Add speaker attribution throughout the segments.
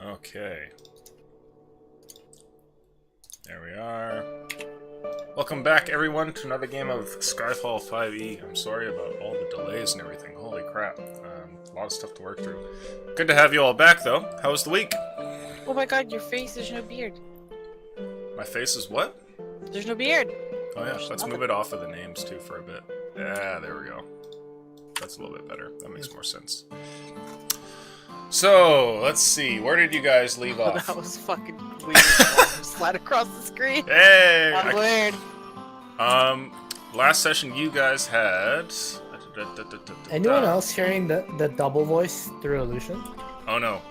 Speaker 1: Okay. There we are. Welcome back, everyone, to another game of Skyfall 5e. I'm sorry about all the delays and everything. Holy crap. A lot of stuff to work through. Good to have you all back, though. How was the week?
Speaker 2: Oh my god, your face, there's no beard.
Speaker 1: My face is what?
Speaker 2: There's no beard.
Speaker 1: Oh yeah, let's move it off of the names, too, for a bit. Yeah, there we go. That's a little bit better. That makes more sense. So, let's see. Where did you guys leave off?
Speaker 2: That was fucking weird. Slide across the screen.
Speaker 1: Hey!
Speaker 2: That's weird.
Speaker 1: Last session you guys had...
Speaker 3: Anyone else hearing the double voice through illusion?
Speaker 1: Oh no.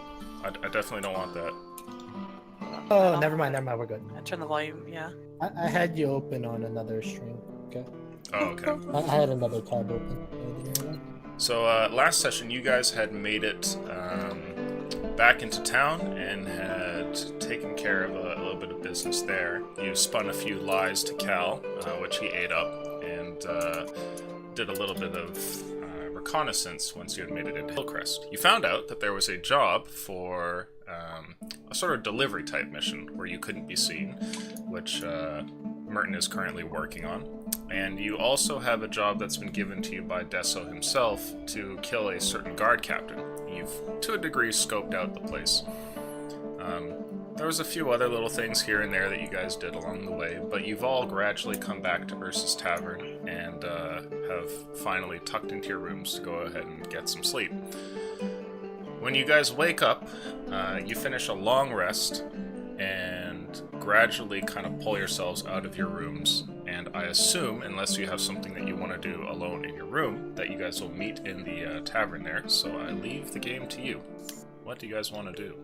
Speaker 1: I definitely don't want that.
Speaker 3: Oh, never mind, we're good.
Speaker 2: I turn the volume, yeah.
Speaker 3: I had you open on another stream, okay?
Speaker 1: Oh, okay.
Speaker 3: I had another tab open.
Speaker 1: So, last session you guys had made it back into town and had taken care of a little bit of business there. You spun a few lies to Cal, which he ate up, and did a little bit of reconnaissance once you had made it into Hillcrest. You found out that there was a job for a sort of delivery type mission where you couldn't be seen, which Merton is currently working on. And you also have a job that's been given to you by Deso himself to kill a certain guard captain. You've, to a degree, scoped out the place. There was a few other little things here and there that you guys did along the way, but you've all gradually come back to Ursa's Tavern and have finally tucked into your rooms to go ahead and get some sleep. When you guys wake up, you finish a long rest and gradually kind of pull yourselves out of your rooms. And I assume, unless you have something that you want to do alone in your room, that you guys will meet in the tavern there. So I leave the game to you. What do you guys want to do?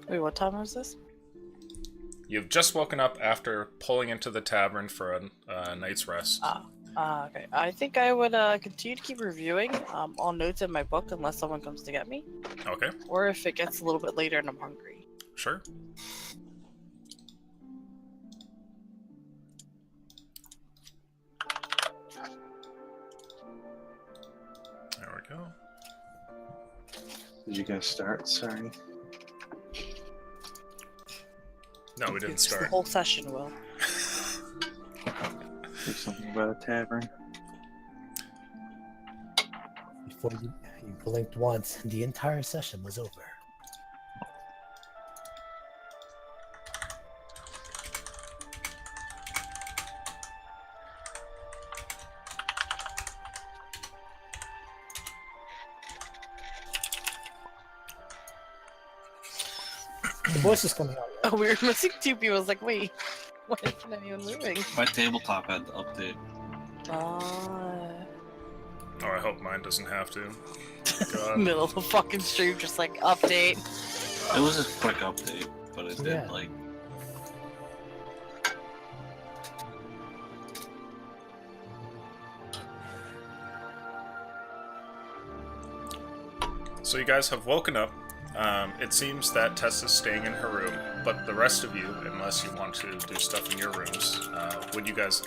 Speaker 2: Wait, what time was this?
Speaker 1: You've just woken up after pulling into the tavern for a night's rest.
Speaker 2: Okay. I think I would continue to keep reviewing all notes in my book unless someone comes to get me.
Speaker 1: Okay.
Speaker 2: Or if it gets a little bit later and I'm hungry.
Speaker 1: Sure. There we go.
Speaker 4: Did you guys start? Sorry.
Speaker 1: No, we didn't
Speaker 2: It's the
Speaker 1: start.
Speaker 2: whole session, Will.
Speaker 4: There's something about a tavern.
Speaker 3: Before you blinked once, the entire session was over. The voice is coming out.
Speaker 2: Oh, we were missing two people. I was like, wait, why isn't anyone moving?
Speaker 5: My tabletop had to update.
Speaker 1: Oh, I hope mine doesn't have to. God.
Speaker 2: Middle of the fucking stream, just like, update.
Speaker 5: It was a quick update, but it did
Speaker 3: Yeah.
Speaker 5: like.
Speaker 1: So you guys have woken up. It seems that Tess is staying in her room, but the rest of you, unless you want to do stuff in your rooms, would you guys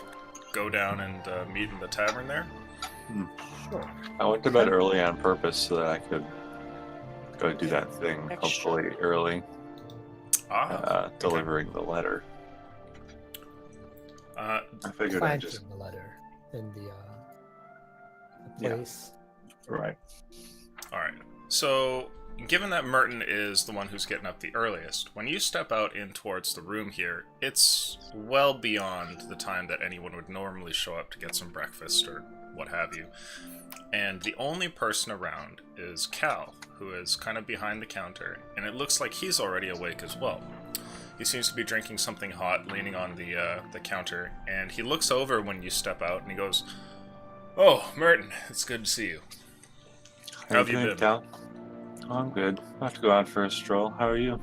Speaker 1: go down and meet in the tavern there?
Speaker 3: Sure.
Speaker 4: I went to bed early on purpose so that I could go do that thing,
Speaker 2: Extra.
Speaker 4: hopefully early, delivering the letter. I figured I'd
Speaker 3: Find
Speaker 4: just...
Speaker 3: the letter in the
Speaker 4: Yeah.
Speaker 3: place.
Speaker 4: Right.
Speaker 1: Alright, so given that Merton is the one who's getting up the earliest, when you step out in towards the room here, it's well beyond the time that anyone would normally show up to get some breakfast or what have you. And the only person around is Cal, who is kind of behind the counter, and it looks like he's already awake as well. He seems to be drinking something hot, leaning on the counter, and he looks over when you step out, and he goes, "Oh, Merton, it's good to see you. How have you
Speaker 4: doing,
Speaker 1: been?"
Speaker 4: Cal? Oh, I'm good. I'll have to go out for a stroll. How are you?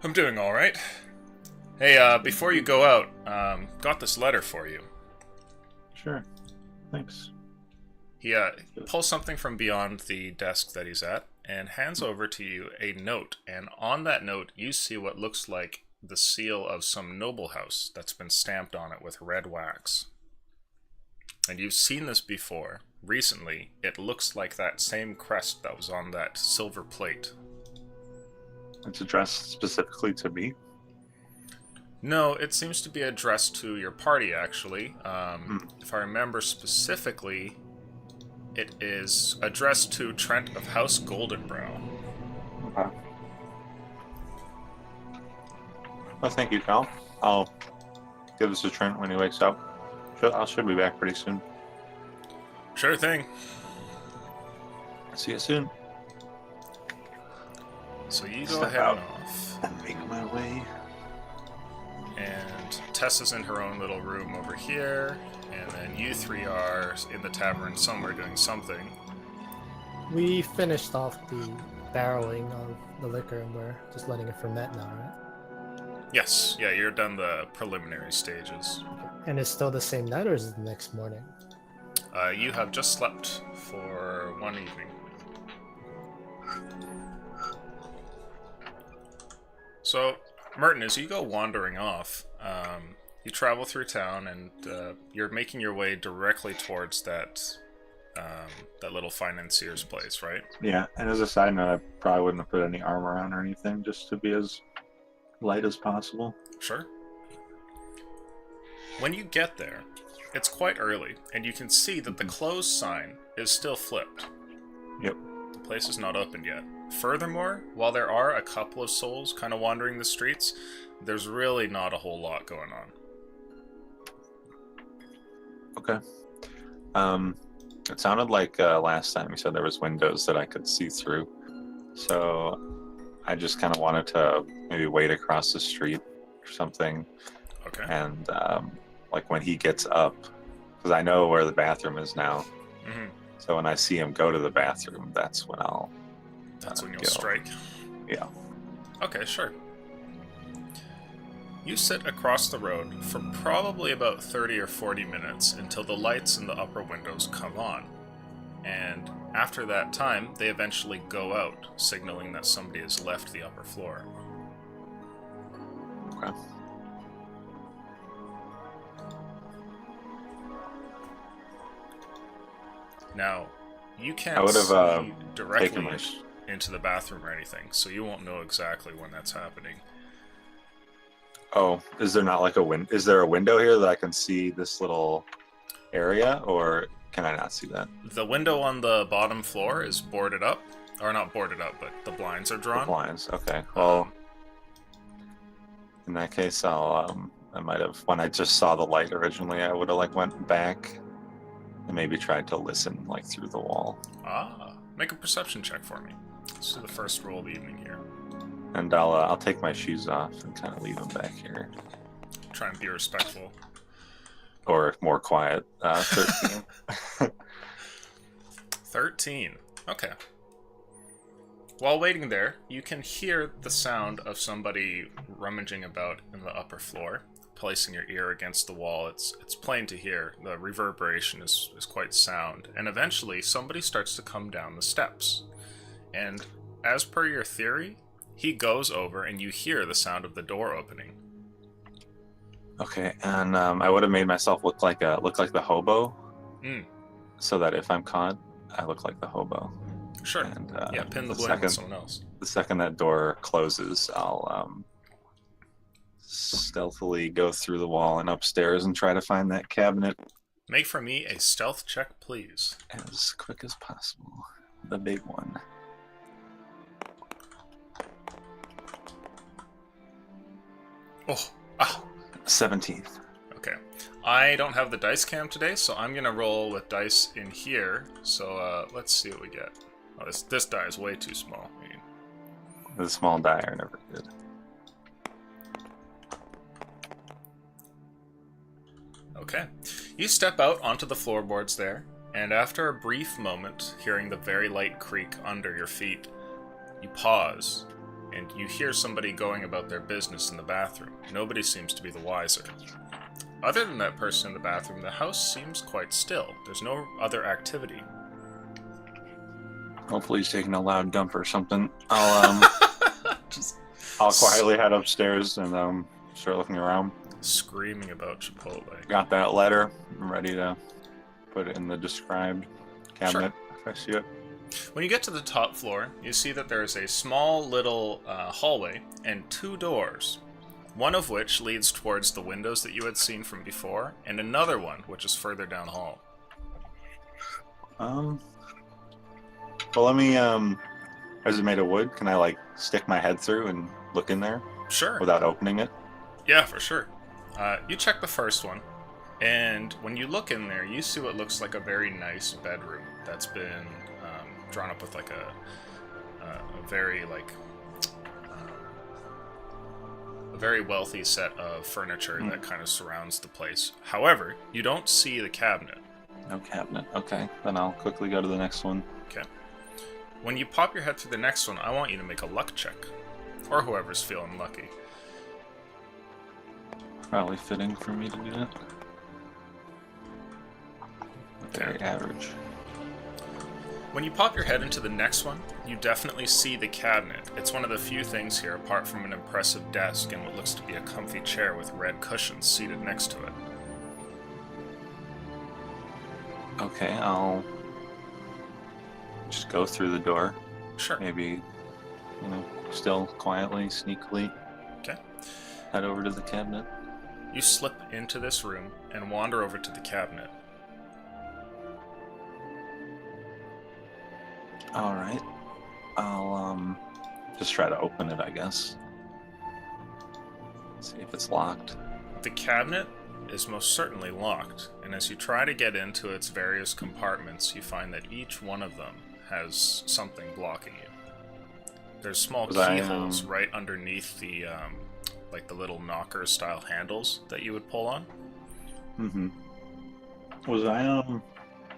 Speaker 1: I'm doing alright. Hey, before you go out, got this letter for you.
Speaker 4: Sure. Thanks.
Speaker 1: He pulls something from beyond the desk that he's at and hands over to you a note. And on that note, you see what looks like the seal of some noble house that's been stamped on it with red wax. And you've seen this before. Recently, it looks like that same crest that was on that silver plate.
Speaker 4: It's addressed specifically to me.
Speaker 1: No, it seems to be addressed to your party, actually. If I remember specifically, it is addressed to Trent of House Goldenbrow.
Speaker 4: Okay. Well, thank you, Cal. I'll give this to Trent when he wakes up. I should be back pretty soon.
Speaker 1: Sure thing.
Speaker 4: See you soon.
Speaker 1: So you go
Speaker 4: Step
Speaker 1: ahead
Speaker 4: out.
Speaker 1: and off.
Speaker 4: And make my way.
Speaker 1: And Tessa's in her own little room over here. And then you three are in the tavern somewhere doing something.
Speaker 3: We finished off the barreling of the liquor and we're just letting it ferment now, right?
Speaker 1: Yes, yeah, you're done the preliminary stages.
Speaker 3: And it's still the same night, or is it the next morning?
Speaker 1: You have just slept for one evening. So, Merton, as you go wandering off, you travel through town and you're making your way directly towards that little financier's place, right?
Speaker 4: Yeah, and as a side note, I probably wouldn't have put any armor on or anything, just to be as light as possible.
Speaker 1: Sure. When you get there, it's quite early, and you can see that the closed sign is still flipped.
Speaker 4: Yep.
Speaker 1: The place is not opened yet. Furthermore, while there are a couple of souls kind of wandering the streets, there's really not a whole lot going on.
Speaker 4: Okay. It sounded like last time you said there was windows that I could see through. So I just kind of wanted to maybe wait across the street or something.
Speaker 1: Okay.
Speaker 4: And like when he gets up, because I know where the bathroom is now.
Speaker 1: Mm-hmm.
Speaker 4: So when I see him go to the bathroom, that's when I'll.
Speaker 1: That's when you'll
Speaker 4: go.
Speaker 1: strike.
Speaker 4: Yeah.
Speaker 1: Okay, sure. You sit across the road for probably about 30 or 40 minutes until the lights in the upper windows come on. And after that time, they eventually go out, signaling that somebody has left the upper floor.
Speaker 4: Okay.
Speaker 1: Now, you can't
Speaker 4: I would have
Speaker 1: see
Speaker 4: taken
Speaker 1: directly
Speaker 4: my.
Speaker 1: into the bathroom or anything, so you won't know exactly when that's happening.
Speaker 4: Oh, is there not like a win? Is there a window here that I can see this little area, or can I not see that?
Speaker 1: The window on the bottom floor is boarded up, or not boarded up, but the blinds are
Speaker 4: The
Speaker 1: drawn.
Speaker 4: blinds. Okay. Well, in that case, I'll. I might have. When I just saw the light originally, I would have like went back and maybe tried to listen like through the wall.
Speaker 1: Make a perception check for me. This is the first roll of the evening here.
Speaker 4: And I'll take my shoes off and kind of leave them back here,
Speaker 1: Try and be respectful.
Speaker 4: or more quiet. 13.
Speaker 1: 13. Okay. While waiting there, you can hear the sound of somebody rummaging about in the upper floor, placing your ear against the wall. It's plain to hear. The reverberation is quite sound. And eventually, somebody starts to come down the steps. And as per your theory, he goes over and you hear the sound of the door opening.
Speaker 4: Okay, and I would have made myself look like the hobo, so that if I'm caught, I look like the hobo.
Speaker 1: Sure.
Speaker 4: And,
Speaker 1: yeah, pin the
Speaker 4: the
Speaker 1: blame on
Speaker 4: second-
Speaker 1: someone else.
Speaker 4: The second that door closes, I'll stealthily go through the wall and upstairs and try to find that cabinet
Speaker 1: Make for me a stealth check, please.
Speaker 4: as quick as possible. The big one.
Speaker 1: Oh,
Speaker 4: 17th.
Speaker 1: okay. I don't have the dice cam today, so I'm gonna roll with dice in here. So let's see what we get. Oh, this die is way too small. I mean,
Speaker 4: The small die are never good.
Speaker 1: okay. You step out onto the floorboards there, and after a brief moment, hearing the very light creak under your feet, you pause, and you hear somebody going about their business in the bathroom. Nobody seems to be the wiser. Other than that person in the bathroom, the house seems quite still. There's no other activity.
Speaker 4: Hopefully he's taking a loud dump or something. I'll I'll quietly head upstairs and start looking around.
Speaker 1: Screaming about Chipotle.
Speaker 4: Got that letter. I'm ready to put it in the described cabinet if I see it.
Speaker 1: When you get to the top floor, you see that there is a small little hallway and 2 doors, one of which leads towards the windows that you had seen from before, and another one which is further down the hall.
Speaker 4: Well, let me, is it made of wood? Can I, like, stick my head through and look in there
Speaker 1: Sure.
Speaker 4: without opening it?
Speaker 1: Yeah, for sure. You check the first one, and when you look in there, you see what looks like a very nice bedroom that's been drawn up with like a very like a very wealthy set of furniture that kind of surrounds the place. However, you don't see the cabinet.
Speaker 4: No cabinet. Okay, then I'll quickly go to the next one.
Speaker 1: Okay. When you pop your head through the next one, I want you to make a luck check, or whoever's feeling lucky.
Speaker 4: Probably fitting for me to do that. Very average.
Speaker 1: When you pop your head into the next one, you definitely see the cabinet. It's one of the few things here, apart from an impressive desk and what looks to be a comfy chair with red cushions seated next to it.
Speaker 4: Okay, I'll just go through the door.
Speaker 1: Sure.
Speaker 4: Maybe, still quietly, sneakily.
Speaker 1: Okay.
Speaker 4: Head over to the cabinet.
Speaker 1: You slip into this room and wander over to the cabinet.
Speaker 4: Alright. I'll, just try to open it, I guess. See if it's locked.
Speaker 1: The cabinet is most certainly locked, and as you try to get into its various compartments, you find that each one of them has something blocking you. There's small keyholes right underneath the, like the little knocker-style handles that you would pull on.
Speaker 4: Mm-hmm. Was I,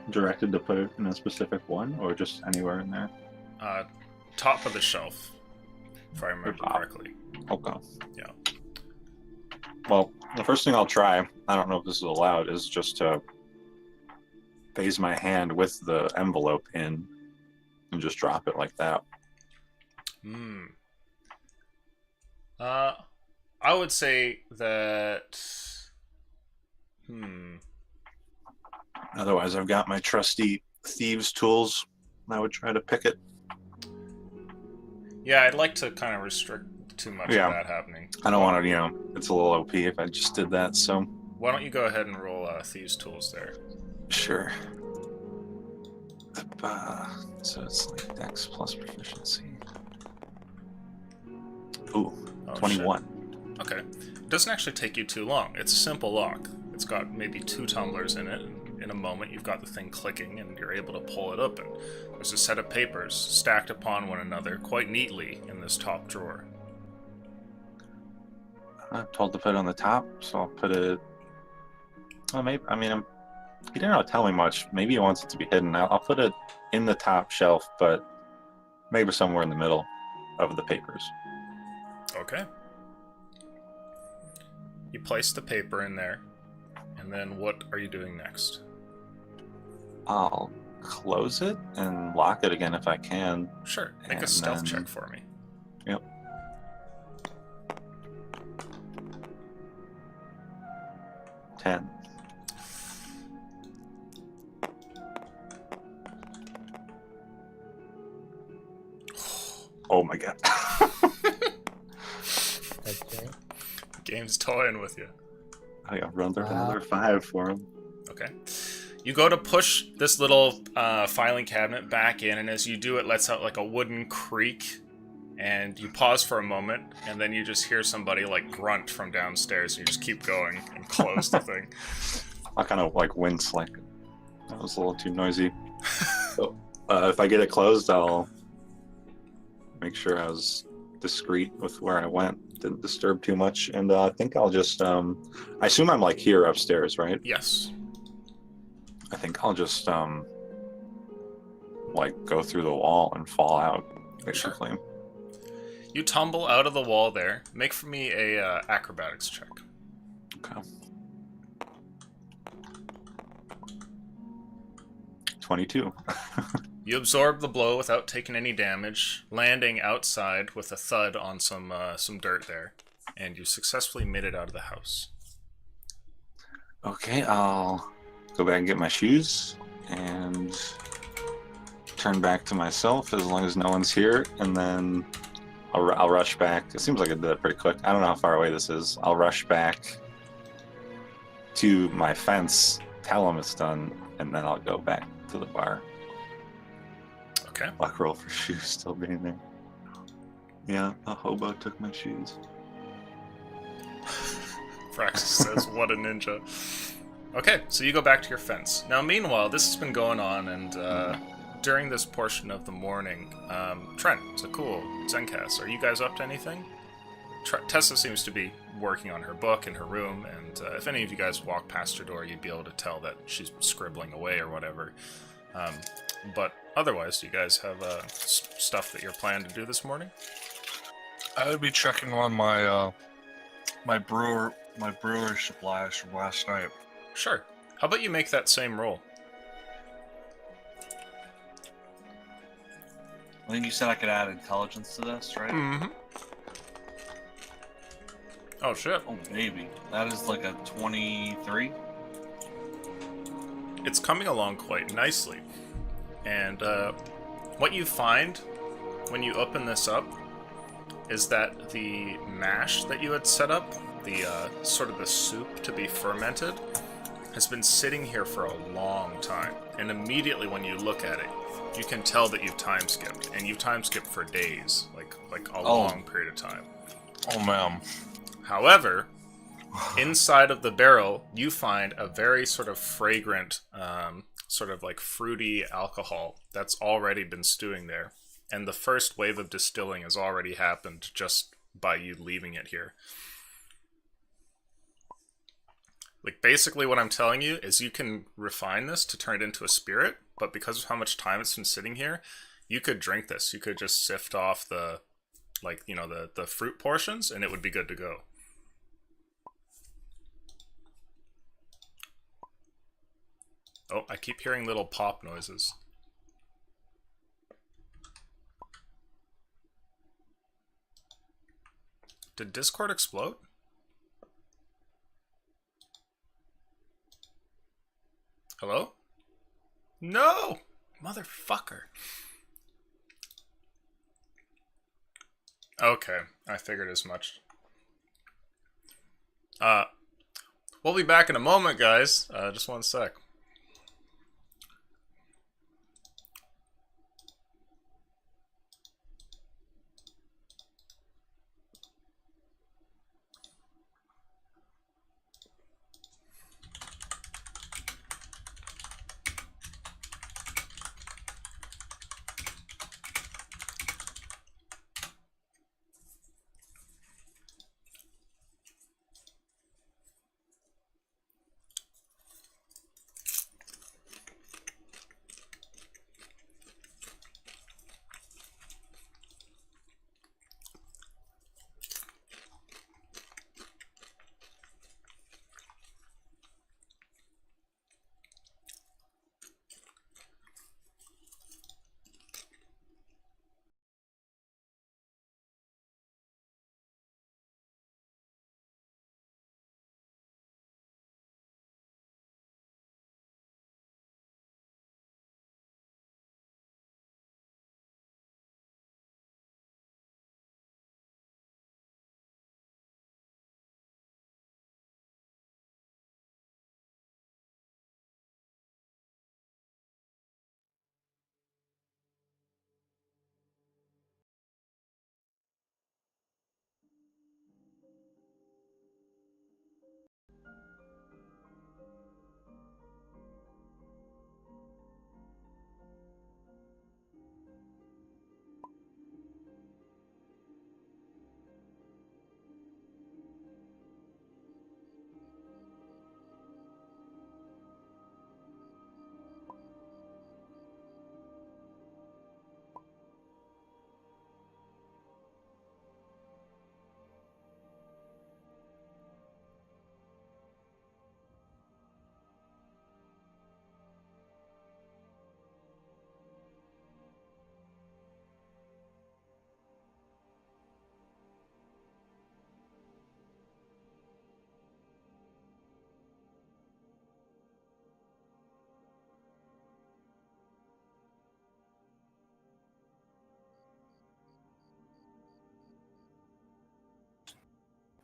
Speaker 4: directed to put it in a specific one, or just anywhere in there?
Speaker 1: Top of the shelf, if I remember correctly.
Speaker 4: Okay.
Speaker 1: Yeah.
Speaker 4: Well, the first thing I'll try, I don't know if this is allowed, is just to phase my hand with the envelope in and just drop it like that.
Speaker 1: I would say that...
Speaker 4: Otherwise, I've got my trusty thieves' tools. I would try to pick it.
Speaker 1: Yeah, I'd like to kind of restrict too much of that happening.
Speaker 4: I don't want to, it's a little OP if I just did that, so...
Speaker 1: Why don't you go ahead and roll thieves' tools there?
Speaker 4: Sure. So it's like Dex plus proficiency. Ooh, 21.
Speaker 1: Shit. Okay. It doesn't actually take you too long. It's a simple lock. It's got maybe 2 tumblers in it. In a moment, you've got the thing clicking, and you're able to pull it open. There's a set of papers stacked upon one another quite neatly in this top drawer.
Speaker 4: I'm told to put it on the top, so I'll put it... Well, maybe... he didn't really tell me much. Maybe he wants it to be hidden. I'll put it in the top shelf, but maybe somewhere in the middle of the papers.
Speaker 1: Okay. You place the paper in there, and then what are you doing next?
Speaker 4: I'll close it and lock it again if I can.
Speaker 1: Sure. Make a stealth check for me.
Speaker 4: Yep. $10. Oh my god.
Speaker 3: Okay.
Speaker 1: The game's toying with you.
Speaker 4: I gotta run through another 5 for him.
Speaker 1: Okay. You go to push this little filing cabinet back in, and as you do, it lets out like a wooden creak, and you pause for a moment, and then you just hear somebody like grunt from downstairs, and you just keep going and close the thing.
Speaker 4: I kind of like wince, like that was a little too noisy. So, if I get it closed, I'll make sure I was discreet with where I went, didn't disturb too much, and I think I'll just I assume I'm like here upstairs, right?
Speaker 1: Yes.
Speaker 4: I think I'll just like go through the wall and fall out, basically.
Speaker 1: Sure. You tumble out of the wall there. Make for me a acrobatics check.
Speaker 4: Okay. 22.
Speaker 1: You absorb the blow without taking any damage, landing outside with a thud on some dirt there, and you successfully made it out of the house.
Speaker 4: Okay, I'll go back and get my shoes and turn back to myself as long as no one's here, and then I'll rush back. It seems like I did it pretty quick. I don't know how far away this is. I'll rush back to my fence, tell them it's done, and then I'll go back to the bar.
Speaker 1: Okay.
Speaker 4: Luck roll for shoes still being there. Yeah, a hobo took my shoes.
Speaker 1: Fraxis says, what a ninja. Okay, so you go back to your fence. Now, meanwhile, this has been going on, and during this portion of the morning, Trent, it's a cool Zencast. Are you guys up to anything? Tessa seems to be working on her book in her room, and if any of you guys walk past her door, you'd be able to tell that she's scribbling away or whatever. But otherwise, do you guys have stuff that you're planning to do this morning?
Speaker 6: I would be checking on my my brewer supplies from last night.
Speaker 1: Sure. How about you make that same roll?
Speaker 5: I think you said I could add intelligence to this, right?
Speaker 1: Mm-hmm. Oh, shit.
Speaker 5: Oh, maybe. That is like a 23.
Speaker 1: It's coming along quite nicely. And what you find when you open this up is that the mash that you had set up, the sort of the soup to be fermented, has been sitting here for a long time. And immediately when you look at it, you can tell that you've time skipped. And you've time skipped for days, like a long period of time.
Speaker 6: Oh, man.
Speaker 1: However, inside of the barrel, you find a very sort of fragrant, sort of like fruity alcohol that's already been stewing there. And the first wave of distilling has already happened just by you leaving it here. Like, basically what I'm telling you is you can refine this to turn it into a spirit, but because of how much time it's been sitting here, you could drink this. You could just sift off the, like, you know, the fruit portions, and it would be good to go. Oh, I keep hearing little pop noises. Did Discord explode? Hello? No! Motherfucker. Okay, I figured as much. We'll be back in a moment, guys. Just one sec.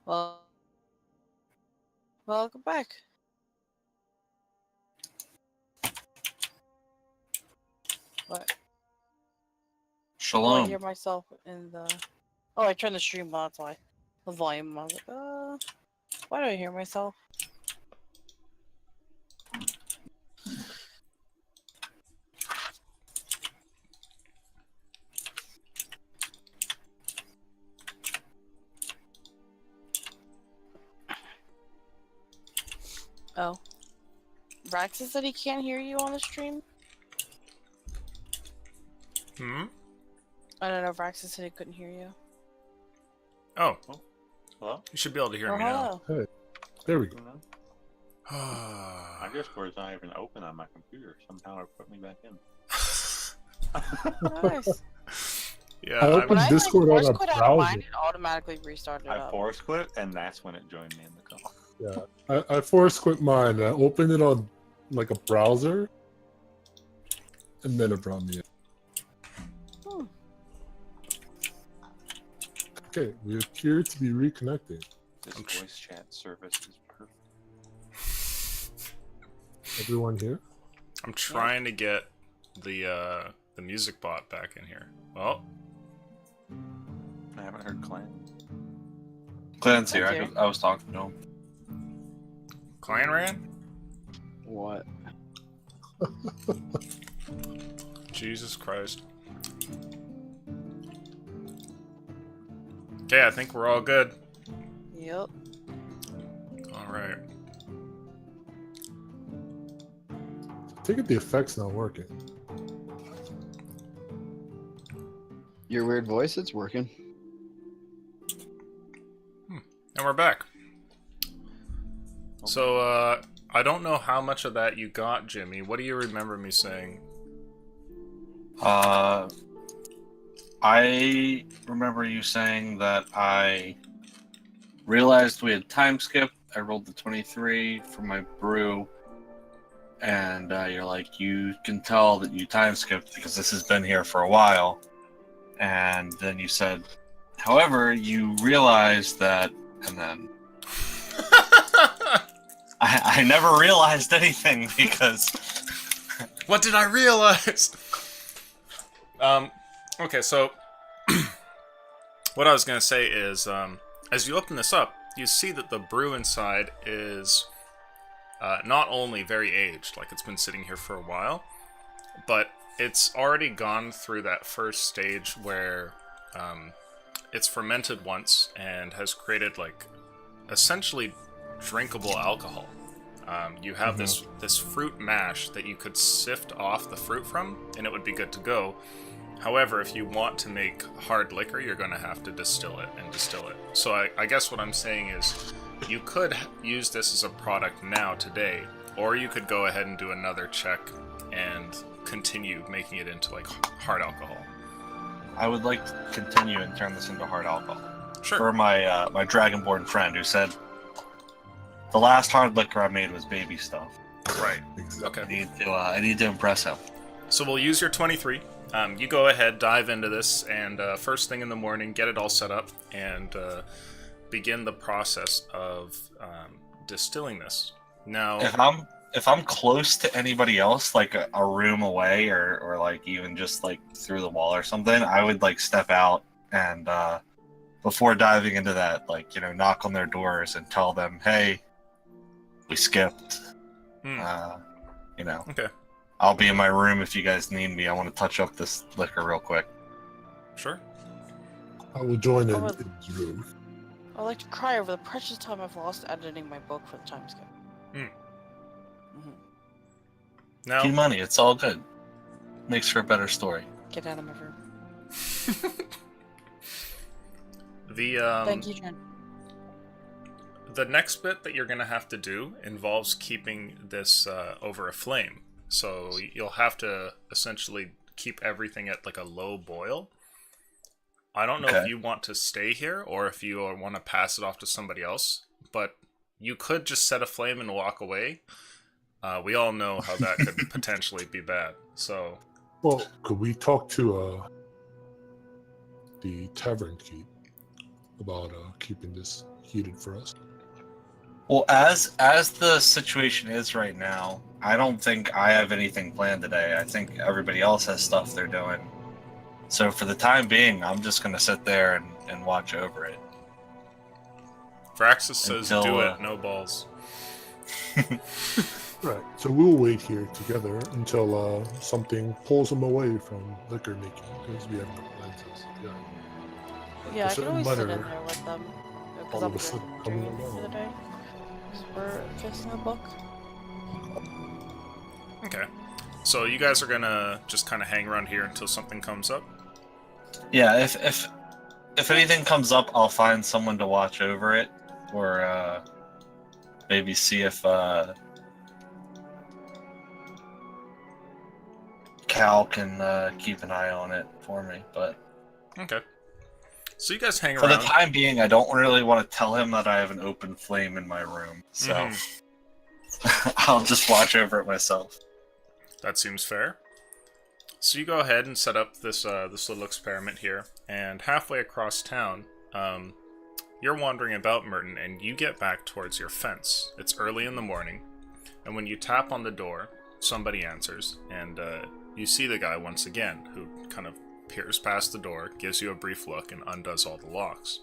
Speaker 2: Well, welcome back. What? Oh, I
Speaker 5: Shalom.
Speaker 2: hear myself in the. Oh, I turned the stream on, that's why. The volume. I was like, why do I hear myself? Oh. Raxus said he can't hear you on the stream?
Speaker 1: Hmm?
Speaker 2: I don't know if Raxus said he couldn't hear you.
Speaker 1: Oh,
Speaker 4: Hello?
Speaker 1: you should be able to hear
Speaker 2: Oh,
Speaker 1: me now.
Speaker 2: hello.
Speaker 3: There we go.
Speaker 4: My Discord's not even open on my computer. Somehow it put me back in.
Speaker 2: Nice.
Speaker 1: Yeah,
Speaker 3: I
Speaker 1: I'm-
Speaker 3: opened
Speaker 2: When I
Speaker 3: Discord
Speaker 2: like,
Speaker 3: on
Speaker 2: force
Speaker 3: a
Speaker 2: quit out of mine,
Speaker 3: browser.
Speaker 2: it automatically restarted
Speaker 4: I
Speaker 2: up.
Speaker 4: force quit, and that's when it joined me in the call.
Speaker 7: Yeah, I force quit mine. I opened it on like a browser, and then it brought me in.
Speaker 2: Hmm.
Speaker 7: Okay, we appear to be reconnected.
Speaker 4: This voice chat service is perfect.
Speaker 7: Everyone here?
Speaker 1: I'm trying to get the music bot back in here. Well,
Speaker 4: I haven't heard Clan.
Speaker 5: Clan's here.
Speaker 2: Okay.
Speaker 5: I was talking to him.
Speaker 1: Clan ran?
Speaker 8: What?
Speaker 1: Jesus Christ. Okay, I think we're all good.
Speaker 2: Yep.
Speaker 1: Alright.
Speaker 7: I take it the effect's not working.
Speaker 8: Your weird voice, it's working.
Speaker 1: And we're back. So, I don't know how much of that you got, Jimmy. What do you remember me saying?
Speaker 5: I remember you saying that I realized we had time skip. I rolled the 23 for my brew, and you're like, you can tell that you time skipped because this has been here for a while. And then you said, however, you realized that, and then I never realized anything because
Speaker 1: What did I realize? Okay, so what I was gonna say is, as you open this up, you see that the brew inside is not only very aged, like it's been sitting here for a while, but it's already gone through that first stage where it's fermented once and has created like essentially drinkable alcohol. You have this fruit mash that you could sift off the fruit from, and it would be good to go. However, if you want to make hard liquor, you're going to have to distill it and distill it. So I guess what I'm saying is, you could use this as a product now, today, or you could go ahead and do another check and continue making it into like hard alcohol.
Speaker 5: I would like to continue and turn this into hard alcohol.
Speaker 1: Sure.
Speaker 5: For my my dragonborn friend who said the last hard liquor I made was baby stuff.
Speaker 1: Right.
Speaker 7: Exactly.
Speaker 1: Okay.
Speaker 5: I need to impress him.
Speaker 1: So we'll use your 23. You go ahead, dive into this, and first thing in the morning, get it all set up, and begin the process of distilling this. Now,
Speaker 5: If I'm close to anybody else, like a room away, or like even just like through the wall or something, I would like step out and before diving into that, like, you know, knock on their doors and tell them, hey, we skipped. You know.
Speaker 1: Okay.
Speaker 5: I'll be in my room if you guys need me. I want to touch up this liquor real quick.
Speaker 1: Sure.
Speaker 7: I will join in
Speaker 2: Oh, well-
Speaker 7: in his room.
Speaker 2: I'd like to cry over the precious time I've lost editing my book for the time skip.
Speaker 1: Now,
Speaker 5: Key money, it's all good. Makes for a better story.
Speaker 2: Get out of my room.
Speaker 1: the
Speaker 2: Thank you, Jen.
Speaker 1: the next bit that you're going to have to do involves keeping this over a flame. So you'll have to essentially keep everything at like a low boil. I don't know if
Speaker 5: Okay.
Speaker 1: you want to stay here or if you want to pass it off to somebody else, but you could just set a flame and walk away. We all know how that could potentially be bad. So,
Speaker 7: Well, could we talk to the tavern keep? about keeping this heated for us.
Speaker 5: Well, as the situation is right now, I don't think I have anything planned today. I think everybody else has stuff they're doing. So for the time being, I'm just gonna sit there and watch over it.
Speaker 1: Vraxis says,
Speaker 5: Until,
Speaker 1: "Do it, no balls."
Speaker 7: Right. So we'll wait here together until something pulls them away from liquor making because we have no lenses. Yeah.
Speaker 2: Yeah, I
Speaker 7: Just
Speaker 2: can
Speaker 7: a
Speaker 2: always sit in
Speaker 7: letter
Speaker 2: there with them. Because
Speaker 7: all
Speaker 2: I'm
Speaker 7: of a sudden coming
Speaker 2: during the
Speaker 7: along.
Speaker 2: day. 'Cause we're fixing a book.
Speaker 1: Okay. So you guys are gonna just kind of hang around here until something comes up?
Speaker 5: Yeah, if anything comes up, I'll find someone to watch over it, or maybe see if Cal can keep an eye on it for me. But
Speaker 1: Okay. So you guys hang
Speaker 5: for the
Speaker 1: around.
Speaker 5: time being, I don't really want to tell him that I have an open flame in my room, so I'll just watch over it myself.
Speaker 1: That seems fair. So you go ahead and set up this this little experiment here, and halfway across town, you're wandering about, Merton, and you get back towards your fence. It's early in the morning, and when you tap on the door, somebody answers, and you see the guy once again, who kind of peers past the door, gives you a brief look, and undoes all the locks.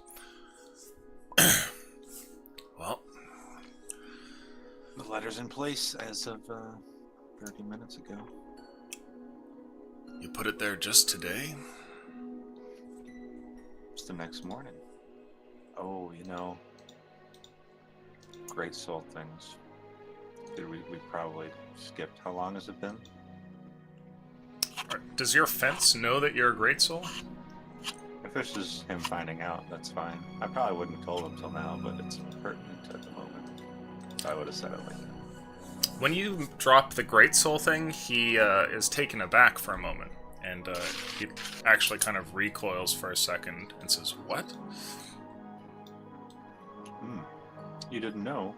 Speaker 1: Well,
Speaker 4: The letter's in place as of 30 minutes ago.
Speaker 1: you put it there just today?
Speaker 4: It's the next morning. Oh, great soul things. Did we probably skipped? How long has it been?
Speaker 1: Does your fence know that you're a great soul?
Speaker 4: If this is him finding out, that's fine. I probably wouldn't have told him till now, but it's pertinent at the moment. So I would have said it like that.
Speaker 1: When you drop the great soul thing, he is taken aback for a moment, and he actually kind of recoils for a second and says, "What?"
Speaker 4: You didn't know?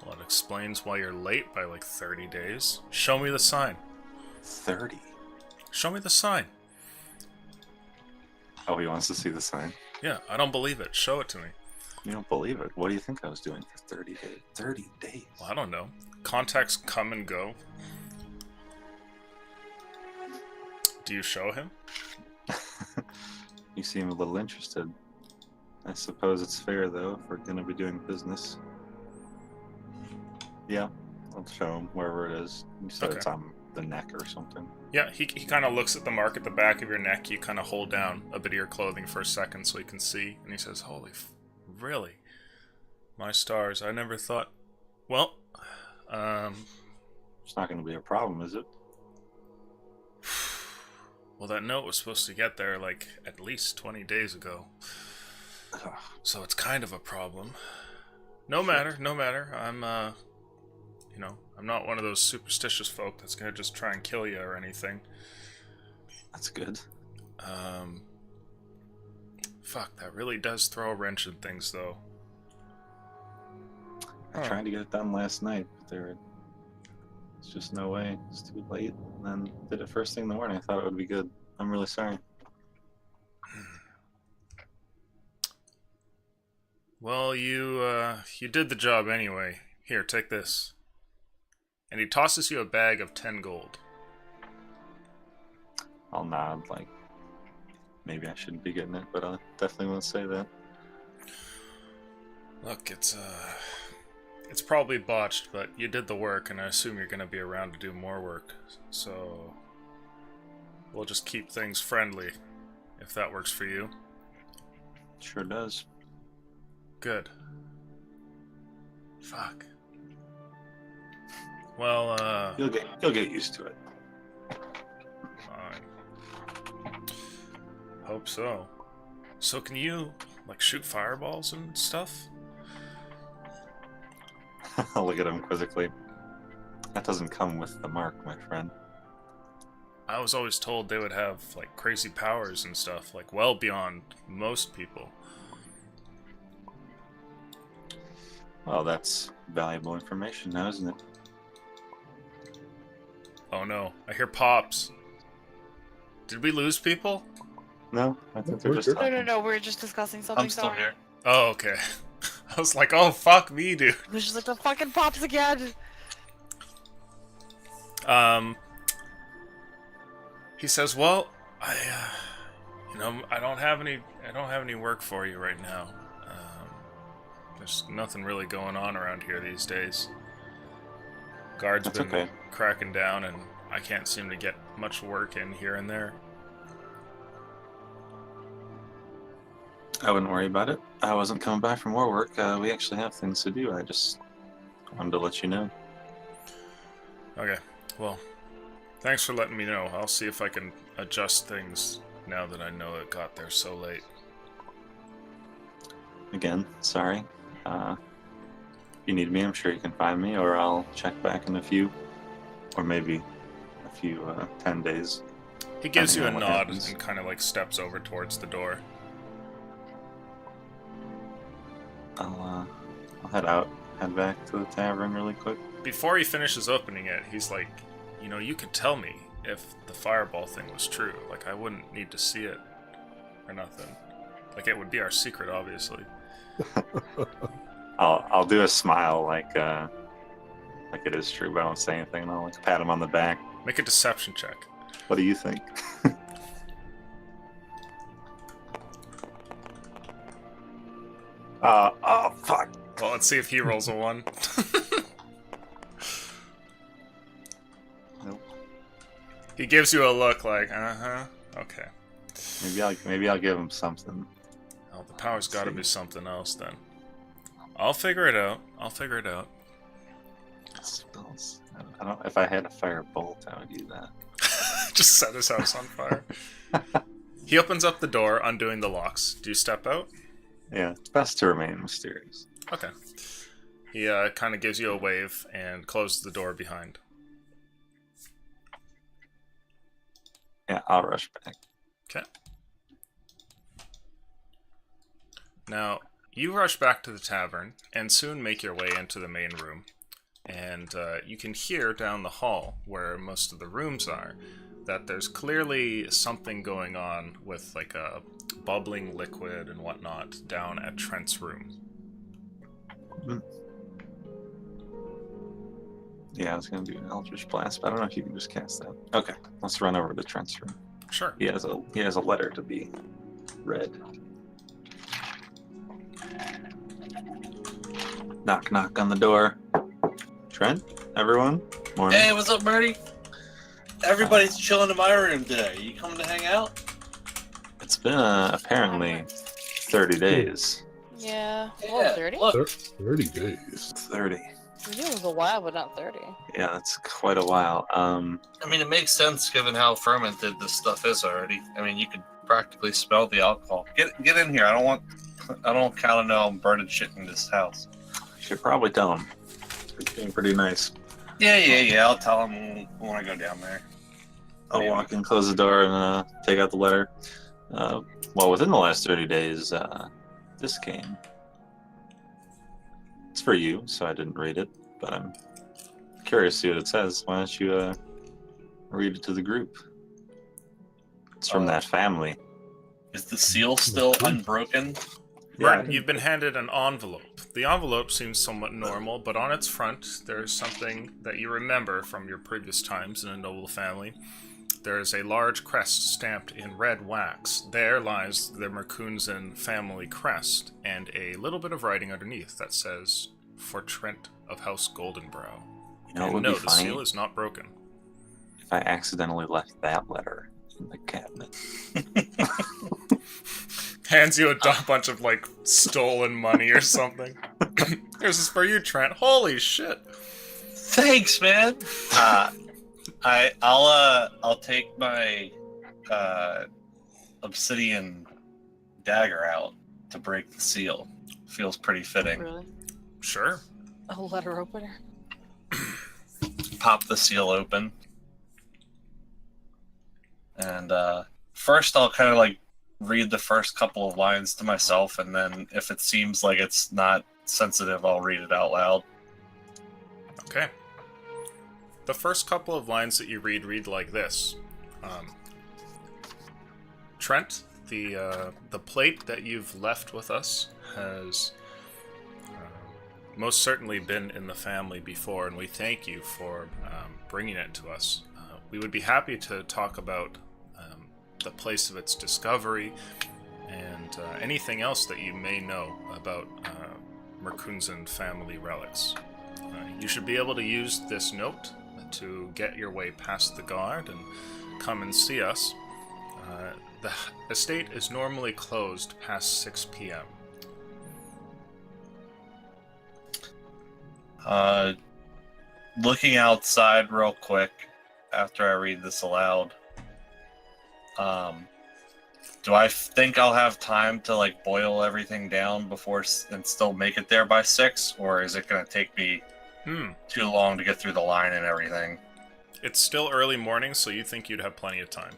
Speaker 1: Well, it explains why you're late by like 30 days. Show me the sign.
Speaker 4: 30?
Speaker 1: Show me the sign.
Speaker 4: Oh, he wants to see the sign.
Speaker 1: Yeah, I don't believe it. Show it to me.
Speaker 4: You don't believe it. What do you think I was doing for 30 days? 30 days?
Speaker 1: Well, I don't know. Contacts come and go. Do you show him?
Speaker 4: You seem a little interested. I suppose it's fair, though, if we're going to be doing business. Yeah, I'll show him wherever it is. You said
Speaker 1: Okay.
Speaker 4: it's on the neck or something.
Speaker 1: Yeah, he kind of looks at the mark at the back of your neck. You kind of hold down a bit of your clothing for a second so he can see. And he says, really? My stars, I never thought... Well,
Speaker 4: It's not going to be a problem, is it?
Speaker 1: well, that note was supposed to get there, like, at least 20 days ago. So it's kind of a problem. No matter. I'm not one of those superstitious folk that's gonna just try and kill you or anything.
Speaker 4: That's good.
Speaker 1: Fuck, that really does throw a wrench in things, though.
Speaker 4: I tried to get it done last night, but there's just no way. It's too late. And then did it first thing in the morning. I thought it would be good. I'm really sorry.
Speaker 1: Well, you did the job anyway. Here, take this. And he tosses you a bag of 10 gold.
Speaker 4: I'll nod, like, maybe I shouldn't be getting it, but I definitely won't say that.
Speaker 1: Look, it's probably botched, but you did the work, and I assume you're gonna be around to do more work. So we'll just keep things friendly, if that works for you.
Speaker 4: Sure does.
Speaker 1: Good. Fuck. Well,
Speaker 4: You'll get used to it.
Speaker 1: fine. Hope so. So can you, like, shoot fireballs and stuff?
Speaker 4: I'll look at him quizzically. That doesn't come with the mark, my friend.
Speaker 1: I was always told they would have, like, crazy powers and stuff, like, well beyond most people.
Speaker 4: Well, that's valuable information now, isn't it?
Speaker 1: Oh no, I hear pops. Did we lose people?
Speaker 4: No, I think they're
Speaker 7: We're
Speaker 4: just
Speaker 7: good.
Speaker 2: No,
Speaker 4: talking.
Speaker 2: no, no. We're just discussing something.
Speaker 5: I'm still
Speaker 2: sorry.
Speaker 5: here.
Speaker 1: Oh, okay. I was like, oh, fuck me, dude.
Speaker 2: It was just like the fucking pops again.
Speaker 1: He says, well, I don't have any work for you right now. There's nothing really going on around here these days. Guards
Speaker 4: That's
Speaker 1: been
Speaker 4: okay.
Speaker 1: cracking down, and I can't seem to get much work in here and there.
Speaker 4: I wouldn't worry about it. I wasn't coming back from more work. We actually have things to do. I just wanted to let you know.
Speaker 1: Okay, well, thanks for letting me know. I'll see if I can adjust things now that I know it got there so late.
Speaker 4: Again, sorry. If you need me, I'm sure you can find me, or I'll check back in a few, or maybe a few 10 days.
Speaker 1: He gives you a
Speaker 4: Depending on what
Speaker 1: nod
Speaker 4: happens.
Speaker 1: and kind of like steps over towards the door.
Speaker 4: I'll head back to the tavern really quick.
Speaker 1: Before he finishes opening it, he's like, you could tell me if the fireball thing was true. Like, I wouldn't need to see it or nothing. Like, it would be our secret, obviously.
Speaker 4: I'll do a smile like it is true, but I won't say anything. And I'll like pat him on the back.
Speaker 1: Make a deception check.
Speaker 4: What do you think? Oh fuck!
Speaker 1: Well, let's see if he rolls a 1.
Speaker 4: Nope.
Speaker 1: He gives you a look like, okay.
Speaker 4: Maybe I'll give him something.
Speaker 1: Well, the power's gotta be something else then. I'll figure it out.
Speaker 4: Spells. I don't. If I had a firebolt, I would use that.
Speaker 1: Just set his house on fire. He opens up the door, undoing the locks. Do you step out?
Speaker 4: Yeah, it's best to remain mysterious.
Speaker 1: Okay. He kind of gives you a wave and closes the door behind.
Speaker 4: Yeah, I'll rush back.
Speaker 1: Okay. Now, you rush back to the tavern and soon make your way into the main room. And you can hear down the hall, where most of the rooms are, that there's clearly something going on with like a bubbling liquid and whatnot down at Trent's room.
Speaker 4: Yeah, I was gonna do an Eldritch Blast, but I don't know if you can just cast that. Okay, let's run over to Trent's room.
Speaker 1: Sure.
Speaker 4: He has a letter to be read. Knock, knock on the door. Trent, everyone, morning.
Speaker 5: Hey, what's up, Marty? Everybody's chilling in my room today. You coming to hang out?
Speaker 4: It's been apparently 30 days.
Speaker 2: Yeah.
Speaker 5: Yeah,
Speaker 2: Well, 30?
Speaker 5: look.
Speaker 7: 30 days.
Speaker 4: 30.
Speaker 2: It was a while, but not 30.
Speaker 4: Yeah, that's quite a while.
Speaker 5: I mean, it makes sense given how fermented this stuff is already. I mean, you could practically smell the alcohol. Get in here. I don't kind of know I'm burning shit in this house.
Speaker 4: You should probably tell him. It's being pretty nice.
Speaker 5: Yeah. I'll tell him when I go down there.
Speaker 4: I'll walk in, close the door, and take out the letter. Well, within the last 30 days, this came. It's for you, so I didn't read it, but I'm curious to see what it says. Why don't you read it to the group? It's from that family.
Speaker 5: Is the seal still unbroken?
Speaker 1: Martin, you've been handed an envelope. The envelope seems somewhat normal, but on its front, there's something that you remember from your previous times in a noble family. There is a large crest stamped in red wax. There lies the Merkunzen family crest, and a little bit of writing underneath that says, "For Trent of House Goldenbrow."
Speaker 4: You know, it
Speaker 1: And
Speaker 4: would
Speaker 1: no,
Speaker 4: be
Speaker 1: the
Speaker 4: funny
Speaker 1: seal is not broken.
Speaker 4: if I accidentally left that letter in the cabinet.
Speaker 1: Hands you a bunch of, like, stolen money or something. Here's this for you, Trent. Holy shit.
Speaker 5: Thanks, man. I'll take my obsidian dagger out to break the seal. Feels pretty fitting.
Speaker 2: Really?
Speaker 1: Sure.
Speaker 2: A letter opener?
Speaker 5: Pop the seal open. And first I'll kind of like read the first couple of lines to myself, and then if it seems like it's not sensitive, I'll read it out loud.
Speaker 1: Okay. The first couple of lines that you read like this. Trent, the plate that you've left with us has most certainly been in the family before, and we thank you for bringing it to us. We would be happy to talk about the place of its discovery and anything else that you may know about Merkunzen family relics. You should be able to use this note to get your way past the guard and come and see us. The estate is normally closed past 6 p.m.
Speaker 5: Looking outside real quick after I read this aloud. Do I think I'll have time to like boil everything down before and still make it there by 6, or is it going to take me too long to get through the line and everything?
Speaker 1: It's still early morning, so you think you'd have plenty of time.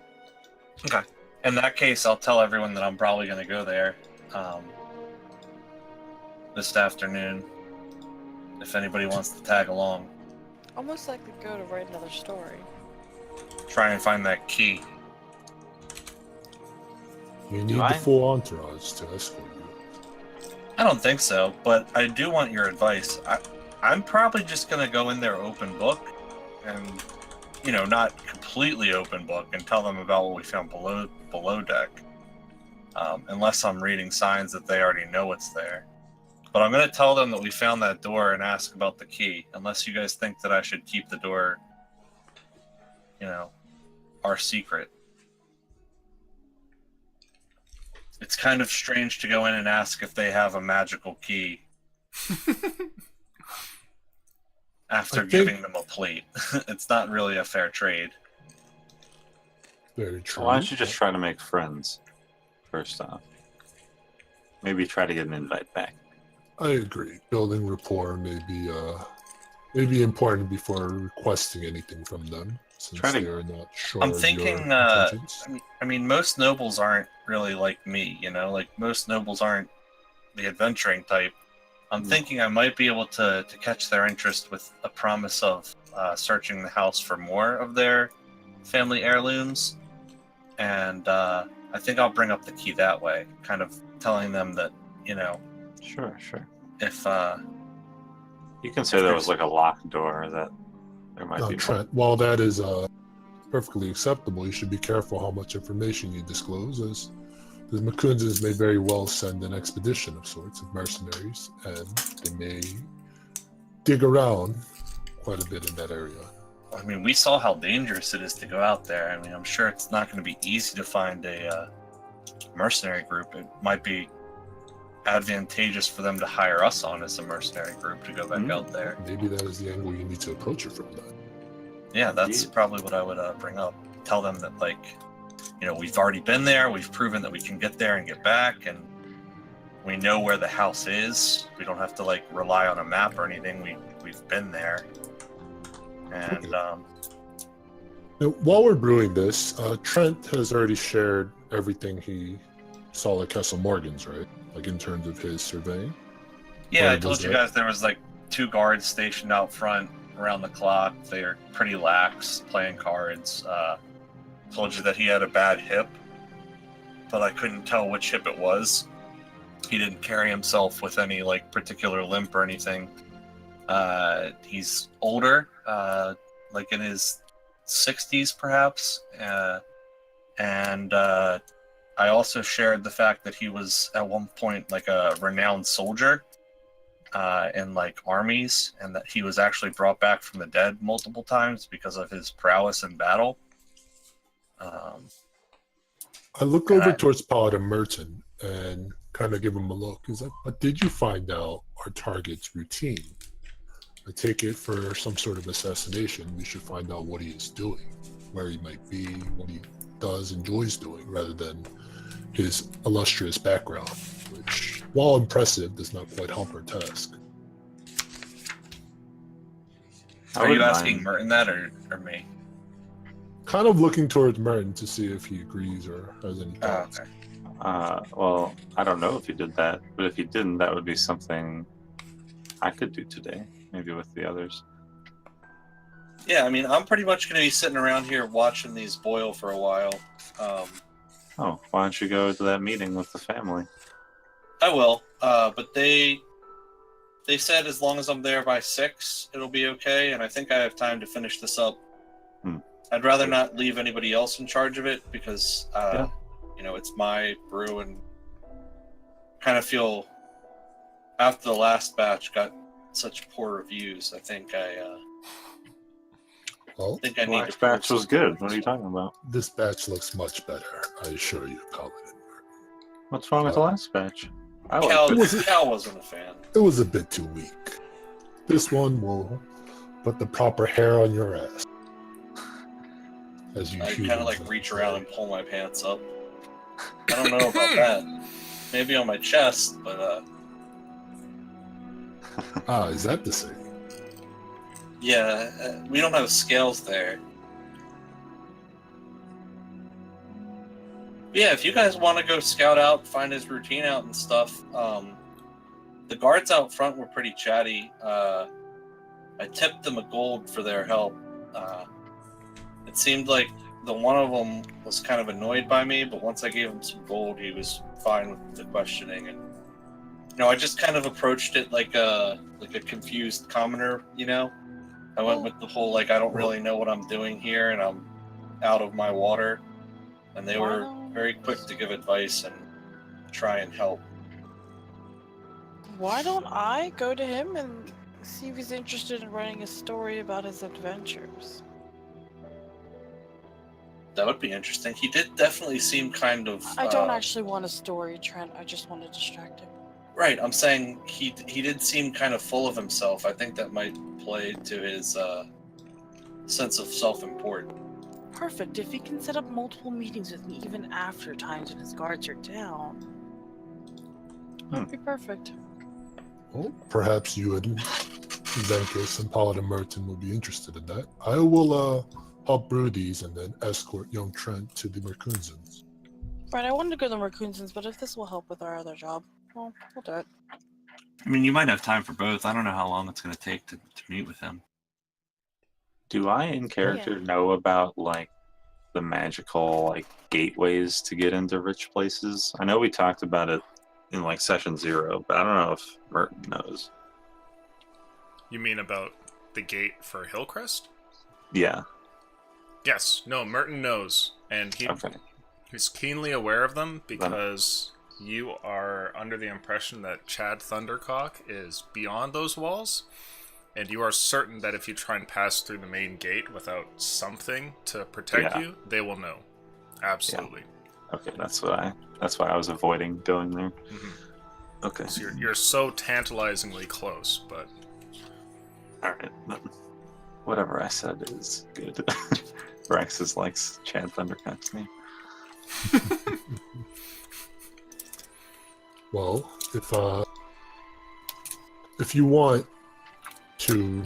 Speaker 5: Okay. In that case, I'll tell everyone that I'm probably going to go there this afternoon. If anybody wants to tag along.
Speaker 2: Almost like to go to write another story.
Speaker 5: Try and find that key.
Speaker 7: You need the full entourage to escort you.
Speaker 5: I don't think so, but I do want your advice. I'm probably just going to go in there open book and, you know, not completely open book and tell them about what we found below deck. Unless I'm reading signs that they already know it's there. But I'm going to tell them that we found that door and ask about the key. Unless you guys think that I should keep the door, you know, our secret. It's kind of strange to go in and ask if they have a magical key after giving them a plate. It's not really a fair trade.
Speaker 7: Very true.
Speaker 4: Why don't you just try to make friends first off? Maybe try to get an invite back.
Speaker 7: I agree. Building rapport may be important before requesting anything from them, since they are not sure.
Speaker 5: I'm
Speaker 7: of
Speaker 5: thinking.
Speaker 7: your intentions.
Speaker 5: I mean, most nobles aren't really like me. You know, like most nobles aren't the adventuring type. I'm thinking I might be able to catch their interest with a promise of searching the house for more of their family heirlooms, and I think I'll bring up the key that way, kind of telling them that, you know.
Speaker 4: Sure.
Speaker 5: If
Speaker 4: you can say there was like a locked door that there might be.
Speaker 7: Trent, while that is perfectly acceptable, you should be careful how much information you disclose, as the Merkunzens may very well send an expedition of sorts of mercenaries, and they may dig around quite a bit in that area.
Speaker 5: I mean, we saw how dangerous it is to go out there. I mean, I'm sure it's not going to be easy to find a mercenary group. It might be advantageous for them to hire us on as a mercenary group to go back out there.
Speaker 7: Maybe that is the angle you need to approach it from. Then.
Speaker 5: Yeah, that's probably what I would bring up. Tell them that, like, you know, we've already been there. We've proven that we can get there and get back, and we know where the house is. We don't have to like rely on a map or anything. We've been there. And
Speaker 7: Now, while we're brewing this, Trent has already shared everything he saw at Castle Morgan's, right? Like in terms of his surveying.
Speaker 5: yeah, I told you guys there was like 2 guards stationed out front around the clock. They're pretty lax, playing cards. Told you that he had a bad hip, but I couldn't tell which hip it was. He didn't carry himself with any like particular limp or anything. He's older, like in his 60s perhaps, and I also shared the fact that he was at one point like a renowned soldier in like armies, and that he was actually brought back from the dead multiple times because of his prowess in battle.
Speaker 7: I look over towards Paladin Merton and kind of give him a look. He's like, but did you find out our target's routine? I take it for some sort of assassination, we should find out what he is doing, where he might be, what he enjoys doing, rather than his illustrious background, which, while impressive, does not quite help our task.
Speaker 5: Are you asking Merton that or me?
Speaker 7: Kind of looking towards Merton to see if he agrees or has any thoughts.
Speaker 5: Okay.
Speaker 4: Well, I don't know if he did that, but if he didn't, that would be something I could do today, maybe with the others.
Speaker 5: Yeah, I mean, I'm pretty much going to be sitting around here watching these boil for a while.
Speaker 4: Oh, why don't you go to that meeting with the family?
Speaker 5: I will, but they said as long as I'm there by 6, it'll be okay, and I think I have time to finish this up. I'd rather not leave anybody else in charge of it because, it's my brew, and kind of feel after the last batch got such poor reviews. I think I
Speaker 7: Well,
Speaker 5: need to.
Speaker 4: Last batch was good. What are you talking about?
Speaker 7: this batch looks much better, I assure you, Paladin.
Speaker 4: What's wrong with the last batch? I
Speaker 5: Cal,
Speaker 4: liked it.
Speaker 5: Cal wasn't a fan.
Speaker 7: It was a bit too weak. This one will put the proper hair on your ass. As you
Speaker 5: I
Speaker 7: shoot
Speaker 5: kind of
Speaker 7: into
Speaker 5: like reach
Speaker 7: the
Speaker 5: around and pull my pants up. I don't know about that. Maybe on my chest, but
Speaker 7: Ah, is that the same?
Speaker 5: yeah, we don't have scales there. But yeah, if you guys want to go scout out, find his routine out and stuff, the guards out front were pretty chatty. I tipped them a gold for their help. It seemed like the one of them was kind of annoyed by me, but once I gave him some gold, he was fine with the questioning. And I just kind of approached it like a confused commoner. I went with the whole I don't really know what I'm doing here, and I'm out of my water. And they were very quick to give advice and try and help.
Speaker 2: Why don't I go to him and see if he's interested in writing a story about his adventures?
Speaker 5: That would be interesting. He did definitely seem kind of...
Speaker 2: I don't actually want a story, Trent. I just want to distract him.
Speaker 5: Right, I'm saying he did seem kind of full of himself. I think that might play to his sense of self-importance.
Speaker 2: Perfect. If he can set up multiple meetings with me even after times when his guards are down, that'd be perfect.
Speaker 7: Well, perhaps you and Zenkis and Paladin Merton will be interested in that. I will help brew these and then escort young Trent to the Merkunzens.
Speaker 2: Right, I wanted to go to the Merkunzens, but if this will help with our other job, well, we'll do it.
Speaker 5: I mean, you might have time for both. I don't know how long it's going to take to meet with him.
Speaker 4: Do I in character know about the magical gateways to get into rich places? I know we talked about it in session 0, but I don't know if Merton knows.
Speaker 1: You mean about the gate for Hillcrest?
Speaker 4: Yeah.
Speaker 1: Yes. No, Merton knows, and he's keenly aware of them because you are under the impression that Chad Thundercock is beyond those walls. And you are certain that if you try and pass through the main gate without something to protect you, they will know. Absolutely.
Speaker 4: Yeah. Okay, that's why I was avoiding going there.
Speaker 1: Mm-hmm.
Speaker 4: Okay.
Speaker 1: So you're so tantalizingly close, but
Speaker 4: alright. Whatever I said is good. Rexus likes Chad Thundercock's name.
Speaker 7: Well, if you want to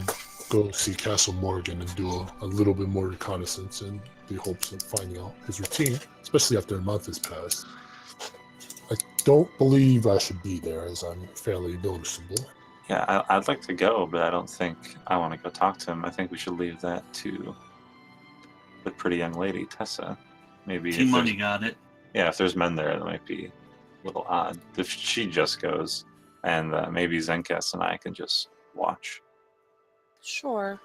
Speaker 7: go see Castle Morgan and do a little bit more reconnaissance in the hopes of finding out his routine, especially after a month has passed. I don't believe I should be there, as I'm fairly noticeable.
Speaker 4: Yeah, I'd like to go, but I don't think I want to go talk to him. I think we should leave that to the pretty young lady, Tessa. Maybe
Speaker 5: Team Money got it.
Speaker 4: Yeah, if there's men there, that might be a little odd. If she just goes, and maybe Zenkas and I can just watch.
Speaker 2: Sure.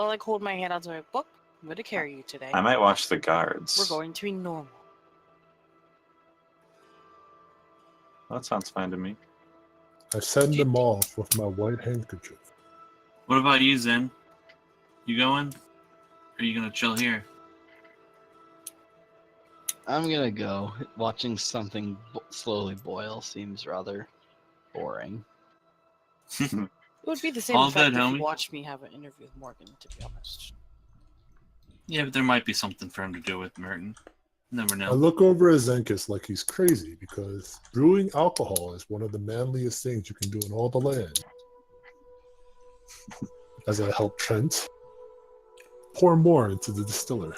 Speaker 2: I'll hold my hand out to my book. I'm going to carry you today.
Speaker 4: I might watch the guards.
Speaker 2: We're going to be normal.
Speaker 4: That sounds fine to me.
Speaker 7: I send them off with my white handkerchief.
Speaker 5: What about you, Zen? You going? Or are you going to chill here?
Speaker 8: I'm gonna go. Watching something slowly boil seems rather boring.
Speaker 2: It would be the same
Speaker 5: All
Speaker 2: effect
Speaker 5: good,
Speaker 2: if
Speaker 5: homie.
Speaker 2: you watched me have an interview with Morgan, to be honest.
Speaker 5: Yeah, but there might be something for him to do with Merton. Never
Speaker 7: I
Speaker 5: know.
Speaker 7: look over at Zenkus like he's crazy because brewing alcohol is one of the manliest things you can do in all the land. As I help Trent pour more into the distiller.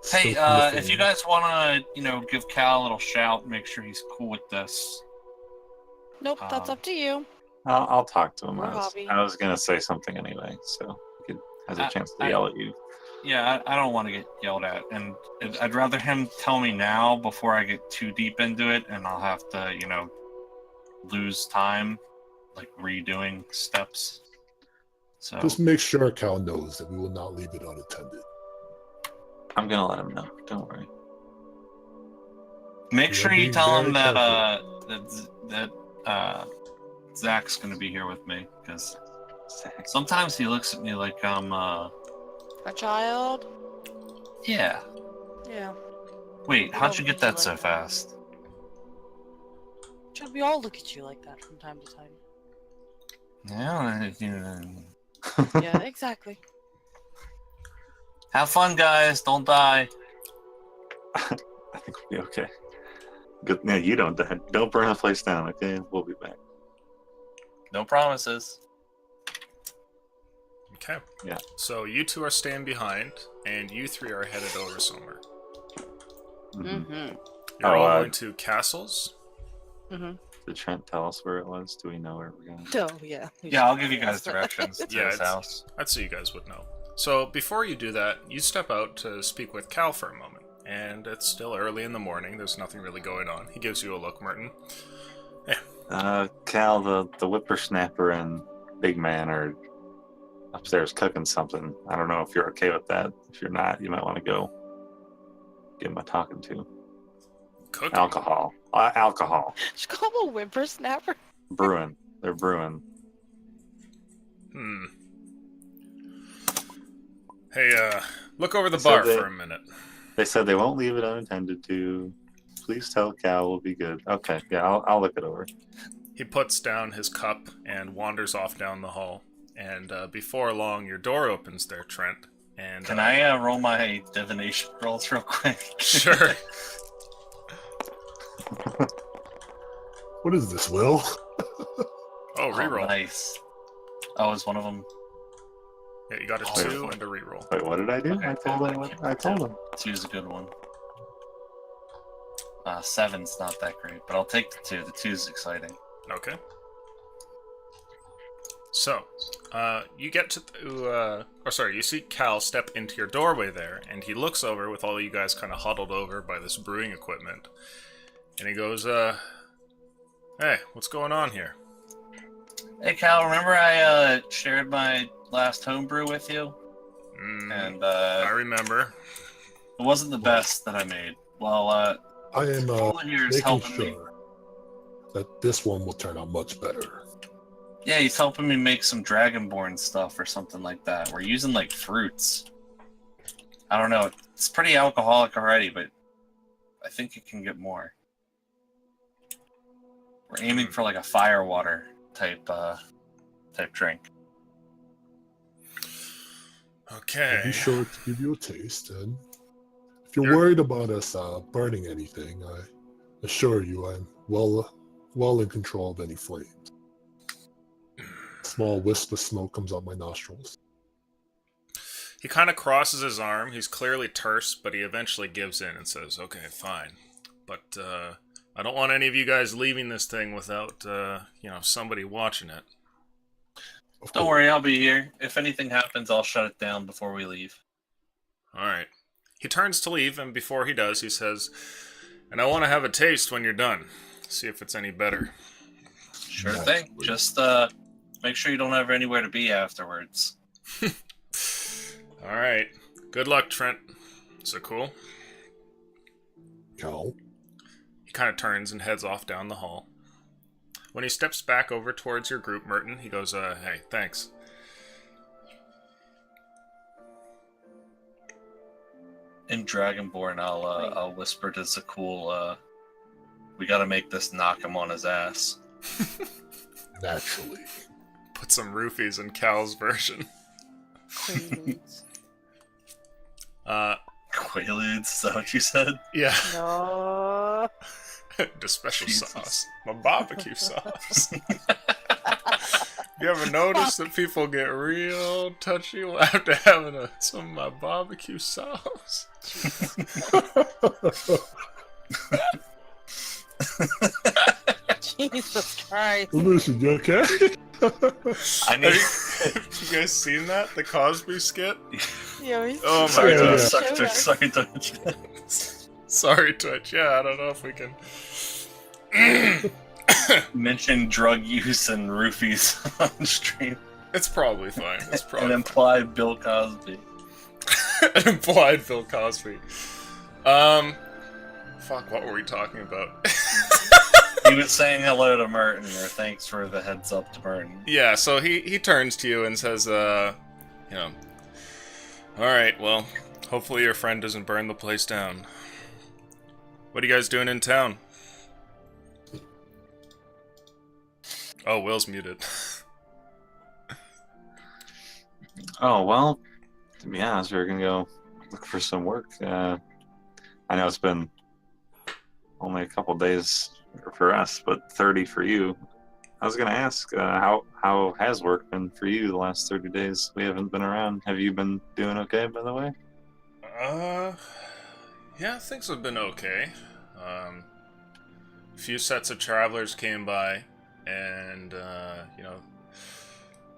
Speaker 5: Hey,
Speaker 7: Stoking the
Speaker 5: if you
Speaker 7: flame.
Speaker 5: guys want to, give Cal a little shout, make sure he's cool with this.
Speaker 2: Nope, that's up to you.
Speaker 4: I'll talk to him.
Speaker 2: We're
Speaker 4: I
Speaker 2: hobby.
Speaker 4: was going to say something anyway, so he has a chance to yell at you.
Speaker 5: Yeah, I don't want to get yelled at, and I'd rather him tell me now before I get too deep into it, and I'll have to, lose time, like redoing steps. So
Speaker 7: Just make sure Cal knows that we will not leave it unattended.
Speaker 4: I'm gonna let him know. Don't worry.
Speaker 5: make
Speaker 7: We
Speaker 5: sure
Speaker 7: are
Speaker 5: you
Speaker 7: being
Speaker 5: tell him
Speaker 7: very
Speaker 5: that
Speaker 7: careful.
Speaker 5: Zach's gonna be here with me, because
Speaker 4: Zach.
Speaker 5: sometimes he looks at me like I'm
Speaker 2: A child?
Speaker 5: yeah.
Speaker 2: Yeah.
Speaker 5: Wait, how'd you get that so
Speaker 2: Like that.
Speaker 5: fast?
Speaker 2: Should we all look at you like that from time to time?
Speaker 5: Yeah.
Speaker 2: Yeah, exactly.
Speaker 5: Have fun, guys. Don't die.
Speaker 4: I think we'll be okay. Good. No, you don't die. Don't burn the place down, okay? We'll be back.
Speaker 5: No promises.
Speaker 1: Okay.
Speaker 4: Yeah.
Speaker 1: So you two are staying behind, and you three are headed over somewhere.
Speaker 2: Mm-hmm.
Speaker 1: You're
Speaker 4: Oh,
Speaker 1: all going to castles.
Speaker 2: Mm-hmm.
Speaker 4: Did Trent tell us where it was? Do we know where we're going?
Speaker 2: Oh, yeah.
Speaker 5: Yeah, I'll give you guys directions to
Speaker 1: Yeah,
Speaker 5: his
Speaker 1: it's-
Speaker 5: house.
Speaker 1: I'd say you guys would know. So before you do that, you step out to speak with Cal for a moment. And it's still early in the morning. There's nothing really going on. He gives you a look, Merton.
Speaker 4: Cal, the whippersnapper and Big Man are upstairs cooking something. I don't know if you're okay with that. If you're not, you might want to go give him a talking to.
Speaker 1: Cooking.
Speaker 4: Alcohol. Alcohol.
Speaker 2: Did you call him a whippersnapper?
Speaker 4: Brewing. They're brewing.
Speaker 1: Hey, look over the
Speaker 4: So
Speaker 1: bar
Speaker 4: they-
Speaker 1: for a minute.
Speaker 4: They said they won't leave it unattended to. Please tell Cal we'll be good. Okay, yeah, I'll look it over.
Speaker 1: He puts down his cup and wanders off down the hall. And before long, your door opens there, Trent. And
Speaker 5: Can I roll my divination rolls real quick?
Speaker 1: Sure.
Speaker 7: What is this, Will?
Speaker 1: Oh, reroll.
Speaker 5: Nice. Oh, is one of them
Speaker 1: Yeah, you got a
Speaker 4: Wait.
Speaker 1: 2 and a reroll.
Speaker 4: Wait, what did I do?
Speaker 5: Okay,
Speaker 4: I told him. I told him.
Speaker 5: two's a good one. 7's not that great, but I'll take the 2. The 2's exciting.
Speaker 1: Okay. So, you get to, you see Cal step into your doorway there, and he looks over with all you guys kind of huddled over by this brewing equipment. And he goes, hey, what's going on here?
Speaker 5: Hey Cal, remember I shared my last homebrew with you? And
Speaker 1: I remember.
Speaker 5: it wasn't the best that I made. Well,
Speaker 7: I am
Speaker 5: Colin here is
Speaker 7: making
Speaker 5: helping me.
Speaker 7: sure that this one will turn out much better.
Speaker 5: Yeah, he's helping me make some Dragonborn stuff or something like that. We're using like fruits. I don't know. It's pretty alcoholic already, but I think it can get more. We're aiming for like a firewater type drink.
Speaker 7: I'll
Speaker 1: Okay.
Speaker 7: be sure to give you a taste, and if you're worried about us burning anything, I assure you I'm well in control of any flames. Small wisp of smoke comes out my nostrils.
Speaker 1: He kind of crosses his arm. He's clearly terse, but he eventually gives in and says, okay, fine. But, I don't want any of you guys leaving this thing without, somebody watching it.
Speaker 7: Of
Speaker 5: Don't
Speaker 7: course.
Speaker 5: worry, I'll be here. If anything happens, I'll shut it down before we leave.
Speaker 1: Alright. He turns to leave, and before he does, he says, and I want to have a taste when you're done. See if it's any better.
Speaker 5: Sure
Speaker 7: Naturally.
Speaker 5: thing. Just make sure you don't have anywhere to be afterwards.
Speaker 1: Alright. Good luck, Trent. Is it cool?
Speaker 7: Cal,
Speaker 1: He kind of turns and heads off down the hall. When he steps back over towards your group, Merton, he goes, hey, thanks.
Speaker 5: In Dragonborn, I'll whisper to Zakul, we gotta make this knock him on his ass.
Speaker 7: naturally.
Speaker 1: Put some roofies in Cal's version.
Speaker 2: Quaaludes.
Speaker 5: Quaaludes, is that what you said?
Speaker 1: Yeah.
Speaker 2: No.
Speaker 1: The special
Speaker 5: Jesus.
Speaker 1: sauce. My barbecue sauce. You ever notice that people get real touchy after having some of my barbecue sauce?
Speaker 2: Jesus Christ.
Speaker 7: Listen, you okay?
Speaker 5: I need.
Speaker 1: Have you guys seen that? The Cosby skit?
Speaker 2: Yeah, he's
Speaker 1: Oh my
Speaker 5: Sorry,
Speaker 7: Yeah,
Speaker 5: Twitch.
Speaker 7: yeah.
Speaker 5: Sorry, Twitch.
Speaker 1: Sorry, Twitch. Yeah, I don't know if we can.
Speaker 5: Mention drug use and roofies on stream.
Speaker 1: It's probably fine. It's
Speaker 5: And
Speaker 1: probably
Speaker 5: imply Bill Cosby.
Speaker 1: an implied Bill Cosby. Fuck. What were we talking about?
Speaker 5: He was saying hello to Merton, or thanks for the heads up to Merton.
Speaker 1: Yeah. So he turns to you and says, all right. Well, hopefully your friend doesn't burn the place down. What are you guys doing in town? Oh, Will's muted.
Speaker 4: Oh well, to be honest, we were gonna go look for some work. I know it's been only a couple days for us, but 30 for you. I was gonna ask, how has work been for you the last 30 days? We haven't been around. Have you been doing okay, by the way?
Speaker 1: Yeah, things have been okay. A few sets of travelers came by, and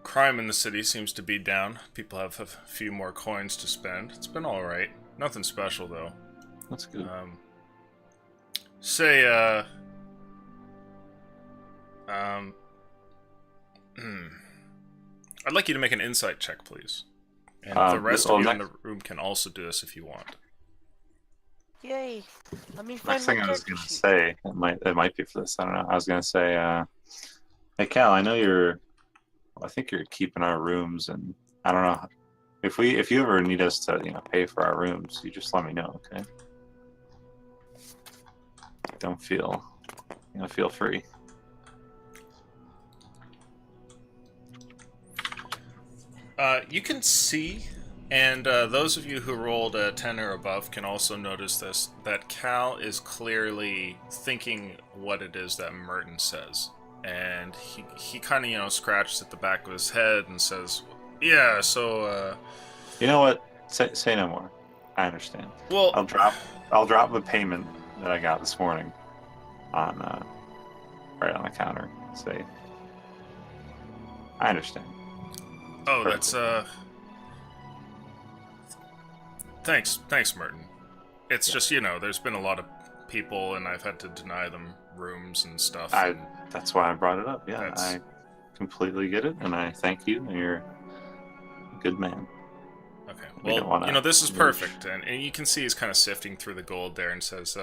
Speaker 1: crime in the city seems to be down. People have a few more coins to spend. It's been all right. Nothing special though.
Speaker 4: That's good.
Speaker 1: I'd like you to make an insight check, please. And the rest
Speaker 4: well,
Speaker 1: of you in
Speaker 4: next-
Speaker 1: the room can also do this if you want.
Speaker 2: Yay! Let me find
Speaker 4: Next thing
Speaker 2: my
Speaker 4: I was
Speaker 2: character
Speaker 4: gonna
Speaker 2: sheet.
Speaker 4: say, it might be for this. I don't know. I was gonna say, hey Cal, I know I think you're keeping our rooms, and I don't know if you ever need us to pay for our rooms, you just let me know, okay? Don't feel free.
Speaker 1: You can see, and those of you who rolled a 10 or above can also notice this, that Cal is clearly thinking what it is that Merton says. And he kind of, scratches at the back of his head and says, yeah, so,
Speaker 4: You know what? Say no more. I understand.
Speaker 1: well,
Speaker 4: I'll drop the payment that I got this morning on right on the counter. Say, I understand.
Speaker 1: oh, that's, thanks, Merton. It's just, there's been a lot of people, and I've had to deny them rooms and stuff. and
Speaker 4: That's why I brought it up. Yeah,
Speaker 1: That's-
Speaker 4: I completely get it, and I thank you. And you're a good man.
Speaker 1: Okay,
Speaker 4: We don't
Speaker 1: well,
Speaker 4: wanna
Speaker 1: this is
Speaker 4: lose.
Speaker 1: perfect, and you can see he's kind of sifting through the gold there and says,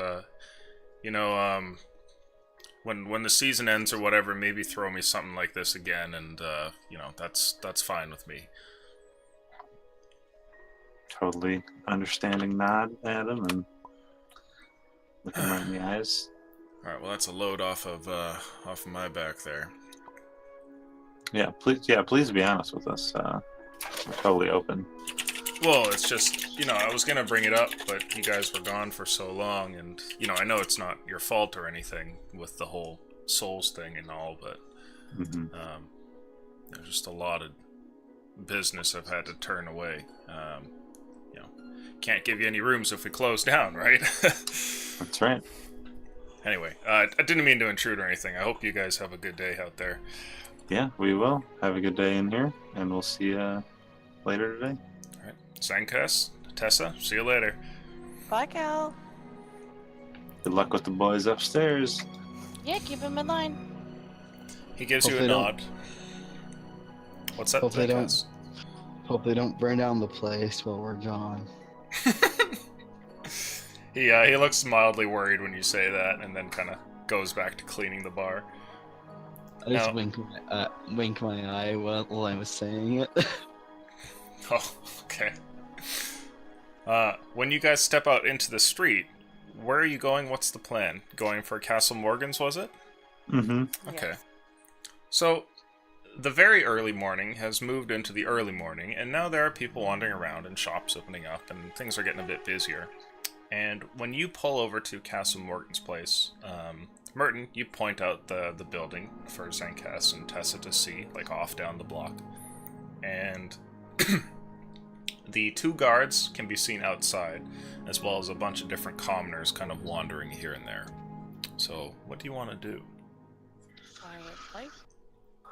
Speaker 1: when the season ends or whatever, maybe throw me something like this again, and that's fine with me.
Speaker 4: Totally understanding nod at him and looking right in the eyes.
Speaker 1: All right, well, that's a load off of my back there.
Speaker 4: Yeah, please be honest with us. We're totally open.
Speaker 1: Well, it's just, I was gonna bring it up, but you guys were gone for so long, and, I know it's not your fault or anything with the whole souls thing and all, but,
Speaker 4: Hmm.
Speaker 1: there's just a lot of business I've had to turn away. Can't give you any rooms if we close down, right?
Speaker 4: That's right.
Speaker 1: Anyway, I didn't mean to intrude or anything. I hope you guys have a good day out there.
Speaker 4: Yeah, we will. Have a good day in here, and we'll see you later today.
Speaker 1: All right, Sankas, Tessa, see you later.
Speaker 2: Bye, Cal.
Speaker 4: Good luck with the boys upstairs.
Speaker 2: Yeah, keep him in line.
Speaker 1: He gives you a
Speaker 8: Hopefully don't-
Speaker 1: nod. What's that,
Speaker 8: Hopefully don't-
Speaker 1: Sankas?
Speaker 8: Hope they don't burn down the place while we're gone.
Speaker 1: He looks mildly worried when you say that, and then kind of goes back to cleaning the bar.
Speaker 8: I just
Speaker 1: No.
Speaker 8: wink my eye while I was saying it.
Speaker 1: Oh, okay. When you guys step out into the street, where are you going? What's the plan? Going for Castle Morgan's, was it?
Speaker 4: Mm-hmm.
Speaker 1: Okay. So, the very early morning has moved into the early morning, and now there are people wandering around and shops opening up, and things are getting a bit busier. And when you pull over to Castle Morgan's place, Merton, you point out the building for Zankas and Tessa to see, like off down the block. And the two guards can be seen outside, as well as a bunch of different commoners kind of wandering here and there. So, what do you want to do?
Speaker 2: I would like.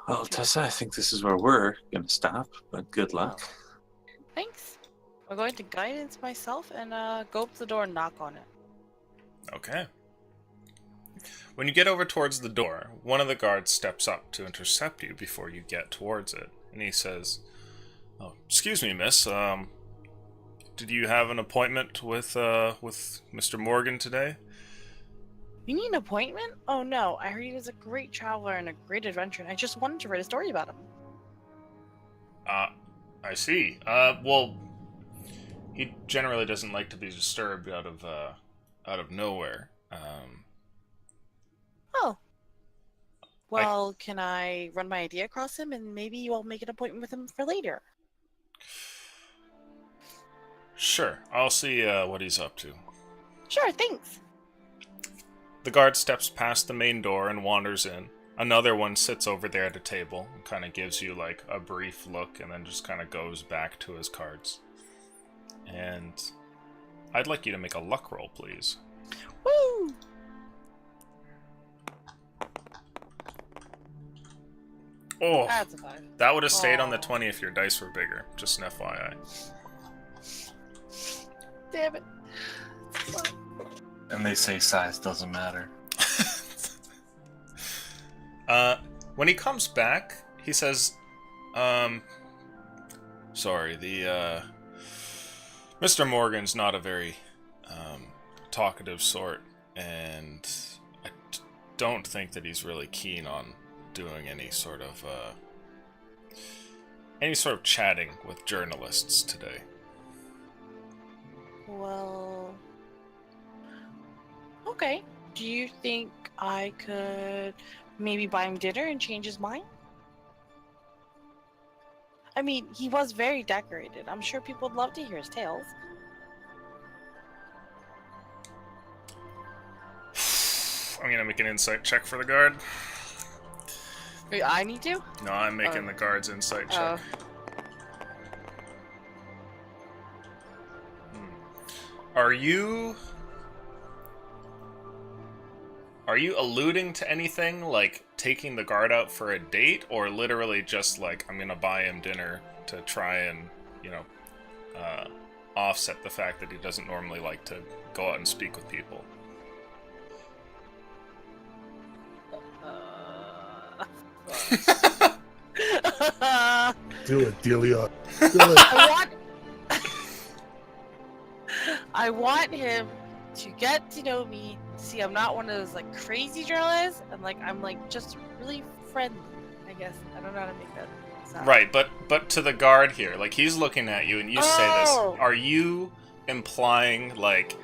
Speaker 4: Well, Tessa, I think this is where we're gonna stop. But good luck.
Speaker 2: Thanks. I'm going to guidance myself and go up to the door and knock on it.
Speaker 1: Okay. When you get over towards the door, one of the guards steps up to intercept you before you get towards it, and he says, "Oh, excuse me, miss. Did you have an appointment with Mr. Morgan today?"
Speaker 2: You need an appointment? Oh no, I heard he was a great traveler and a great adventurer, and I just wanted to write a story about him.
Speaker 1: I see. Well, he generally doesn't like to be disturbed out of nowhere.
Speaker 2: Oh. Well, can I run my idea across him, and maybe you all make an appointment with him for later?
Speaker 1: Sure, I'll see what he's up to.
Speaker 2: Sure, thanks.
Speaker 1: The guard steps past the main door and wanders in. Another one sits over there at a table and kind of gives you like a brief look and then just kind of goes back to his cards. And I'd like you to make a luck roll, please.
Speaker 2: Woo!
Speaker 1: Oh,
Speaker 2: That's a 5.
Speaker 1: that would have stayed on the
Speaker 2: Aw.
Speaker 1: 20 if your dice were bigger. Just an FYI.
Speaker 2: Damn it.
Speaker 5: And they say size doesn't matter.
Speaker 1: When he comes back, he says, sorry, Mr. Morgan's not a very, talkative sort, and I don't think that he's really keen on doing any sort of chatting with journalists today.
Speaker 2: Well... Okay. Do you think I could maybe buy him dinner and change his mind? I mean, he was very decorated. I'm sure people would love to hear his tales.
Speaker 1: I'm gonna make an insight check for the guard.
Speaker 2: Wait, I need to?
Speaker 1: No, I'm making
Speaker 2: Oh.
Speaker 1: the guard's insight check. Are you alluding to anything, like taking the guard out for a date, or literally just like, I'm gonna buy him dinner to try and, offset the fact that he doesn't normally like to go out and speak with people?
Speaker 7: Do it, Delia. Do it.
Speaker 2: I want him to get to know me. See, I'm not one of those like crazy journalists, and I'm like just really friendly. I guess I don't know how to make that sound.
Speaker 1: Right, but to the guard here, like he's looking at you and you say this.
Speaker 2: Oh.
Speaker 1: Are you implying like,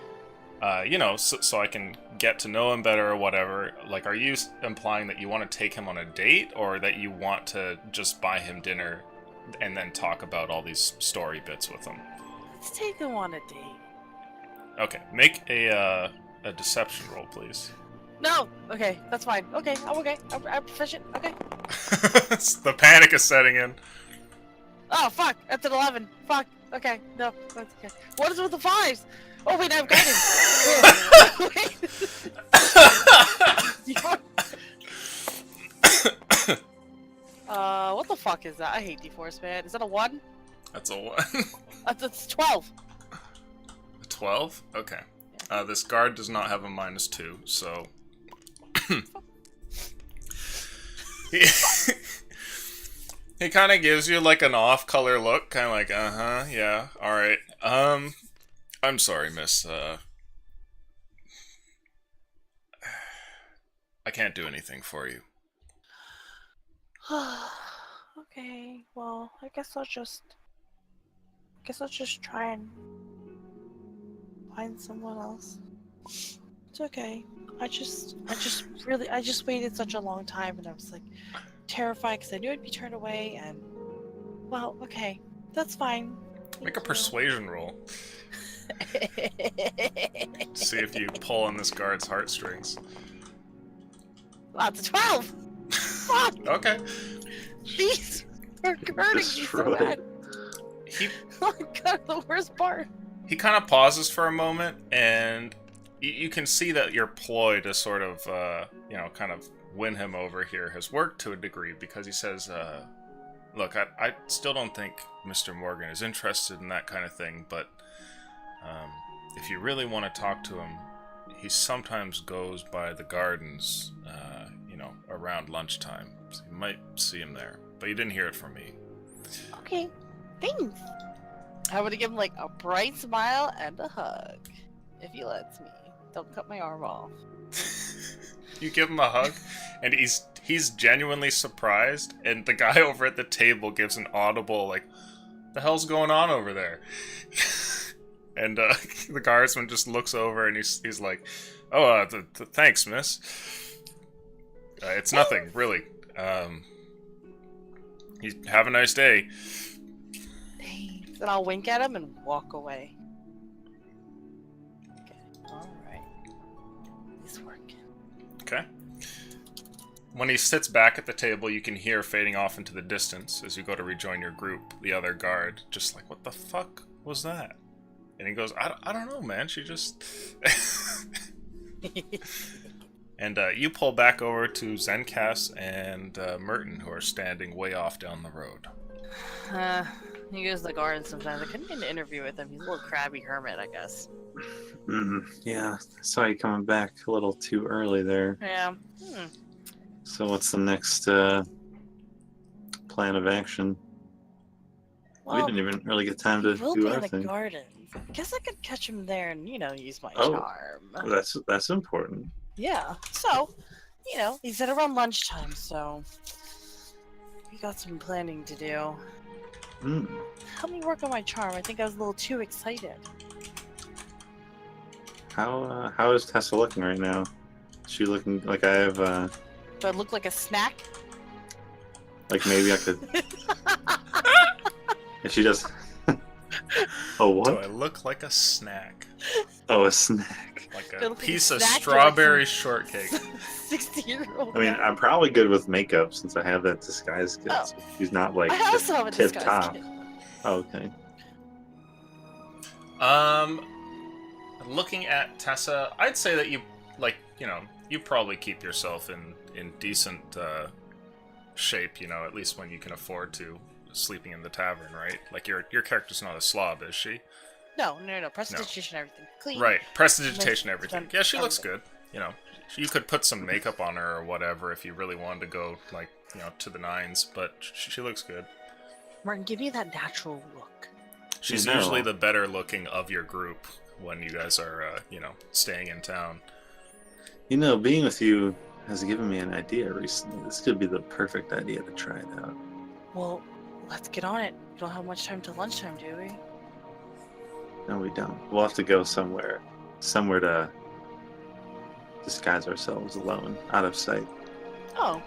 Speaker 1: so I can get to know him better or whatever? Like, are you implying that you want to take him on a date, or that you want to just buy him dinner and then talk about all these story bits with him?
Speaker 2: Let's take him on a date.
Speaker 1: Okay, make a deception roll, please.
Speaker 2: No. Okay, that's fine. Okay, I'm okay. I'm proficient. Okay.
Speaker 1: The panic is setting in.
Speaker 2: Oh fuck! That's an 11. Fuck. Okay. No. That's okay. What is with the 5s? Oh wait, I've got him. What the fuck is that? I hate D4s, man. Is that a 1?
Speaker 1: That's a 1.
Speaker 2: That's 12.
Speaker 1: 12? Okay. This guard does not have a -2, so... he kind of gives you like an off-color look, kind of like, uh-huh, yeah, alright. I'm sorry, miss, I can't do anything for you.
Speaker 2: Okay, well, I guess I'll just try and find someone else. It's okay. I just waited such a long time, and I was like terrified because I knew I'd be turned away. And well, okay, that's fine.
Speaker 1: Make a persuasion roll. See if you pull on this guard's heartstrings.
Speaker 2: That's a 12. Fuck.
Speaker 1: Okay.
Speaker 2: These are hurting me so
Speaker 4: Destroyed.
Speaker 2: bad.
Speaker 1: He
Speaker 2: Got the worst part.
Speaker 1: He kind of pauses for a moment, and you can see that your ploy to sort of, kind of win him over here has worked to a degree, because he says, look, I still don't think Mr. Morgan is interested in that kind of thing, but if you really want to talk to him, he sometimes goes by the gardens, around lunchtime. So you might see him there, but you didn't hear it from me.
Speaker 2: Okay, thanks. I would give him like a bright smile and a hug, if he lets me. Don't cut my arm off.
Speaker 1: You give him a hug, and he's genuinely surprised, and the guy over at the table gives an audible, like, the hell's going on over there? And the guardsman just looks over, and he's like, oh, thanks, miss. It's nothing, really. Have a nice day.
Speaker 2: Thanks. And I'll wink at him and walk away. Okay, alright. It's working.
Speaker 1: Okay. When he sits back at the table, you can hear fading off into the distance as you go to rejoin your group, the other guard, just like, what the fuck was that? And he goes, I don't know, man. She just... And you pull back over to Zencass and Merton, who are standing way off down the road.
Speaker 2: He goes to the garden sometimes. I couldn't get an interview with him. He's a little crabby hermit, I guess.
Speaker 4: Yeah, I saw you coming back a little too early there.
Speaker 2: Yeah.
Speaker 4: So what's the next plan of action?
Speaker 2: Well,
Speaker 4: we didn't even really get time to
Speaker 2: we'll
Speaker 4: do
Speaker 2: be in
Speaker 4: anything.
Speaker 2: the gardens. I guess I could catch him there and, use my
Speaker 4: Oh.
Speaker 2: charm.
Speaker 4: That's important.
Speaker 2: Yeah. So, he said around lunchtime, so we got some planning to do. Help me work on my charm. I think I was a little too excited.
Speaker 4: How is Tessa looking right now? Is she looking like I have
Speaker 2: Do I look like a snack?
Speaker 4: like maybe I could if she does Oh
Speaker 1: Do
Speaker 4: what?
Speaker 1: I look like a snack?
Speaker 4: Oh, a snack.
Speaker 1: Like
Speaker 2: Do I
Speaker 1: a
Speaker 2: look like
Speaker 1: piece
Speaker 2: a
Speaker 1: of
Speaker 2: snack or
Speaker 1: strawberry
Speaker 2: like
Speaker 1: shortcake.
Speaker 2: 60-year-old.
Speaker 4: I mean, I'm probably good with makeup since I have that disguise kit.
Speaker 2: Oh.
Speaker 4: So she's not like
Speaker 2: I also have a
Speaker 4: tip
Speaker 2: disguise
Speaker 4: top.
Speaker 2: kit.
Speaker 4: Oh, okay.
Speaker 1: Looking at Tessa, I'd say that you probably keep yourself in decent shape, at least when you can afford to, sleeping in the tavern, right? Like, your character's not a slob, is she?
Speaker 2: No. Prestidigitation, everything. Clean.
Speaker 1: Right, prestidigitation, everything.
Speaker 2: Done
Speaker 1: Yeah, she looks
Speaker 2: everything.
Speaker 1: good. You could put some makeup on her or whatever if you really wanted to go, like, to the nines, but she looks good.
Speaker 2: Martin, give me that natural look.
Speaker 1: She's usually the better looking of your group when you guys are, staying in town.
Speaker 4: Being with you has given me an idea recently. This could be the perfect idea to try it out.
Speaker 2: Well, let's get on it. We don't have much time till lunchtime, do we?
Speaker 4: No, we don't. We'll have to go somewhere to disguise ourselves alone, out of sight.
Speaker 2: Oh.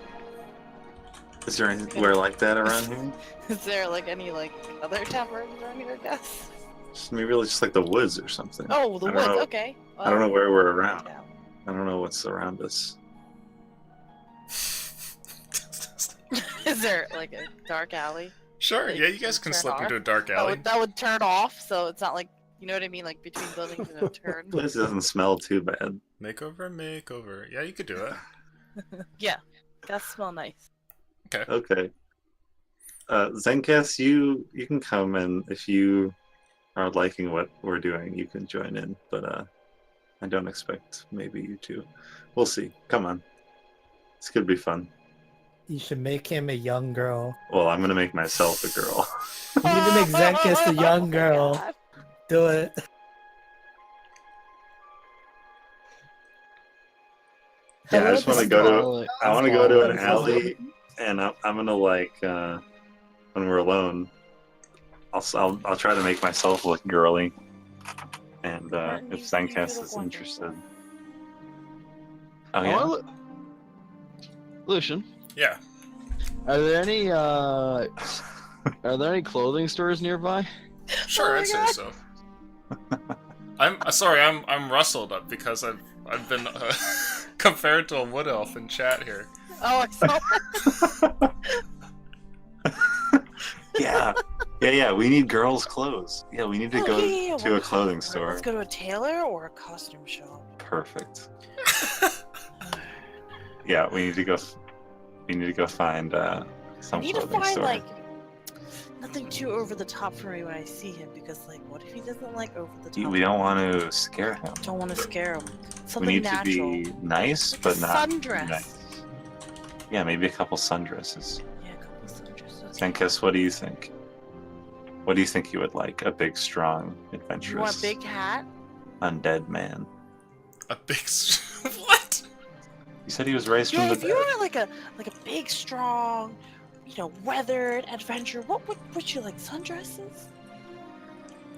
Speaker 4: Is there anywhere like that around here?
Speaker 2: Is there, any, other taverns around here, I guess?
Speaker 4: Maybe just like the woods or something.
Speaker 2: Oh, the
Speaker 4: I don't
Speaker 2: woods,
Speaker 4: know.
Speaker 2: okay.
Speaker 4: I don't know where we're around.
Speaker 2: Yeah.
Speaker 4: I don't know what's around us.
Speaker 2: Is there, a dark alley?
Speaker 1: Sure,
Speaker 2: Like,
Speaker 1: yeah, you guys can
Speaker 2: turn
Speaker 1: slip
Speaker 2: off?
Speaker 1: into a dark alley.
Speaker 2: That would turn off, so it's not you know what I mean? Between buildings and a turn.
Speaker 4: This doesn't smell too bad.
Speaker 1: Makeover. Yeah, you could do it.
Speaker 2: Yeah. That smell nice.
Speaker 4: Okay. Zencast, you can come, and if you are liking what we're doing, you can join in. But I don't expect maybe you to. We'll see. Come on. This could be fun.
Speaker 3: You should make him a young girl.
Speaker 4: Well, I'm gonna make myself a girl.
Speaker 3: You need to make Zenkiss a young girl.
Speaker 2: God.
Speaker 3: Do it.
Speaker 4: Yeah, I just want to go to. I want to go to an
Speaker 3: Follow it.
Speaker 4: alley, and I'm gonna when we're alone, I'll try to make myself look girly, and if Zencast is interested. Oh yeah.
Speaker 8: Lucian,
Speaker 1: Yeah.
Speaker 8: are there any clothing stores nearby?
Speaker 1: Sure,
Speaker 2: my
Speaker 1: I'd say
Speaker 2: God.
Speaker 1: so. I'm sorry. I'm rustled up because I've been compared to a wood elf in chat here.
Speaker 2: Oh, I saw that.
Speaker 4: Yeah. We need girls' clothes. Yeah, we need to go
Speaker 2: yeah,
Speaker 4: to a clothing store.
Speaker 2: Let's go to a tailor or a costume shop.
Speaker 4: Perfect. Yeah, we need to go. We need to go find some
Speaker 2: I need to
Speaker 4: clothing
Speaker 2: find
Speaker 4: store.
Speaker 2: nothing too over the top for me when I see him, because like, what if he doesn't like over the top?
Speaker 4: We don't want to scare him.
Speaker 2: Don't want to scare him.
Speaker 4: We
Speaker 2: Something
Speaker 4: need
Speaker 2: natural.
Speaker 4: to be nice,
Speaker 2: Like
Speaker 4: but
Speaker 2: a
Speaker 4: not
Speaker 2: sundress.
Speaker 4: nice. Yeah, maybe a couple sundresses.
Speaker 2: Yeah, a couple of sundresses. Okay.
Speaker 4: Zenkus, what do you think? What do you think you would like? A big, strong,
Speaker 2: You want
Speaker 4: adventurous,
Speaker 2: a big hat?
Speaker 4: undead man.
Speaker 1: A big. What?
Speaker 4: You said he was raised
Speaker 2: Yeah,
Speaker 4: from the
Speaker 2: if you
Speaker 4: dead.
Speaker 2: wanted like a big, strong, weathered adventure, what would you like? Sundresses?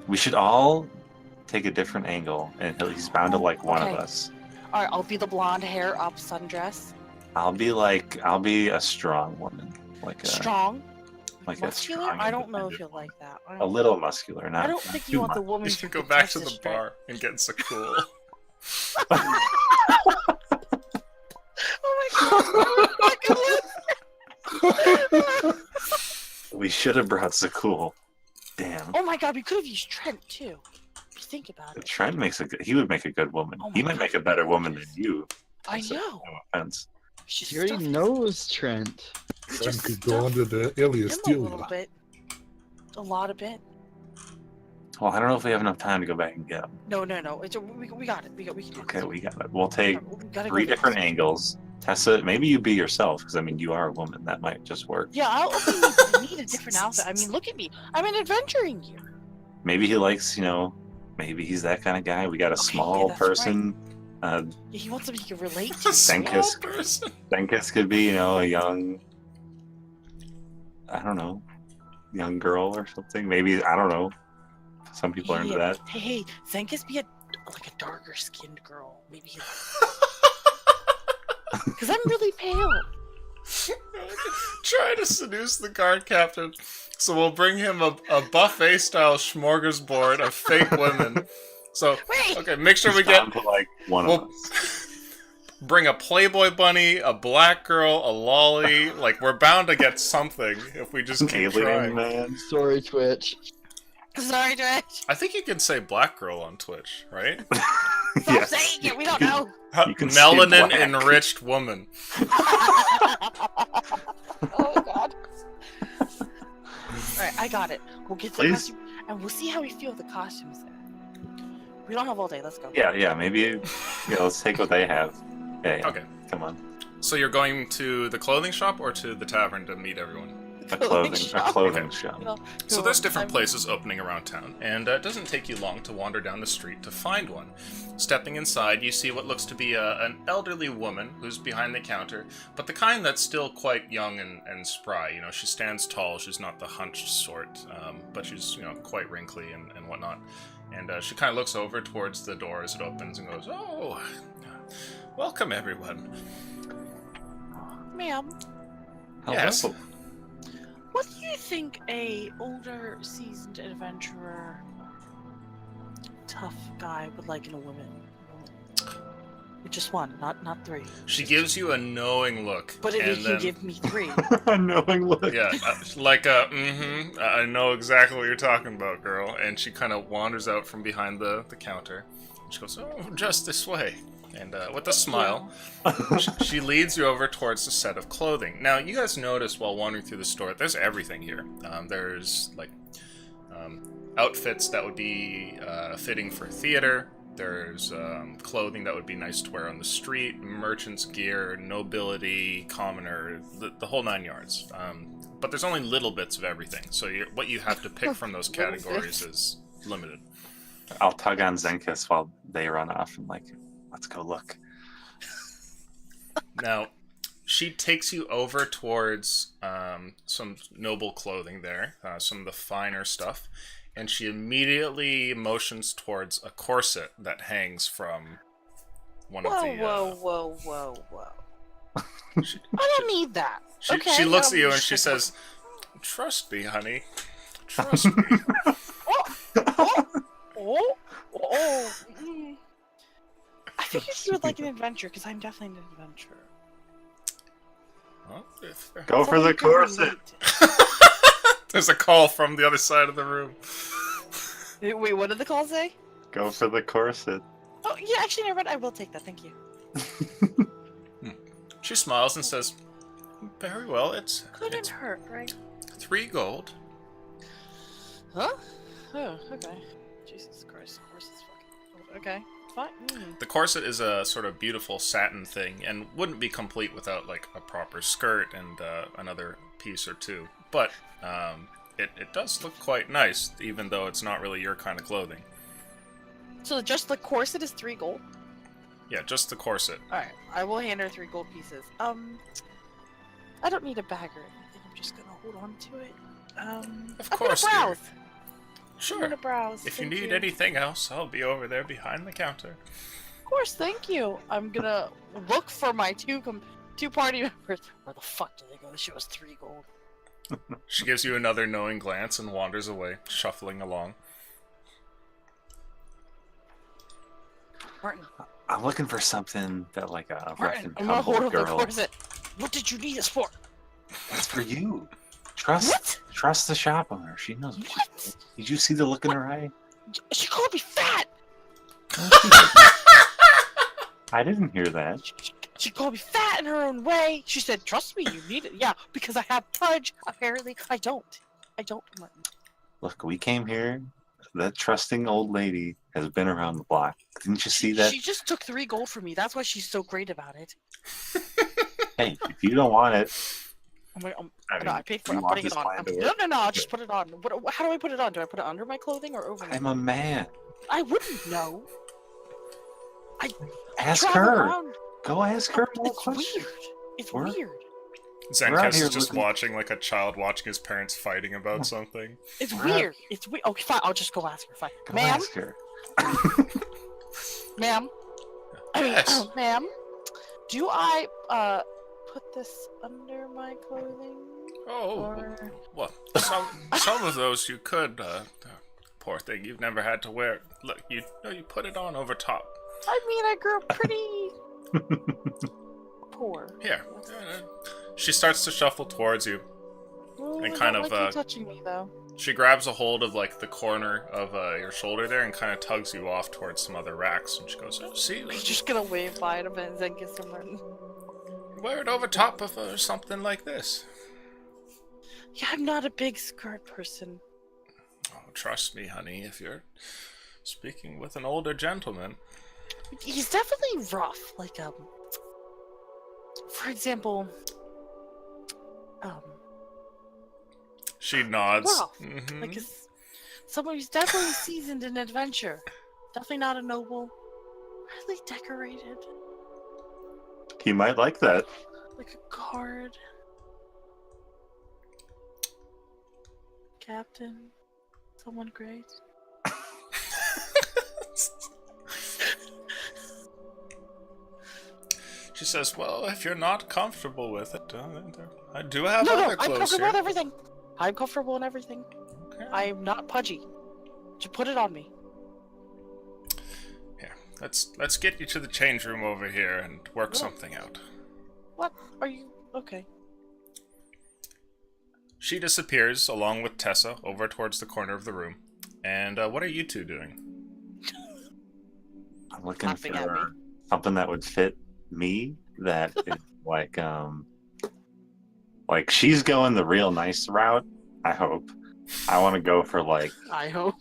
Speaker 4: We should all take a different angle, and he's bound to like one of
Speaker 2: Okay.
Speaker 4: us.
Speaker 2: All right, I'll be the blonde hair up sundress.
Speaker 4: I'll be a strong woman, like a
Speaker 2: Strong,
Speaker 4: like
Speaker 2: muscular.
Speaker 4: a strong.
Speaker 2: I don't know if
Speaker 4: independent
Speaker 2: you'll like that.
Speaker 4: woman. A little muscular, not.
Speaker 2: I don't
Speaker 4: not
Speaker 2: think
Speaker 4: too
Speaker 2: you want the
Speaker 4: much.
Speaker 2: woman
Speaker 1: You
Speaker 2: who
Speaker 1: should go
Speaker 2: could
Speaker 1: back
Speaker 2: test
Speaker 1: to
Speaker 2: his
Speaker 1: the
Speaker 2: strength.
Speaker 1: bar and get so cool.
Speaker 2: Oh my god!
Speaker 4: We should have brought Zakul. Damn.
Speaker 2: Oh my god, we could have used Trent too. If you think about it.
Speaker 4: Trent he would make a good woman.
Speaker 2: Oh
Speaker 4: He
Speaker 2: my
Speaker 4: might make a better woman than you.
Speaker 2: I
Speaker 4: So,
Speaker 2: know.
Speaker 4: No offense.
Speaker 2: Just
Speaker 8: He already
Speaker 2: stuff
Speaker 8: knows Trent.
Speaker 7: Trent
Speaker 2: just
Speaker 7: could go
Speaker 2: stuff
Speaker 7: under the alias
Speaker 2: him a little
Speaker 7: Delia.
Speaker 2: bit. A lot of bit.
Speaker 4: Well, I don't know if we have enough time to go back and get him.
Speaker 2: No. It's we got it. We can do
Speaker 4: Okay,
Speaker 2: this.
Speaker 4: we got it. We'll take
Speaker 2: We gotta
Speaker 4: 3
Speaker 2: go get
Speaker 4: different
Speaker 2: this.
Speaker 4: angles. Tessa, maybe you be yourself, because I mean, you are a woman. That might just work.
Speaker 2: Yeah, I need a different outfit. I mean, look at me. I'm in adventuring gear.
Speaker 4: Maybe he likes, maybe he's that kind of guy. We got a
Speaker 2: Okay,
Speaker 4: small
Speaker 2: that's
Speaker 4: person.
Speaker 2: Yeah, he wants somebody he can relate
Speaker 1: A
Speaker 2: to.
Speaker 1: small
Speaker 4: Zenkus.
Speaker 1: person.
Speaker 4: Zenkus could be, a young, I don't know, young girl or something. Maybe, I don't know. Some people are into
Speaker 2: Yeah.
Speaker 4: that.
Speaker 2: Hey, Zenkus be a darker skinned girl. Maybe because I'm really pale.
Speaker 1: Try to seduce the guard captain. So we'll bring him a buffet style smorgasbord of fake women. So
Speaker 2: Wait.
Speaker 1: okay, make sure we
Speaker 4: It's
Speaker 1: get
Speaker 4: down to like one
Speaker 1: Well-
Speaker 4: of us.
Speaker 1: bring a Playboy bunny, a black girl, a lolly. Like we're bound to get something if we just
Speaker 4: An
Speaker 1: keep
Speaker 4: alien
Speaker 1: trying.
Speaker 4: man.
Speaker 8: Sorry, Twitch.
Speaker 2: Sorry, Twitch.
Speaker 1: I think you can say black girl on Twitch, right?
Speaker 2: Stop
Speaker 4: Yes.
Speaker 2: saying it. We don't know.
Speaker 4: You can say
Speaker 1: Melanin
Speaker 4: black.
Speaker 1: enriched woman.
Speaker 2: Oh god. Alright, I got it. We'll get the
Speaker 4: Please.
Speaker 2: costume and we'll see how we feel with the costumes there. We don't have all day, let's go.
Speaker 4: Yeah, maybe. Yeah, let's take what they have. Yeah.
Speaker 1: Okay.
Speaker 4: Come on.
Speaker 1: So you're going to the clothing shop or to the tavern to meet everyone?
Speaker 4: A clothing
Speaker 2: shop.
Speaker 4: shop.
Speaker 1: So there's different
Speaker 2: I'm-
Speaker 1: places opening around town, and it doesn't take you long to wander down the street to find one. Stepping inside, you see what looks to be an elderly woman who's behind the counter, but the kind that's still quite young and spry. You know, she stands tall. She's not the hunched sort, but she's quite wrinkly and whatnot. And she kind of looks over towards the door as it opens and goes, "Oh, welcome everyone."
Speaker 2: Ma'am,
Speaker 1: Yes.
Speaker 2: what do you think a older, seasoned adventurer, tough guy would like in a woman? Just one, not three.
Speaker 1: She gives you a knowing look,
Speaker 2: But if
Speaker 1: and
Speaker 2: you
Speaker 1: then
Speaker 2: can give me three.
Speaker 4: A knowing look.
Speaker 1: yeah, like I know exactly what you're talking about, girl. And she kind of wanders out from behind the counter. She goes, "Oh, just this way." And with a smile, she leads you over towards the set of clothing. Now, you guys notice while wandering through the store, there's everything here. There's like outfits that would be fitting for theater. There's clothing that would be nice to wear on the street, merchant's gear, nobility, commoner, the whole 9 yards. But there's only little bits of everything, so what you have to pick from those
Speaker 2: Little
Speaker 1: categories
Speaker 2: bits.
Speaker 1: is limited.
Speaker 4: I'll tug on Zenkus while they run off and let's go look.
Speaker 1: Now, she takes you over towards some noble clothing there, some of the finer stuff, and she immediately motions towards a corset that hangs from one of the...
Speaker 2: Whoa.
Speaker 1: She,
Speaker 2: I don't need that.
Speaker 1: she,
Speaker 2: Okay,
Speaker 1: she looks at you and
Speaker 2: just
Speaker 1: she
Speaker 2: like-
Speaker 1: says, "Trust me, honey. Trust me."
Speaker 2: Oh. I figured you would like an adventure, because I'm definitely an adventurer.
Speaker 1: Well, if-
Speaker 4: Go for the
Speaker 2: Something you can
Speaker 4: corset.
Speaker 2: relate
Speaker 1: There's a call from the other side of the room.
Speaker 2: to. Wait, what did the call say?
Speaker 4: Go for the corset.
Speaker 2: Oh, yeah, actually, never mind. I will take that. Thank you.
Speaker 1: She smiles and says, "Very well, it's
Speaker 2: Couldn't hurt, right?
Speaker 1: 3 gold.
Speaker 2: Huh? Oh, okay. Jesus Christ, horse is fucking. Okay, fine.
Speaker 1: The corset is a sort of beautiful satin thing, and wouldn't be complete without like a proper skirt and another piece or two. But it does look quite nice, even though it's not really your kind of clothing.
Speaker 2: So just the corset is 3 gold?
Speaker 1: Yeah, just the corset.
Speaker 2: Alright, I will hand her 3 gold pieces. I don't need a bag or anything, I'm just gonna hold on to it.
Speaker 1: Of
Speaker 2: I'm
Speaker 1: course,
Speaker 2: gonna
Speaker 1: dear.
Speaker 2: browse. I'm
Speaker 1: Sure.
Speaker 2: gonna browse.
Speaker 1: If you
Speaker 2: thank
Speaker 1: need anything else, I'll be over there behind the counter.
Speaker 2: Of course, thank you. I'm gonna look for my two party members. Where the fuck did they go? She was 3 gold.
Speaker 1: She gives you another knowing glance and wanders away, shuffling along.
Speaker 2: Martin,
Speaker 4: I'm looking for something that like a rough
Speaker 2: Martin,
Speaker 4: and
Speaker 2: I'm gonna hold
Speaker 4: tumble
Speaker 2: up the
Speaker 4: girl.
Speaker 2: corset. What did you need this for?
Speaker 4: That's for you. Trust
Speaker 2: What?
Speaker 4: trust the shop owner. She knows what
Speaker 2: What?
Speaker 4: she's doing. Did you see the look in her eye?
Speaker 2: She called me fat!
Speaker 4: I didn't hear that.
Speaker 2: She called me fat in her own way. She said, trust me, you need it. Yeah, because I have pudge. Apparently, I don't. I don't, Martin.
Speaker 4: Look, we came here. That trusting old lady has been around the block. Didn't you see that?
Speaker 2: She just took 3 gold from me. That's why she's so great about it.
Speaker 4: Hey, if you don't want it,
Speaker 2: I paid for it.
Speaker 4: you
Speaker 2: I'm
Speaker 4: want
Speaker 2: putting it
Speaker 4: this
Speaker 2: on.
Speaker 4: plan to
Speaker 2: No,
Speaker 4: work?
Speaker 2: I'll just put it on. How do I put it on? Do I put it under my clothing or over my
Speaker 4: I'm a man.
Speaker 2: I wouldn't know.
Speaker 4: Ask
Speaker 2: Travel
Speaker 4: her.
Speaker 2: around.
Speaker 4: Go ask her more
Speaker 2: It's
Speaker 4: questions.
Speaker 2: weird. It's
Speaker 4: We're-
Speaker 2: weird.
Speaker 4: We're out
Speaker 1: Zenkus
Speaker 4: here
Speaker 1: is just
Speaker 4: looking-
Speaker 1: watching like a child watching his parents fighting about something.
Speaker 2: It's
Speaker 4: We're
Speaker 2: weird. It's weird. Okay, fine. I'll just go ask her. Fine.
Speaker 4: Go
Speaker 2: Ma'am?
Speaker 4: ask her.
Speaker 2: Ma'am? I mean,
Speaker 1: Yes.
Speaker 2: ma'am? Do I, put this under my clothing?
Speaker 1: Oh,
Speaker 2: Or...
Speaker 1: well, some of those you could. Poor thing, you've never had to wear. Look, you put it on over top.
Speaker 2: I mean, I grew up pretty... poor.
Speaker 1: Here. She starts to shuffle towards you.
Speaker 2: Well,
Speaker 1: And
Speaker 2: I
Speaker 1: kind
Speaker 2: don't
Speaker 1: of,
Speaker 2: like you touching me, though.
Speaker 1: She grabs a hold of like the corner of your shoulder there and kind of tugs you off towards some other racks. And she goes, "Oh, see,
Speaker 2: He's just gonna wave by him and then kiss him. And...
Speaker 1: wear it over top of something like this."
Speaker 2: Yeah, I'm not a big skirt person.
Speaker 1: Oh, trust me, honey. If you're speaking with an older gentleman,
Speaker 2: He's definitely rough. Like, for example,
Speaker 1: she nods.
Speaker 2: rough.
Speaker 1: Mhm.
Speaker 2: Like, someone who's definitely seasoned in adventure. Definitely not a noble. Really decorated.
Speaker 4: He might like that.
Speaker 2: Like a card. Captain. Someone great.
Speaker 1: She says, "Well, if you're not comfortable with it, I do have
Speaker 2: No,
Speaker 1: other
Speaker 2: I'm
Speaker 1: clothes
Speaker 2: comfortable
Speaker 1: here."
Speaker 2: with everything. I'm comfortable in everything.
Speaker 1: Okay.
Speaker 2: I'm not pudgy. Just put it on me.
Speaker 1: Here, let's get you to the change room over here and work something out.
Speaker 2: What are you? Okay.
Speaker 1: She disappears along with Tessa over towards the corner of the room. And what are you two doing?
Speaker 4: I'm looking
Speaker 2: Laughing at
Speaker 4: for something that would fit me. That is like she's going the real nice route. I hope. I want to go for
Speaker 2: I hope.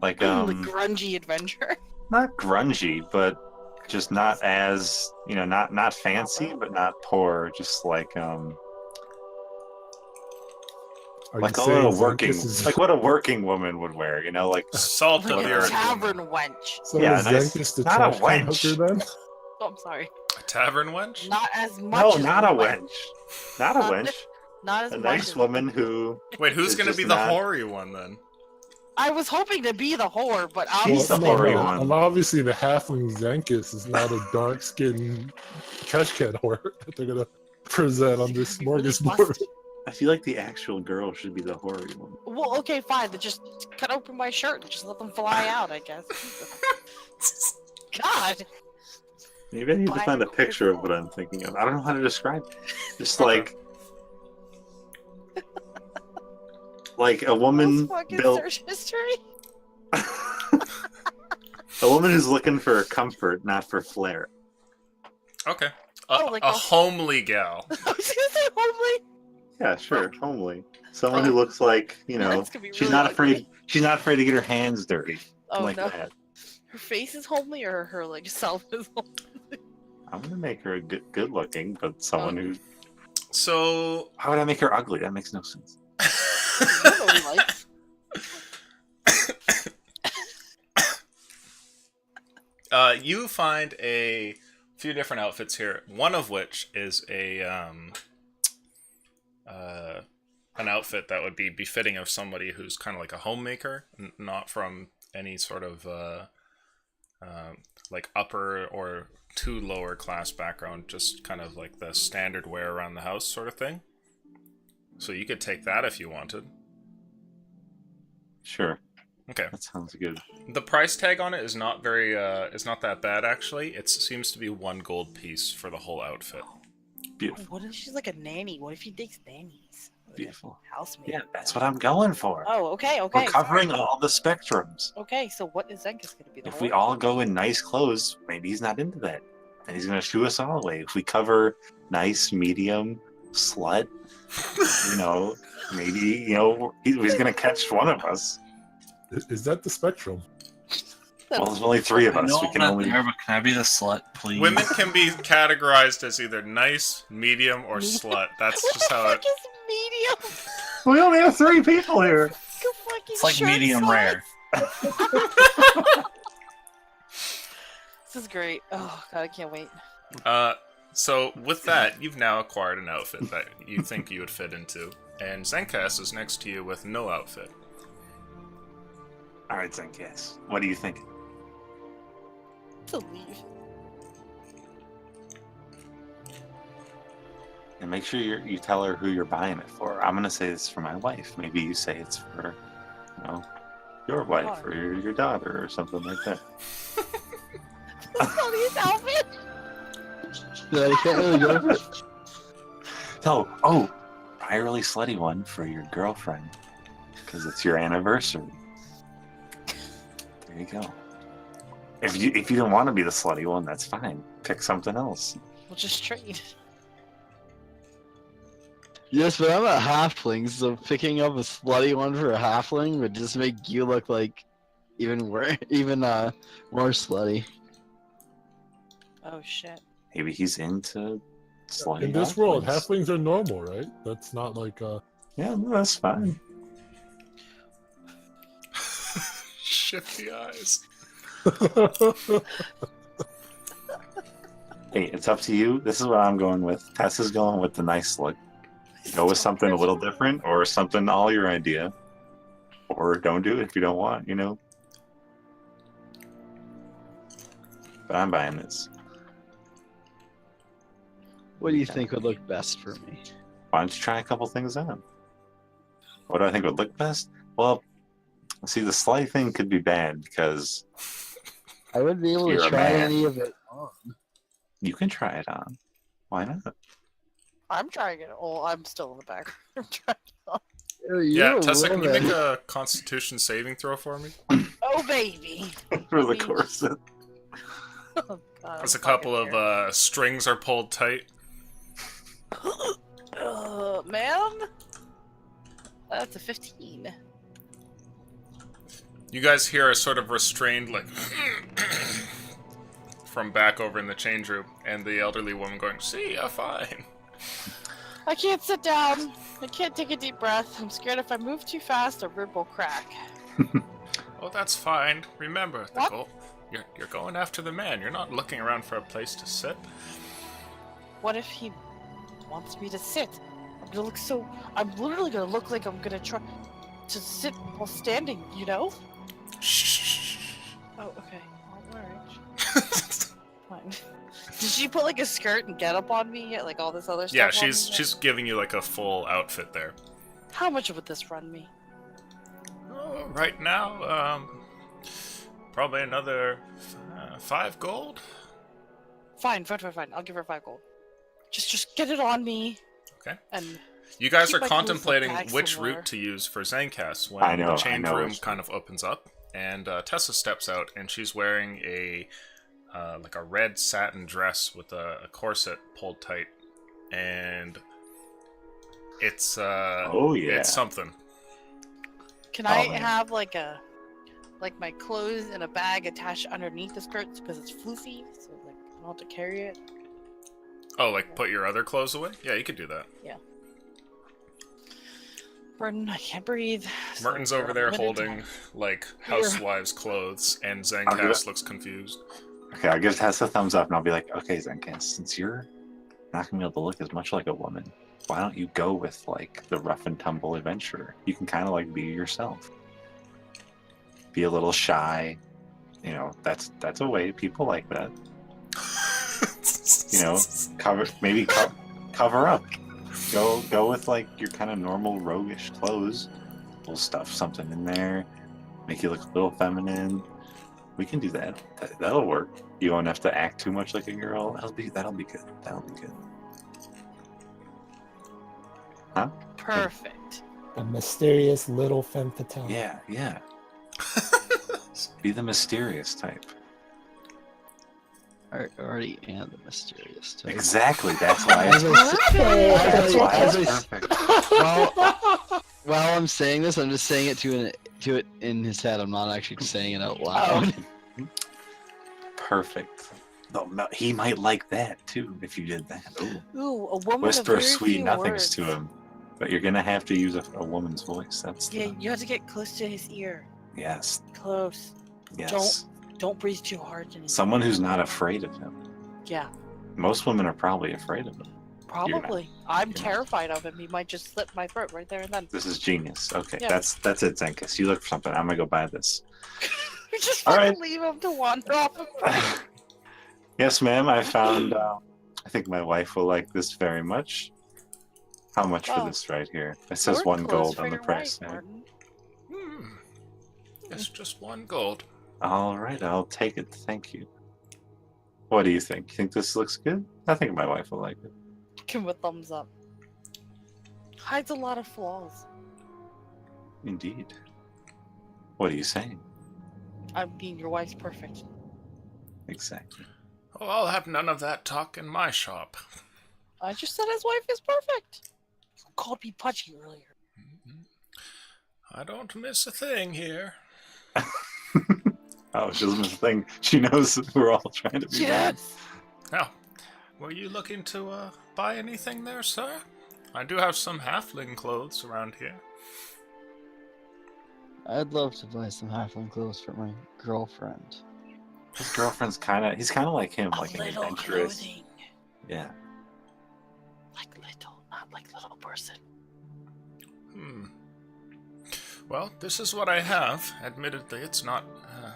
Speaker 4: like
Speaker 2: The grungy adventure.
Speaker 4: not grungy, but just not as not fancy, but not poor. Just like
Speaker 7: Are
Speaker 4: like
Speaker 7: you
Speaker 4: a
Speaker 7: saying
Speaker 4: little working,
Speaker 7: Zenkus is,
Speaker 4: like what a working woman would wear. Like
Speaker 1: Salt
Speaker 2: Like
Speaker 1: of
Speaker 2: a
Speaker 1: the earth.
Speaker 2: tavern wench.
Speaker 7: so
Speaker 4: yeah,
Speaker 7: is
Speaker 4: nice.
Speaker 7: Zenkus the
Speaker 4: Not a
Speaker 7: trash can
Speaker 4: wench.
Speaker 7: hooker then?
Speaker 2: Oh, I'm sorry.
Speaker 1: A tavern wench?
Speaker 2: Not as much.
Speaker 4: no,
Speaker 2: as
Speaker 4: not a
Speaker 2: wench.
Speaker 4: wench, not a wench.
Speaker 2: Not as
Speaker 4: A
Speaker 2: much.
Speaker 4: nice
Speaker 2: as-
Speaker 4: woman who
Speaker 1: Wait, who's
Speaker 4: It's
Speaker 1: gonna
Speaker 4: just
Speaker 1: be the
Speaker 4: not-
Speaker 1: hoary one then?
Speaker 2: I was hoping to be the whore, but
Speaker 4: She's
Speaker 2: obviously
Speaker 4: the
Speaker 7: no,
Speaker 4: hoary
Speaker 7: no.
Speaker 4: one.
Speaker 7: Obviously, the halfling Zenkus is not a dark-skinned trash can whore that they're gonna present on this
Speaker 2: You really
Speaker 7: smorgasbord.
Speaker 2: busted.
Speaker 4: I feel like the actual girl should be the hoary one.
Speaker 2: Well, okay, fine. Then just cut open my shirt and just let them fly out, I guess. God.
Speaker 4: Maybe I need to
Speaker 2: Why
Speaker 4: find a
Speaker 2: would
Speaker 4: picture of
Speaker 2: you-
Speaker 4: what I'm thinking of. I don't know how to describe it. Just like a woman
Speaker 2: Let's fucking
Speaker 4: built
Speaker 2: search history.
Speaker 4: a woman who's looking for comfort, not for flair.
Speaker 1: Okay.
Speaker 2: Oh, like
Speaker 1: a
Speaker 2: a-
Speaker 1: homely gal.
Speaker 2: I was gonna say homely.
Speaker 4: Yeah, sure, homely. Someone who looks like,
Speaker 2: That's gonna be
Speaker 4: she's
Speaker 2: really
Speaker 4: not
Speaker 2: ugly.
Speaker 4: afraid. She's not afraid to get her hands dirty.
Speaker 2: Oh
Speaker 4: like
Speaker 2: no.
Speaker 4: that.
Speaker 2: Her face is homely, or her like self is homely.
Speaker 4: I'm gonna make her good looking, but someone who.
Speaker 1: So
Speaker 4: How would I make her ugly? That makes no sense.
Speaker 2: Nobody likes.
Speaker 1: you find a few different outfits here. One of which is an outfit that would be befitting of somebody who's kind of like a homemaker, not from any sort of like upper or too lower class background, just kind of like the standard wear around the house sort of thing. So you could take that if you wanted.
Speaker 4: Sure.
Speaker 1: Okay.
Speaker 4: That sounds good.
Speaker 1: The price tag on it is not very is not that bad actually. It seems to be 1 gold piece for the whole outfit.
Speaker 4: Beautiful.
Speaker 2: What if she's like a nanny? What if he takes nannies?
Speaker 4: Beautiful.
Speaker 2: Housemaid.
Speaker 4: Yeah, that's what I'm going for.
Speaker 2: Oh, okay.
Speaker 4: We're covering all the spectrums.
Speaker 2: Okay, so what is Zenkus gonna be?
Speaker 4: If we all go in nice clothes, maybe he's not into that. And he's gonna shoo us all away. If we cover nice, medium, slut, maybe, he's gonna catch one of us.
Speaker 7: Is that the spectrum?
Speaker 4: Well, there's only 3 of us.
Speaker 5: No,
Speaker 4: We can
Speaker 5: not
Speaker 4: only.
Speaker 5: there, but can I be the slut, please?
Speaker 1: Women can be categorized as either nice, medium, or slut. That's
Speaker 2: What
Speaker 1: just
Speaker 2: the
Speaker 1: how
Speaker 2: fuck
Speaker 1: it.
Speaker 2: is medium?
Speaker 4: We only have 3 people here.
Speaker 5: It's like medium rare.
Speaker 2: This is great. Oh god, I can't wait.
Speaker 1: So with that, you've now acquired an outfit that you think you would fit into, and Zenkas is next to you with no outfit.
Speaker 4: All right, Zenkas. What do you think?
Speaker 2: To leave.
Speaker 4: And make sure you tell her who you're buying it for. I'm gonna say it's for my wife. Maybe you say it's for, your wife or your daughter or something like that.
Speaker 2: Funniest outfit.
Speaker 8: Yeah, you can't really go for it.
Speaker 4: So, buy a really slutty one for your girlfriend because it's your anniversary. There you go. If you don't want to be the slutty one, that's fine. Pick something else.
Speaker 2: We'll just trade.
Speaker 8: Yes, but I'm a halfling, so picking up a slutty one for a halfling would just make you look like even more slutty.
Speaker 2: Oh shit.
Speaker 4: Maybe he's into slutty.
Speaker 7: In this world,
Speaker 4: halflings.
Speaker 7: halflings are normal, right? That's not like
Speaker 4: Yeah, no, that's fine.
Speaker 1: Shifty eyes.
Speaker 4: Hey, it's up to you. This is what I'm going with. Tessa's going with the nice look. Go with something a little different or something all your idea. Or don't do it if you don't want, But I'm buying this.
Speaker 8: What do you think would look best for me?
Speaker 4: Why don't you try a couple things on? What do I think would look best? Well, see, the slight thing could be bad because
Speaker 8: I wouldn't be able to
Speaker 4: You're a
Speaker 8: try
Speaker 4: man.
Speaker 8: any of it on.
Speaker 4: you can try it on. Why not?
Speaker 2: I'm trying it. Oh, I'm still in the back. I'm trying it on.
Speaker 8: Ew,
Speaker 1: Yeah,
Speaker 8: you're a
Speaker 1: Tessa, can you
Speaker 8: woman.
Speaker 1: make a Constitution saving throw for me?
Speaker 2: Oh baby.
Speaker 4: For the corset.
Speaker 2: Oh, god,
Speaker 1: As a
Speaker 2: I'm
Speaker 1: couple
Speaker 2: fucking
Speaker 1: of strings are pulled tight.
Speaker 2: ma'am? That's a 15.
Speaker 1: You guys hear a sort of restrained, like, from back over in the change room, and the elderly woman going, "See, you're fine."
Speaker 2: I can't sit down. I can't take a deep breath. I'm scared if I move too fast, a rib will crack.
Speaker 1: Oh, that's fine. Remember, the
Speaker 2: What?
Speaker 1: goal. You're going after the man. You're not looking around for a place to sit.
Speaker 2: What if he wants me to sit? I'm gonna look so. I'm literally gonna look like I'm gonna try to sit while standing,
Speaker 1: Shh.
Speaker 2: Oh, okay. Alright. Fine. Did she put like a skirt and get up on me? Like all this other stuff?
Speaker 1: Yeah,
Speaker 2: on me?
Speaker 1: she's giving you like a full outfit there.
Speaker 2: How much would this run me?
Speaker 1: Oh, right now, probably another 5 gold.
Speaker 2: Fine. I'll give her 5 gold. Just get it on me.
Speaker 1: Okay.
Speaker 2: And
Speaker 1: You guys
Speaker 2: Keep
Speaker 1: are
Speaker 2: my clothes
Speaker 1: contemplating
Speaker 2: back
Speaker 1: which
Speaker 2: somewhere.
Speaker 1: route to use for Zencast when
Speaker 4: I know,
Speaker 1: the
Speaker 4: I
Speaker 1: change
Speaker 4: know
Speaker 1: room
Speaker 4: which-
Speaker 1: kind of opens up, and Tessa steps out, and she's wearing a like a red satin dress with a corset pulled tight, and It's
Speaker 4: Oh yeah.
Speaker 1: it's something.
Speaker 2: Can
Speaker 4: Oh,
Speaker 2: I
Speaker 4: man.
Speaker 2: have like my clothes in a bag attached underneath the skirts because it's floofy, so like I don't have to carry it.
Speaker 1: Oh, like put your other clothes away? Yeah, you could do that.
Speaker 2: Burden, I can't breathe. so
Speaker 1: Merton's
Speaker 2: we're
Speaker 1: over there
Speaker 2: limited
Speaker 1: holding
Speaker 2: time.
Speaker 1: like
Speaker 2: Here.
Speaker 1: housewives' clothes, and
Speaker 4: I'll give
Speaker 1: Zencast
Speaker 4: it-
Speaker 1: looks confused.
Speaker 4: Okay, I'll give Tess a thumbs up, and I'll be like, okay, Zencast, since you're not gonna be able to look as much like a woman, why don't you go with like the rough and tumble adventurer? You can kind of like be yourself, be a little shy. You know, that's a way people like that. You know, cover up. Go with like your kind of normal roguish clothes. We'll stuff something in there, make you look a little feminine. We can do that. That'll work. You won't have to act too much like a girl. That'll be good. That'll be good. Huh?
Speaker 2: Perfect.
Speaker 3: The mysterious little femme fatale.
Speaker 4: Yeah. Be the mysterious type.
Speaker 8: I already am the mysterious type.
Speaker 4: Exactly. That's why
Speaker 8: As
Speaker 4: it's that's why
Speaker 8: As
Speaker 4: it's
Speaker 8: I-
Speaker 4: perfect.
Speaker 8: While I'm saying this, I'm just saying it to it in his head. I'm not actually saying it out loud.
Speaker 4: Perfect. No, he might like that too if you did that. Ooh.
Speaker 2: Ooh, a woman
Speaker 4: Whisper
Speaker 2: of very
Speaker 4: sweet
Speaker 2: few
Speaker 4: nothings
Speaker 2: words.
Speaker 4: to him, but you're gonna have to use a woman's voice. That's
Speaker 2: Yeah, you have to get close to his ear.
Speaker 4: yes,
Speaker 2: Close.
Speaker 4: yes.
Speaker 2: Don't breathe too hard in his
Speaker 4: Someone
Speaker 2: ear.
Speaker 4: who's not afraid of him.
Speaker 2: Yeah,
Speaker 4: Most women are probably afraid of him.
Speaker 2: probably. I'm
Speaker 4: You're not.
Speaker 2: terrified of him. He might just slit my throat right there and then.
Speaker 4: This is genius. Okay,
Speaker 2: Yeah.
Speaker 4: that's it, Zenkus. You look for something. I'm gonna go buy this.
Speaker 2: We just
Speaker 4: All
Speaker 2: fucking
Speaker 4: right.
Speaker 2: leave him to wander off.
Speaker 4: Yes, ma'am. I found. I think my wife will like this very much. How much for
Speaker 2: Oh.
Speaker 4: this right here? It says
Speaker 2: More
Speaker 4: 1
Speaker 2: clothes
Speaker 4: gold
Speaker 2: for
Speaker 4: on the
Speaker 2: your
Speaker 4: price
Speaker 2: wife,
Speaker 4: tag.
Speaker 2: Martin.
Speaker 1: It's just 1 gold.
Speaker 4: All right, I'll take it. Thank you. What do you think? You think this looks good? I think my wife will like it.
Speaker 2: Give him a thumbs up. Hides a lot of flaws.
Speaker 4: Indeed. What are you saying?
Speaker 2: I mean, your wife's perfect.
Speaker 4: Exactly.
Speaker 1: Oh, I'll have none of that talk in my shop.
Speaker 2: I just said his wife is perfect. You called me pudgy earlier.
Speaker 1: I don't miss a thing here.
Speaker 4: Oh, she doesn't miss a thing. She knows we're all trying to be
Speaker 2: Yes.
Speaker 1: Now, were you looking to buy anything there, sir? I do have some halfling clothes around here.
Speaker 8: I'd love to buy some halfling clothes for my girlfriend.
Speaker 4: His girlfriend's he's kind of like him,
Speaker 2: A
Speaker 4: like an
Speaker 2: little
Speaker 4: adventurous.
Speaker 2: clothing.
Speaker 4: Yeah.
Speaker 2: Like little, not like little person.
Speaker 1: Well, this is what I have. Admittedly, it's not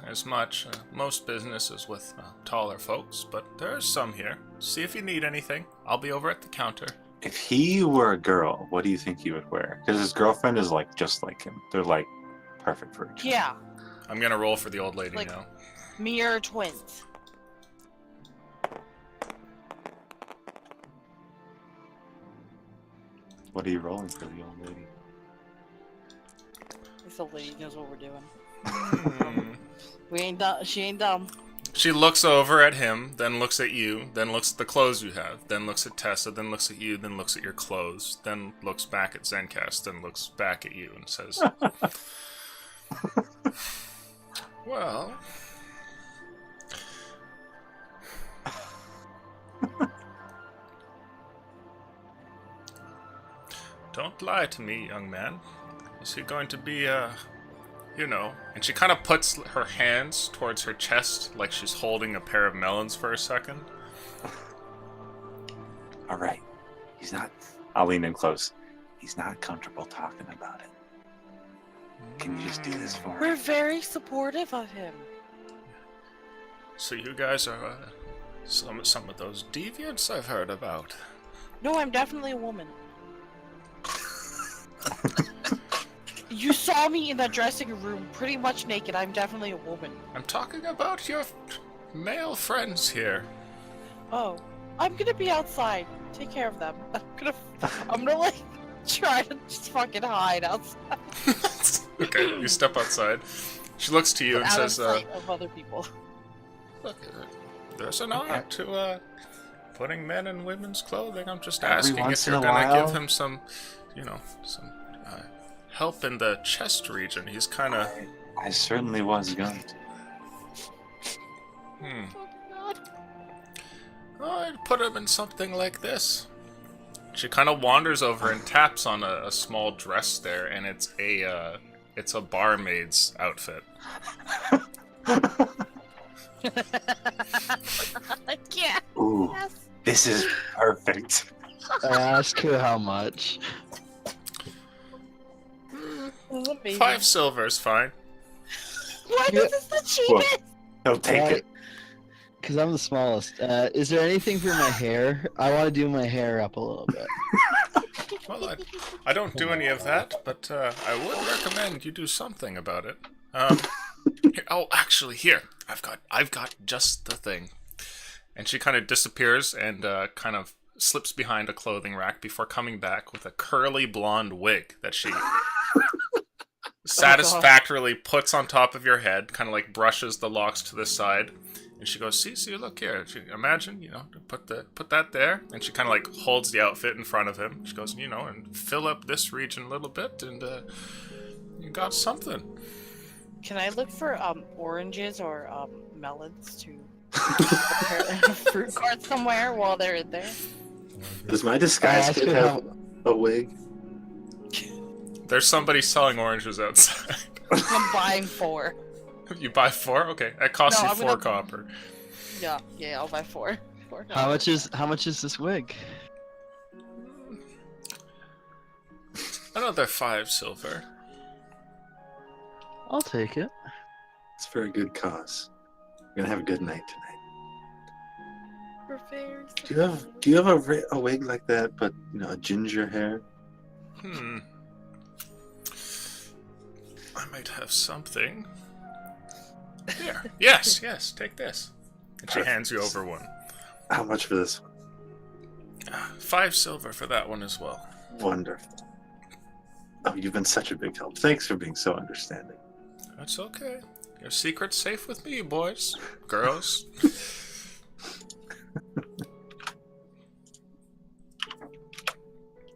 Speaker 1: as much. Most business is with taller folks, but there's some here. See if you need anything. I'll be over at the counter.
Speaker 4: If he were a girl, what do you think he would wear? Because his girlfriend is like just like him. They're like perfect for each other.
Speaker 2: Yeah,
Speaker 1: I'm gonna roll for the old lady
Speaker 2: Like-
Speaker 1: now.
Speaker 2: mirror twins.
Speaker 4: What are you rolling for the old lady?
Speaker 2: This old lady knows what we're doing.
Speaker 1: Hmm.
Speaker 2: We ain't dumb. She ain't dumb.
Speaker 1: She looks over at him, then looks at you, then looks at the clothes you have, then looks at Tessa, then looks at you, then looks at your clothes, then looks back at Zencast, then looks back at you and says, well, don't lie to me, young man. Is he going to be, you know, and she kind of puts her hands towards her chest like she's holding a pair of melons for a second.
Speaker 4: All right. He's not. I'll lean in close. He's not comfortable talking about it. Can you just do this for
Speaker 2: We're
Speaker 4: him?
Speaker 2: very supportive of him.
Speaker 1: So you guys are some of those deviants I've heard about.
Speaker 2: No, I'm definitely a woman. You saw me in that dressing room pretty much naked. I'm definitely a woman.
Speaker 1: I'm talking about your male friends here.
Speaker 2: Oh, I'm gonna be outside. Take care of them. I'm gonna like try to just fucking hide outside.
Speaker 1: Okay, you step outside. She looks to you and
Speaker 2: out of
Speaker 1: says,
Speaker 2: sight of other people.
Speaker 1: look, there's an art to putting men in women's clothing. I'm just
Speaker 4: Every
Speaker 1: asking
Speaker 4: once
Speaker 1: if
Speaker 4: in
Speaker 1: you're
Speaker 4: a
Speaker 1: gonna
Speaker 4: while.
Speaker 1: give him some, some help in the chest region. He's kind of.
Speaker 4: I certainly was going to.
Speaker 1: Oh, I'd put him in something like this. She kind of wanders over and taps on a small dress there, and it's a barmaid's outfit.
Speaker 2: Yeah.
Speaker 4: Ooh,
Speaker 2: Yes.
Speaker 4: this is perfect.
Speaker 8: I ask her how much.
Speaker 2: This is amazing.
Speaker 1: 5 silver's fine.
Speaker 2: What?
Speaker 8: Yeah.
Speaker 2: This is the cheapest.
Speaker 4: He'll take it.
Speaker 8: Because I'm the smallest. Is there anything for my hair? I want to do my hair up a little bit.
Speaker 1: Well, I don't do any of that, but I would recommend you do something about it. Actually, here I've got just the thing. And she kind of disappears and kind of slips behind a clothing rack before coming back with a curly blonde wig that she satisfactorily puts on top of your head, kind of like brushes the locks to the side. And she goes, see, look here. Imagine, put that there. And she kind of like holds the outfit in front of him. She goes, and fill up this region a little bit, and you got something.
Speaker 2: Can I look for oranges or melons to prepare a fruit cart somewhere while they're in there?
Speaker 4: Does my disguise
Speaker 8: ask
Speaker 4: kit
Speaker 8: her
Speaker 4: have a wig?
Speaker 1: There's somebody selling oranges outside.
Speaker 2: I'm buying 4.
Speaker 1: You buy 4? Okay, that costs
Speaker 2: No,
Speaker 1: you
Speaker 2: I'm
Speaker 1: 4
Speaker 2: gonna-
Speaker 1: copper.
Speaker 2: Yeah, I'll buy 4.
Speaker 8: How much is this wig?
Speaker 1: Another 5 silver.
Speaker 8: I'll take it.
Speaker 4: It's for a good cause. We're gonna have a good night tonight. Do you have a wig like that, but a ginger hair?
Speaker 1: I might have something. Here. Yes, take this. And she hands you over one.
Speaker 4: How much for this one?
Speaker 1: 5 silver for that one as well.
Speaker 4: Wonderful. Oh, you've been such a big help. Thanks for being so understanding.
Speaker 1: That's okay. Your secret's safe with me, boys. Girls.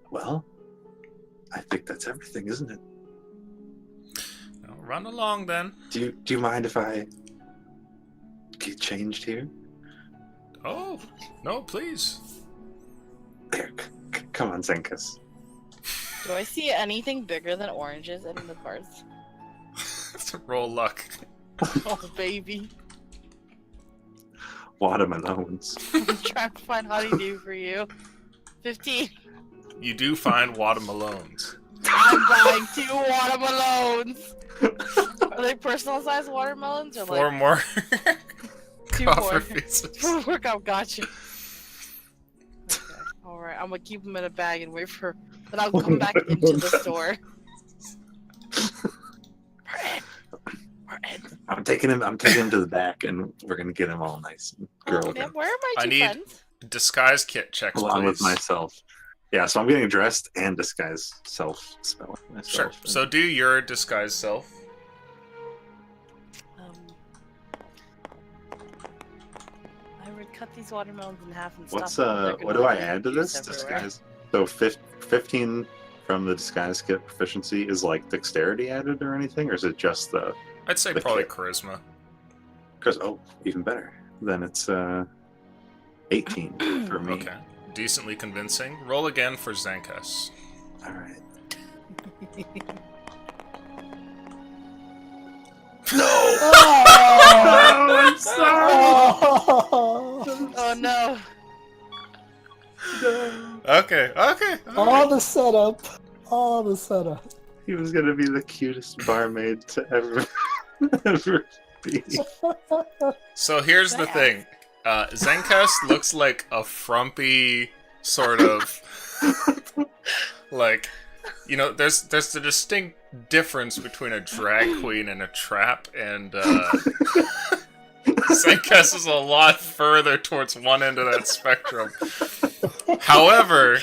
Speaker 4: Well, I think that's everything, isn't it?
Speaker 1: Now run along then.
Speaker 4: Do you mind if I get changed here?
Speaker 1: Oh, no, please.
Speaker 4: There, come on, Zenkas.
Speaker 2: Do I see anything bigger than oranges in the carts?
Speaker 1: Roll luck.
Speaker 2: Oh, baby.
Speaker 4: Watermelons.
Speaker 2: I'm trying to find honeydew for you. 15.
Speaker 1: You do find watermelons.
Speaker 2: I'm buying 2 watermelons. Are they personal sized watermelons or
Speaker 1: 4
Speaker 2: like
Speaker 1: more
Speaker 2: 2
Speaker 1: copper
Speaker 2: more?
Speaker 1: pieces.
Speaker 2: Work out, gotcha. Okay. Alright, I'm gonna keep them in a bag and wait for. Then I'll come back into the store. We're in.
Speaker 4: I'm taking him to the back, and we're gonna get him all nice and girl
Speaker 2: Oh, man, where are my
Speaker 1: I
Speaker 2: 2
Speaker 1: need-
Speaker 2: friends?
Speaker 1: Disguise kit checks,
Speaker 4: along with
Speaker 1: please.
Speaker 4: myself. Yeah, so I'm getting dressed and disguise spelling myself.
Speaker 1: Sure. So do your disguise self.
Speaker 2: I would cut these watermelons in half and
Speaker 4: What's
Speaker 2: stuff them. They're
Speaker 4: what
Speaker 2: gonna
Speaker 4: do I
Speaker 2: be
Speaker 4: add to this
Speaker 2: used everywhere.
Speaker 4: disguise? So 15 from the disguise kit proficiency is like dexterity added or anything, or is it just the?
Speaker 1: I'd say
Speaker 4: The
Speaker 1: probably
Speaker 4: kit.
Speaker 1: charisma.
Speaker 4: Because even better. Then it's 18 for me.
Speaker 1: Okay. Decently convincing. Roll again for Zankas.
Speaker 4: All right.
Speaker 3: Oh,
Speaker 4: I'm sorry.
Speaker 2: Oh no!
Speaker 1: Okay.
Speaker 3: all the setup. All the setup.
Speaker 4: He was gonna be the cutest barmaid to ever be.
Speaker 1: So here's the thing. Zenkas looks like a frumpy sort of like, there's a distinct difference between a drag queen and a trap, and Zenkas is a lot further towards one end of that spectrum. However,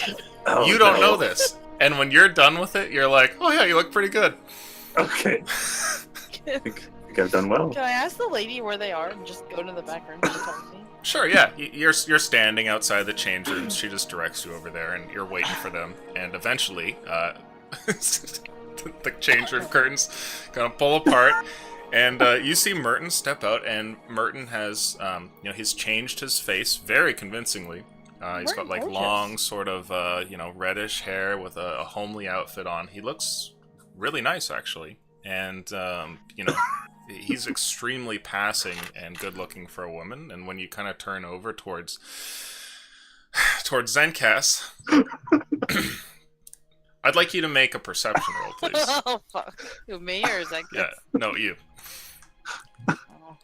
Speaker 4: Oh,
Speaker 1: you don't
Speaker 4: no.
Speaker 1: know this, and when you're done with it, you're like, oh yeah, you look pretty good.
Speaker 4: Okay. think I've done well.
Speaker 2: Can I ask the lady where they are and just go to the back room to talk to me?
Speaker 1: Sure, yeah. You're standing outside the change rooms. She just directs you over there, and you're waiting for them. And eventually, the change room curtains gonna pull apart, and you see Merton step out. And Merton has, he's changed his face very convincingly. He's got like
Speaker 2: gorgeous.
Speaker 1: long, sort of, reddish hair with a homely outfit on. He looks really nice, actually, and he's extremely passing and good looking for a woman. And when you kind of turn over towards Zencass, I'd like you to make a perception roll, please.
Speaker 2: Oh fuck! Who, me or is that good?
Speaker 1: Yeah, no, you.
Speaker 2: Oh.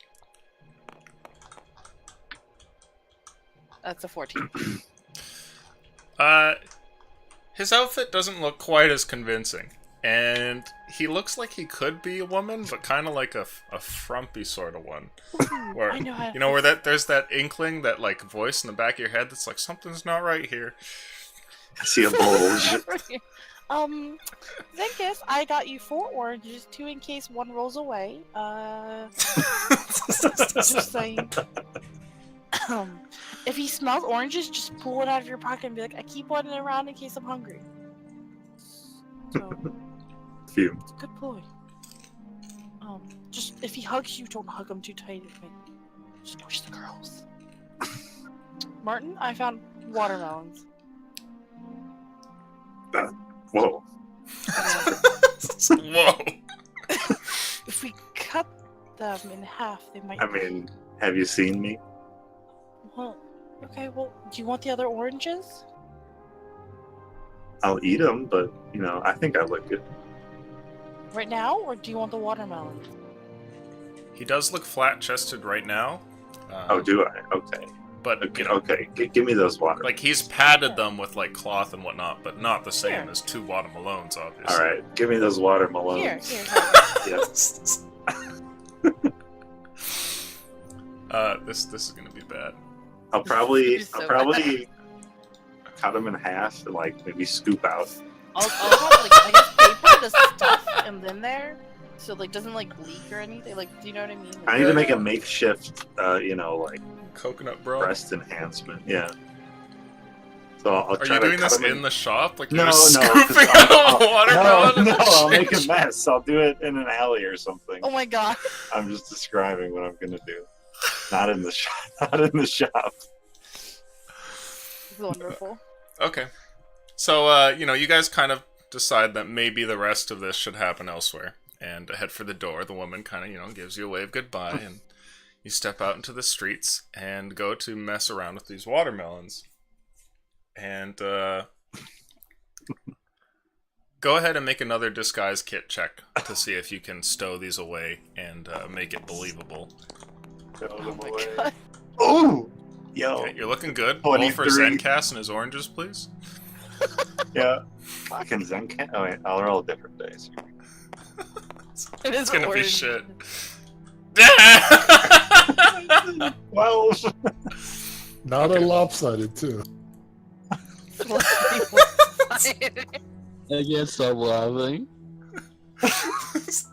Speaker 2: That's a 14.
Speaker 1: His outfit doesn't look quite as convincing. And he looks like he could be a woman, but kind of like a frumpy sort of one. Where,
Speaker 2: I know how to
Speaker 1: where there's that inkling, that like voice in the back of your head that's like, something's not right here.
Speaker 4: I see a bulge.
Speaker 2: Zenkus, I got you 4 oranges, 2 in case one rolls away. Just saying. If he smells oranges, just pull it out of your pocket and be like, I keep one around in case I'm hungry. So,
Speaker 4: Phew.
Speaker 2: it's a good boy. Just if he hugs you, don't hug him too tight. Just push the girls. Martin, I found watermelons.
Speaker 4: Whoa.
Speaker 1: Whoa.
Speaker 2: If we cut them in half, they might.
Speaker 4: I mean, have you seen me?
Speaker 2: Well, okay. Well, do you want the other oranges?
Speaker 4: I'll eat them, but, I think I look good.
Speaker 2: Right now, or do you want the watermelons?
Speaker 1: He does look flat-chested right now.
Speaker 4: Oh, do I? Okay.
Speaker 1: But,
Speaker 4: Okay, give me those water.
Speaker 1: like, he's padded them with, like, cloth and whatnot, but not the same
Speaker 2: Here.
Speaker 1: as 2 watermelons, obviously.
Speaker 4: Alright, give me those watermelons.
Speaker 2: Here.
Speaker 4: Yes.
Speaker 1: This is gonna be bad.
Speaker 4: I'll probably
Speaker 2: You're so
Speaker 4: cut them in half and, like, maybe scoop out.
Speaker 2: I'll have, like, I guess paper to stuff and then there, so like doesn't like leak or anything. Like, do you know what I mean?
Speaker 4: I need to make a makeshift, like,
Speaker 1: Coconut bro.
Speaker 4: breast enhancement. Yeah. So I'll
Speaker 1: Are
Speaker 4: try
Speaker 1: you
Speaker 4: to
Speaker 1: doing
Speaker 4: cut
Speaker 1: this
Speaker 4: them
Speaker 1: in the shop? Like,
Speaker 4: No,
Speaker 1: you're just
Speaker 4: no,
Speaker 1: scooping
Speaker 4: 'cause
Speaker 1: out a watermelon?
Speaker 4: No,
Speaker 1: and
Speaker 4: I'll make a
Speaker 1: change-
Speaker 4: mess. I'll do it in an alley or something.
Speaker 2: Oh my god.
Speaker 4: I'm just describing what I'm gonna do. Not in the shop. Not in the shop.
Speaker 2: It's wonderful.
Speaker 1: Okay. So, you guys kind of decide that maybe the rest of this should happen elsewhere. And head for the door. The woman kind of, gives you a wave goodbye. And you step out into the streets and go to mess around with these watermelons. And, go ahead and make another disguise kit check to see if you can stow these away and make it believable.
Speaker 2: Oh my god.
Speaker 4: Oh! Yo.
Speaker 1: Okay, you're looking good. Roll for
Speaker 4: 23.
Speaker 1: Zencass and his oranges, please.
Speaker 4: Yeah. Fucking Zencat. Oh, wait. I'll roll a different dice.
Speaker 2: It is
Speaker 1: It's gonna be
Speaker 2: orange.
Speaker 1: shit.
Speaker 4: 12.
Speaker 7: Not a lopsided, too.
Speaker 8: I can't stop laughing.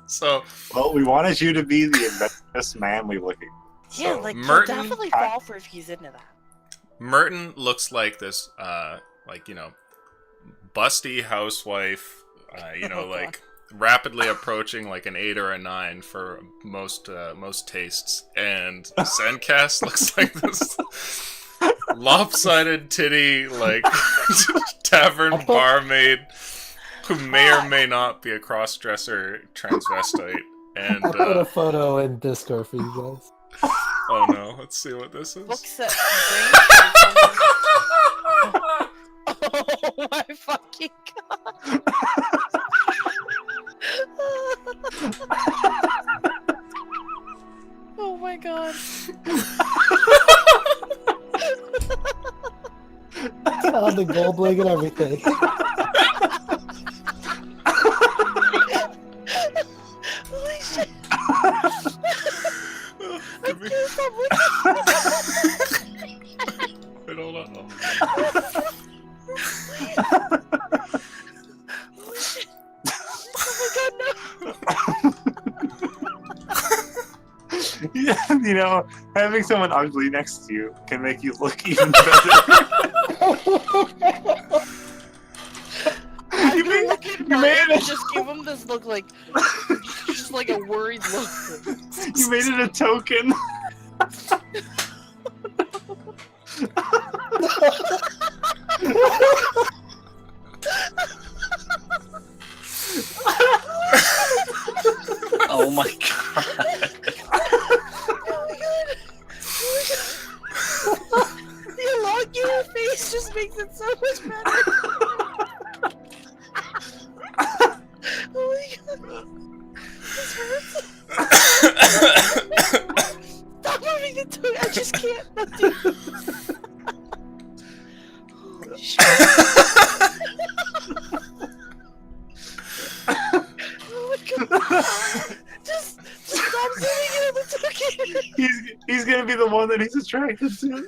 Speaker 1: So,
Speaker 4: Well, we wanted you to be the best manly looking.
Speaker 2: Yeah,
Speaker 4: So,
Speaker 2: like
Speaker 1: Merton-
Speaker 2: he'll definitely fall for if he's into that.
Speaker 1: Merton looks like this, busty housewife,
Speaker 2: Oh, God.
Speaker 1: like rapidly approaching like an 8 or a 9 for most tastes, and Zencass looks like this lopsided titty, like tavern barmaid who may or may not be a cross-dresser transvestite. And
Speaker 3: I'll put a photo in Discord for you guys.
Speaker 1: oh no, let's see what this is.
Speaker 2: Book set. Oh my fucking god. Oh my god.
Speaker 3: On the gold bling and everything.
Speaker 2: Holy shit.
Speaker 1: Give me-
Speaker 2: Can't stop looking.
Speaker 1: Wait, hold on.
Speaker 2: Holy shit. Oh my god, no.
Speaker 4: You know, having someone ugly next to you can make you look even better.
Speaker 2: I'm
Speaker 4: You
Speaker 2: gonna
Speaker 4: made-
Speaker 2: look at
Speaker 4: you
Speaker 2: Martin
Speaker 4: made
Speaker 2: and
Speaker 4: it.
Speaker 2: just give him this look like, just like a worried look.
Speaker 4: You made it a token.
Speaker 5: Oh my god.
Speaker 2: Oh my god! Oh my god! The elongated face just makes it so much better. Oh my god! This hurts. Stop moving the tongue. I just can't. Nothing. Holy shit! Oh my god! Just stop zooming in on the tongue.
Speaker 4: He's gonna be the one that he's attracted to.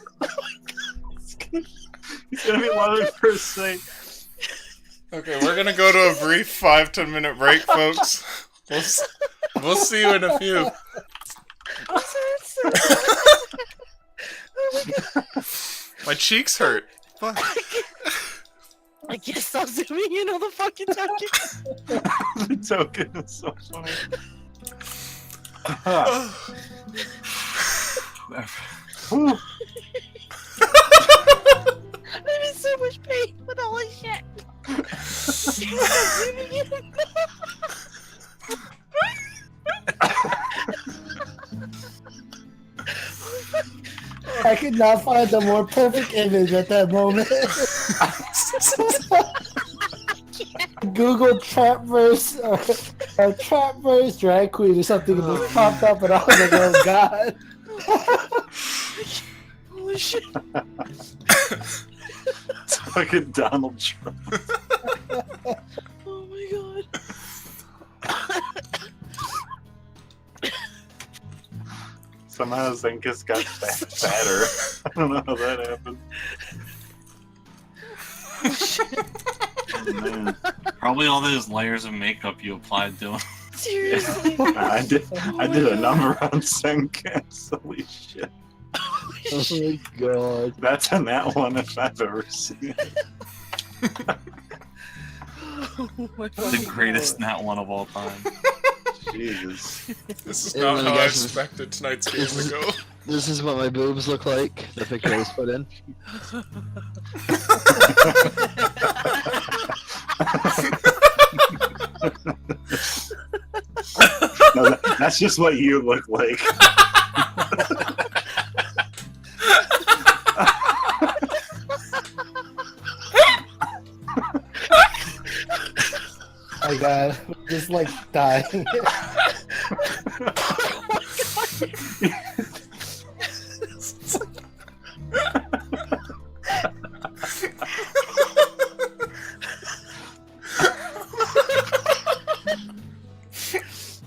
Speaker 4: He's gonna be loving at first sight.
Speaker 1: Okay, we're gonna go to a brief 5-10 minute break, folks. We'll see you in a few.
Speaker 2: This hurts. Oh my god!
Speaker 1: My cheeks hurt. Fuck.
Speaker 2: I can't stop zooming in on the fucking token.
Speaker 4: The token is so funny. Whew.
Speaker 2: I'm in so much pain, but holy shit! Stop zooming in.
Speaker 3: I could not find a more perfect image at that moment. Google Trapverse or Trapverse drag queen or something, and it popped up, and I was like, oh god.
Speaker 2: Holy shit!
Speaker 4: It's fucking Donald Trump.
Speaker 2: Oh my god!
Speaker 4: Somehow Zenkus got fatter. I don't know how that happened. Oh, man.
Speaker 5: Probably all those layers of makeup you applied to him.
Speaker 2: Seriously?
Speaker 4: I did a number on Zenkus. Holy shit.
Speaker 8: Oh my god.
Speaker 4: That's a nat one if I've ever seen it.
Speaker 2: Oh my
Speaker 5: The greatest nat one of all time.
Speaker 4: Jesus.
Speaker 1: This is
Speaker 8: Yeah,
Speaker 1: not
Speaker 8: when
Speaker 1: how
Speaker 8: the
Speaker 1: I
Speaker 8: guys-
Speaker 1: expected tonight's game to go.
Speaker 8: This is what my boobs look like. The picture I was put in.
Speaker 4: No, that's just what you look like.
Speaker 3: My god, just like dying.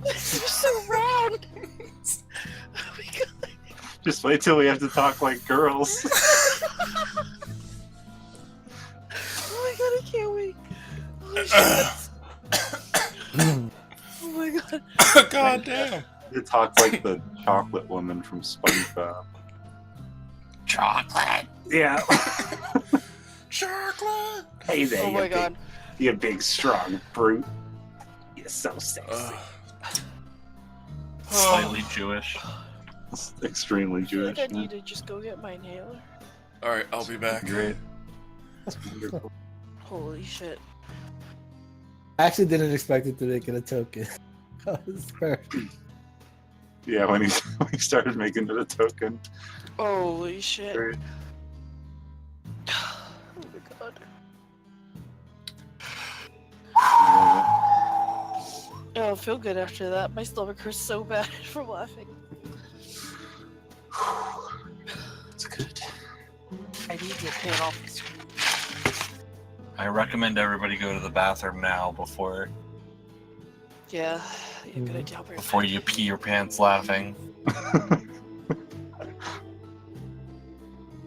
Speaker 2: You're so round! Oh my god!
Speaker 4: Just wait till we have to talk like girls.
Speaker 2: Oh my god, I can't wait! Holy shit! Oh my god!
Speaker 1: God damn.
Speaker 4: You talk like the chocolate woman from SpongeBob.
Speaker 5: Chocolate!
Speaker 4: Yeah.
Speaker 1: Chocolate.
Speaker 4: Hey there,
Speaker 2: Oh my
Speaker 4: you
Speaker 2: god.
Speaker 4: big, you big strong brute. You're so sexy.
Speaker 5: Slightly Jewish.
Speaker 4: It's extremely
Speaker 2: I feel
Speaker 4: Jewish.
Speaker 2: like I need to just go get my inhaler.
Speaker 1: Alright, I'll be back.
Speaker 4: Great. That's wonderful.
Speaker 2: Holy shit.
Speaker 3: I actually didn't expect it to make it a token. That was perfect.
Speaker 4: Yeah, when he started making it a token.
Speaker 2: Holy shit.
Speaker 4: Great.
Speaker 2: Oh my god. Oh, I feel good after that. My stomach hurts so bad from laughing.
Speaker 4: It's good.
Speaker 2: I need to pan off the screen.
Speaker 5: I recommend everybody go to the bathroom now before
Speaker 2: Yeah, a good idea. I'll be right
Speaker 5: before
Speaker 2: back.
Speaker 5: you pee your pants laughing.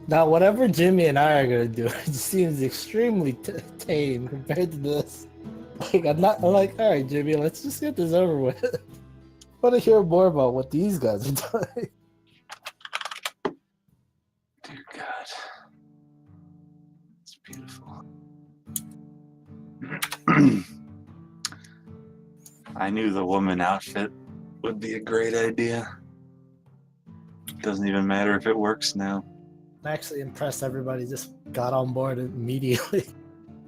Speaker 3: Now, whatever Jimmy and I are gonna do, it seems extremely tame compared to this. Like, I'm like, all right, Jimmy, let's just get this over with. I want to hear more about what these guys are doing.
Speaker 4: God. It's beautiful. I knew the woman outfit would be a great idea. Doesn't even matter if it works now.
Speaker 3: I'm actually impressed everybody just got on board immediately.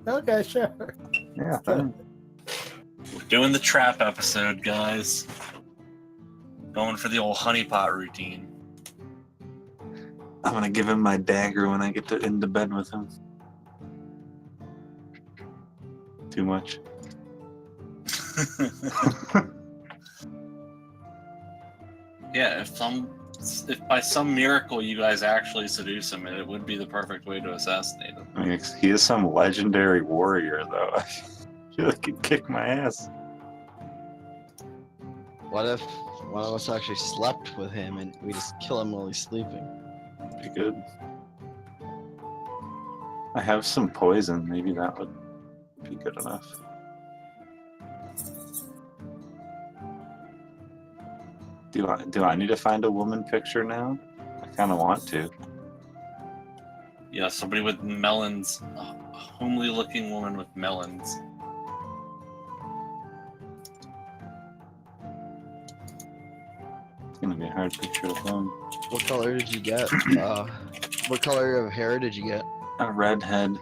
Speaker 3: Okay, sure.
Speaker 4: Yeah, fine.
Speaker 5: We're doing the trap episode, guys. Going for the old honeypot routine.
Speaker 4: I'm gonna give him my dagger when I get into bed with him. Too much.
Speaker 5: Yeah, if by some miracle you guys actually seduce him, it would be the perfect way to assassinate him.
Speaker 4: I mean, he is some legendary warrior, though. I feel like he'd kick my ass.
Speaker 8: What if one of us actually slept with him and we just kill him while he's sleeping?
Speaker 4: Be good. I have some poison. Maybe that would be good enough. Do I need to find a woman picture now? I kind of want to.
Speaker 5: Yeah, somebody with melons. A homely looking woman with melons.
Speaker 4: It's gonna be a hard picture to find.
Speaker 8: What color did you get? What color of hair did you get?
Speaker 4: A redhead.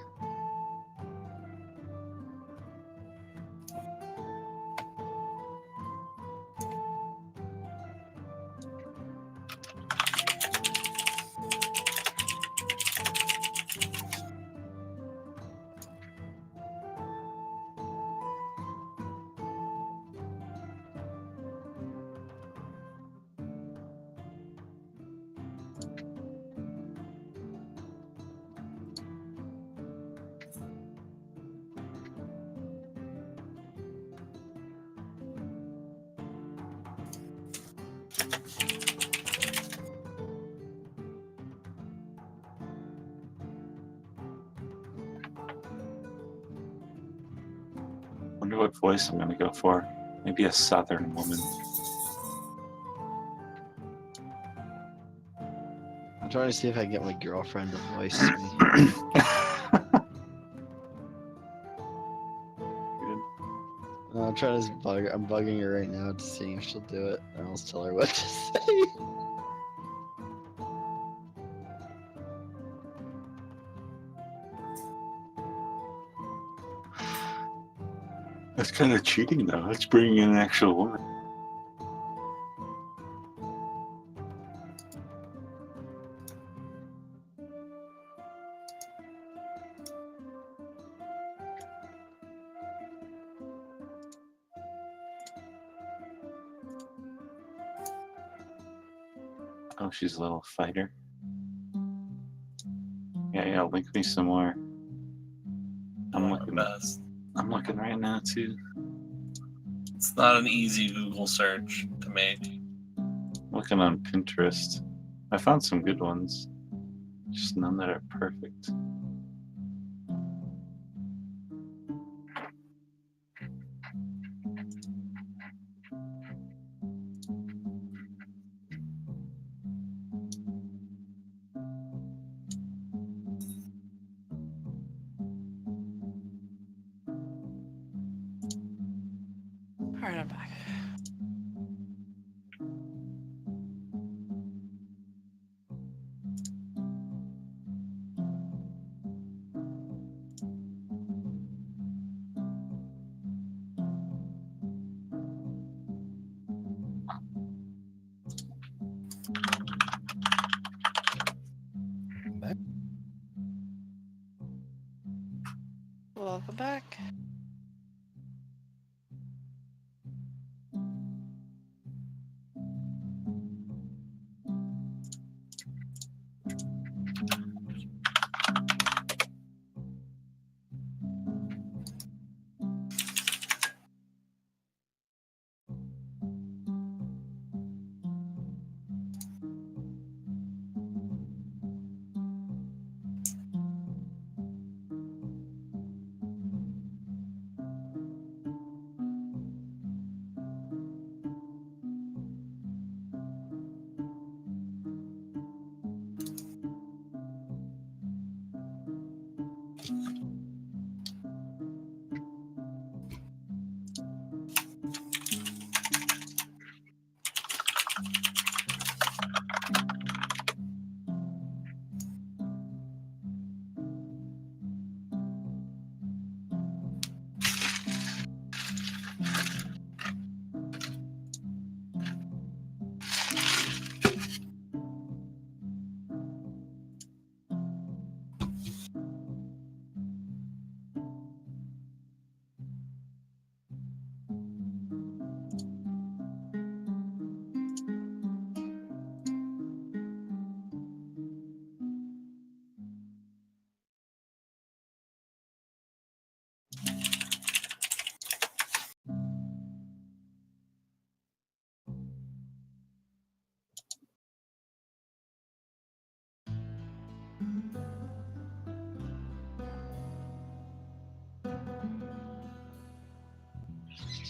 Speaker 4: Wonder what voice I'm gonna go for. Maybe a southern woman.
Speaker 8: I'm trying to see if I can get my girlfriend to voice me.
Speaker 4: Good.
Speaker 8: I'm trying to I'm bugging her right now to see if she'll do it. And I'll tell her what to say.
Speaker 4: That's kind of cheating, though. Let's bring in an actual woman. Oh, she's a little fighter. Yeah, link me some more. I'm looking.
Speaker 5: Best.
Speaker 4: I'm looking right now too.
Speaker 5: It's not an easy Google search to make.
Speaker 4: Looking on Pinterest. I found some good ones. Just none that are perfect.
Speaker 2: Alright, I'm back. Welcome back.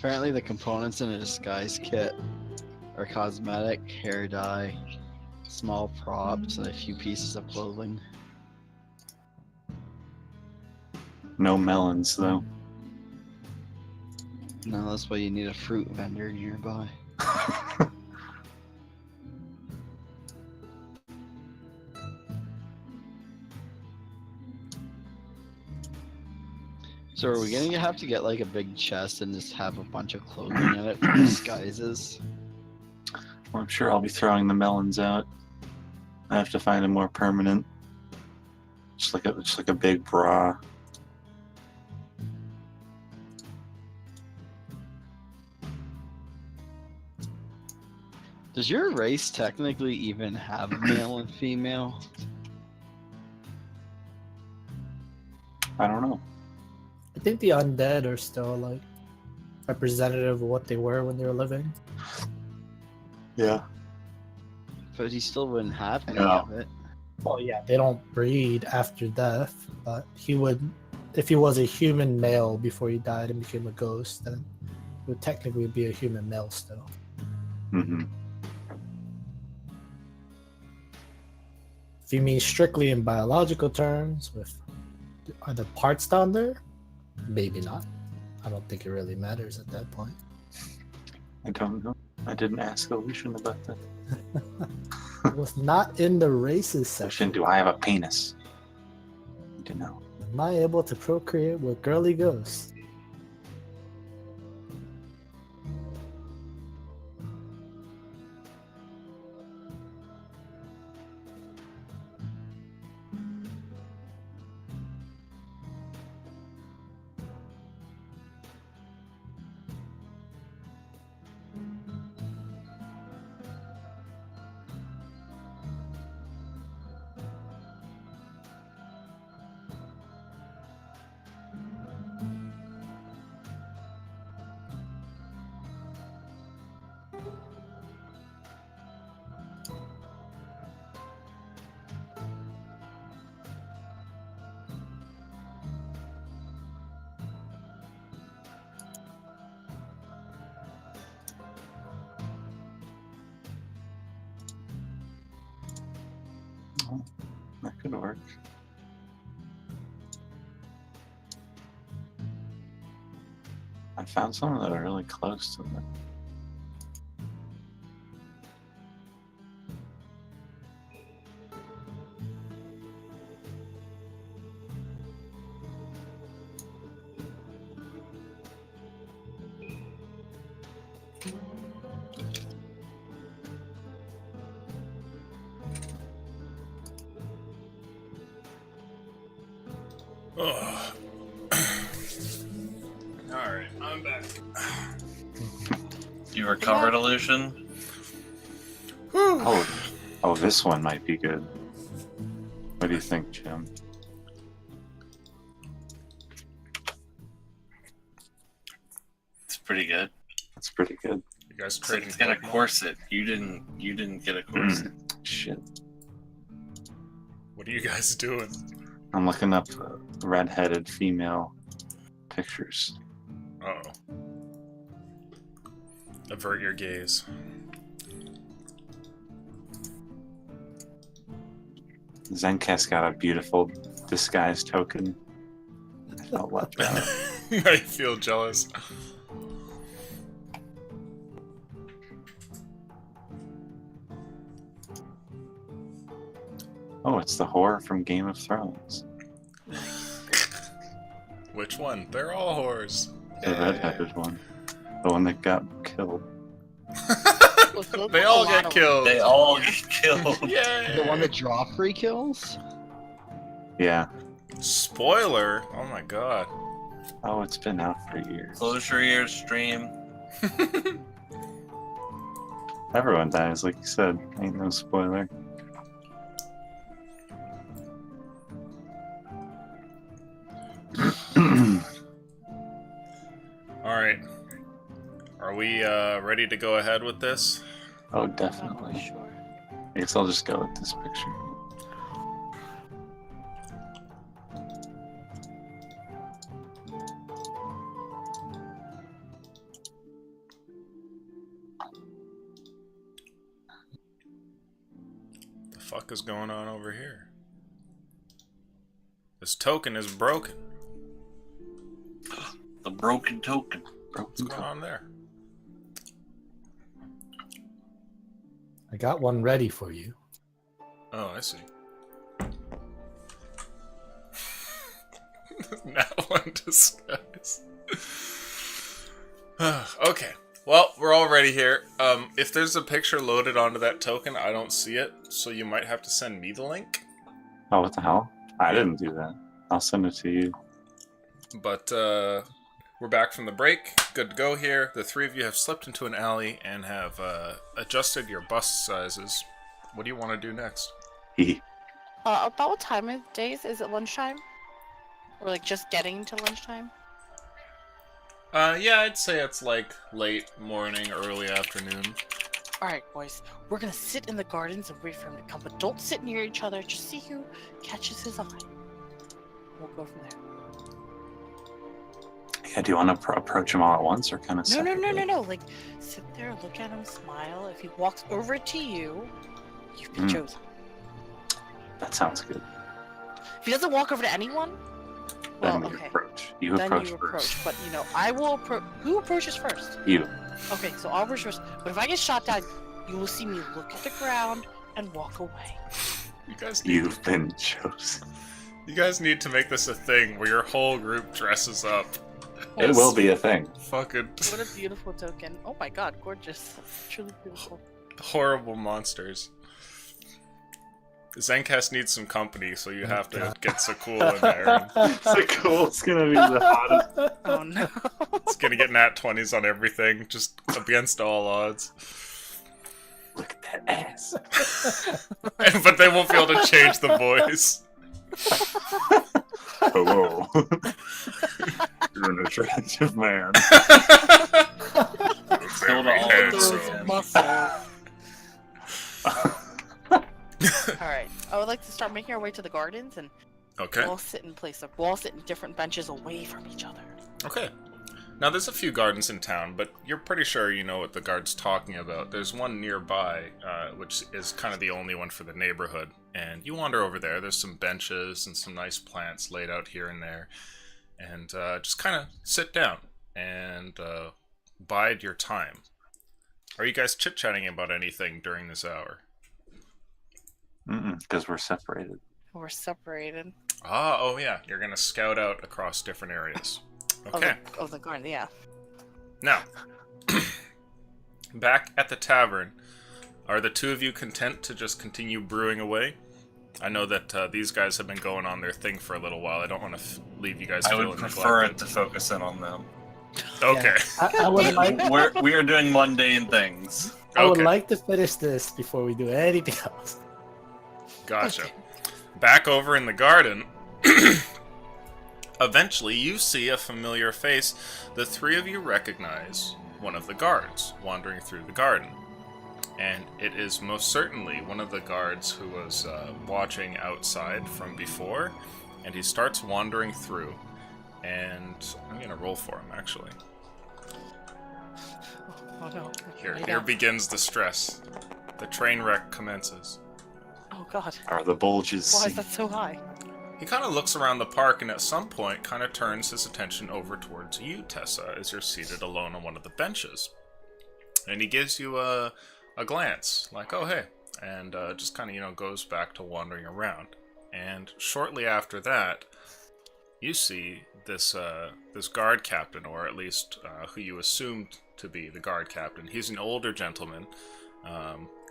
Speaker 8: Apparently, the components in a disguise kit are cosmetic, hair dye, small props, and a few pieces of clothing.
Speaker 4: No melons though.
Speaker 8: No, that's why you need a fruit vendor nearby. So are we gonna have to get like a big chest and just have a bunch of clothing in it for disguises?
Speaker 4: Well, I'm sure I'll be throwing the melons out. I have to find a more permanent, just like a big bra.
Speaker 8: Does your race technically even have male and female?
Speaker 4: I don't know.
Speaker 3: I think the undead are still like representative of what they were when they were living.
Speaker 4: Yeah.
Speaker 8: But he still wouldn't have any
Speaker 4: No.
Speaker 8: of it.
Speaker 3: Well, yeah, they don't breed after death, but he would, if he was a human male before he died and became a ghost, then he would technically be a human male still.
Speaker 4: Mm-hmm.
Speaker 3: If you mean strictly in biological terms, are the parts down there? Maybe not. I don't think it really matters at that point.
Speaker 4: I don't know. I didn't ask Illusion about that.
Speaker 3: It was not in the races section.
Speaker 4: Illusion, do I have a penis? I need to know.
Speaker 3: Am I able to procreate with girly ghosts?
Speaker 4: Oh, that could work. I found some that are really close to them.
Speaker 1: Ugh. Alright, I'm back.
Speaker 5: You recovered, Illusion?
Speaker 4: Oh, this one might be good. What do you think, Jim?
Speaker 5: It's pretty good.
Speaker 4: That's pretty good.
Speaker 1: You guys
Speaker 5: It's like
Speaker 1: trading
Speaker 5: it's got a
Speaker 1: Pokemon?
Speaker 5: corset. You didn't get a corset.
Speaker 4: Shit.
Speaker 1: What are you guys doing?
Speaker 4: I'm looking up red-headed female pictures.
Speaker 1: Uh-oh. Avert your gaze.
Speaker 4: Zencast got a beautiful disguise token. I felt left out.
Speaker 1: I feel jealous.
Speaker 4: Oh, it's the whore from Game of Thrones.
Speaker 1: Which one? They're all whores.
Speaker 4: The red-headed one. The one that got killed.
Speaker 1: They all get killed.
Speaker 5: They all get killed.
Speaker 1: Yay!
Speaker 8: The one that Joffrey kills?
Speaker 4: Yeah.
Speaker 1: Spoiler! Oh my god.
Speaker 4: Oh, it's been out for years.
Speaker 5: Close your ears, stream.
Speaker 4: Everyone dies, like you said. Ain't no spoiler.
Speaker 1: Alright. Are we ready to go ahead with this?
Speaker 4: Oh, definitely.
Speaker 2: Sure.
Speaker 4: I guess I'll just go with this picture.
Speaker 1: fuck is going on over here? This token is broken.
Speaker 5: The broken token.
Speaker 1: What's going on there?
Speaker 3: I got one ready for you.
Speaker 1: Oh, I see. Now one disguise. Okay. Well, we're already here. If there's a picture loaded onto that token, I don't see it, so you might have to send me the link.
Speaker 4: Oh, what the hell? I didn't do that. I'll send it to you.
Speaker 1: But, we're back from the break. Good to go here. The three of you have slipped into an alley and have adjusted your bust sizes. What do you want to do next?
Speaker 2: About what time of days? Is it lunchtime? Or like just getting to lunchtime?
Speaker 1: Yeah, I'd say it's like late morning, early afternoon.
Speaker 2: Alright, boys. We're gonna sit in the gardens and wait for him to come, but don't sit near each other. Just see who catches his eye. We'll go from there.
Speaker 4: Yeah, do you want to approach him all at once or kind of
Speaker 2: No. Like, sit there, look at him, smile. If he walks over to you, you've been chosen.
Speaker 4: That sounds good.
Speaker 2: If he doesn't walk over to anyone, well,
Speaker 4: Then you
Speaker 2: okay.
Speaker 4: approach.
Speaker 2: Then you approach. But, you know, I will approach. Who approaches first?
Speaker 4: You.
Speaker 2: Okay, so I'll approach first. But if I get shot down, you will see me look at the ground and walk away.
Speaker 4: You've been chosen.
Speaker 1: You guys need to make this a thing where your whole group dresses up.
Speaker 4: It will be a thing.
Speaker 1: Fucking
Speaker 2: What a beautiful token. Oh my god, gorgeous. Truly beautiful.
Speaker 1: horrible monsters. Zencast needs some company, so you have to get Sakul in there.
Speaker 4: Sakul's gonna be the hottest.
Speaker 2: Oh no.
Speaker 1: It's gonna get nat 20s on everything, just against all odds.
Speaker 4: Look at that ass.
Speaker 1: But they won't be able to change the voice.
Speaker 4: Hello. You're an attractive man.
Speaker 5: Very handsome.
Speaker 2: Alright, I would like to start making our way to the gardens and
Speaker 1: Okay.
Speaker 2: we'll sit in place. Like, we'll all sit in different benches away from each other.
Speaker 1: Okay. Now, there's a few gardens in town, but you're pretty sure you know what the guard's talking about. There's one nearby, which is kind of the only one for the neighborhood. And you wander over there. There's some benches and some nice plants laid out here and there. And just kind of sit down and bide your time. Are you guys chit-chatting about anything during this hour?
Speaker 4: Because we're separated.
Speaker 2: We're separated.
Speaker 1: Oh yeah. You're going to scout out across different areas. Okay.
Speaker 2: Of the garden, yeah.
Speaker 1: Now, back at the tavern, are the two of you content to just continue brewing away? I know that these guys have been going on their thing for a little while. I don't want to leave you guys
Speaker 6: I
Speaker 1: feeling
Speaker 6: would prefer it
Speaker 1: neglected.
Speaker 6: to focus in on them.
Speaker 1: Okay.
Speaker 3: I would like
Speaker 5: We are doing mundane things.
Speaker 3: I would
Speaker 1: Okay.
Speaker 3: like to finish this before we do anything else.
Speaker 1: Gotcha. Back over in the garden, eventually you see a familiar face. The three of you recognize one of the guards wandering through the garden. And it is most certainly one of the guards who was watching outside from before. And he starts wandering through. And I'm going to roll for him, actually.
Speaker 2: Oh no.
Speaker 1: Here begins the stress. The train wreck commences.
Speaker 2: Oh god.
Speaker 4: Are the bulges
Speaker 2: Why is
Speaker 4: seen?
Speaker 2: that so high?
Speaker 1: He kind of looks around the park and at some point kind of turns his attention over towards you, Tessa, as you're seated alone on one of the benches. And he gives you a glance, like, oh, hey, and just kind of, goes back to wandering around. And shortly after that, you see this guard captain, or at least who you assumed to be the guard captain. He's an older gentleman,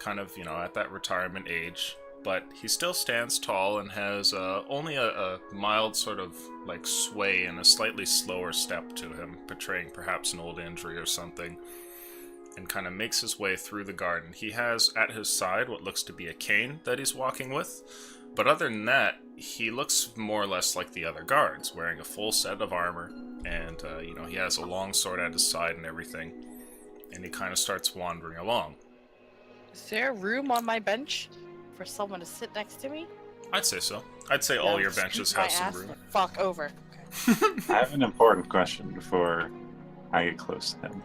Speaker 1: kind of, at that retirement age. But he still stands tall and has only a mild sort of like sway and a slightly slower step to him, portraying perhaps an old injury or something, and kind of makes his way through the garden. He has at his side what looks to be a cane that he's walking with, but other than that, he looks more or less like the other guards, wearing a full set of armor, and he has a long sword at his side and everything, and he kind of starts wandering along.
Speaker 2: Is there room on my bench for someone to sit next to me?
Speaker 1: I'd say so. I'd say all
Speaker 2: No,
Speaker 1: your
Speaker 2: scoot
Speaker 1: benches
Speaker 2: my
Speaker 1: have some
Speaker 2: ass
Speaker 1: room.
Speaker 2: the fuck over. Okay.
Speaker 4: I have an important question before I get close to him.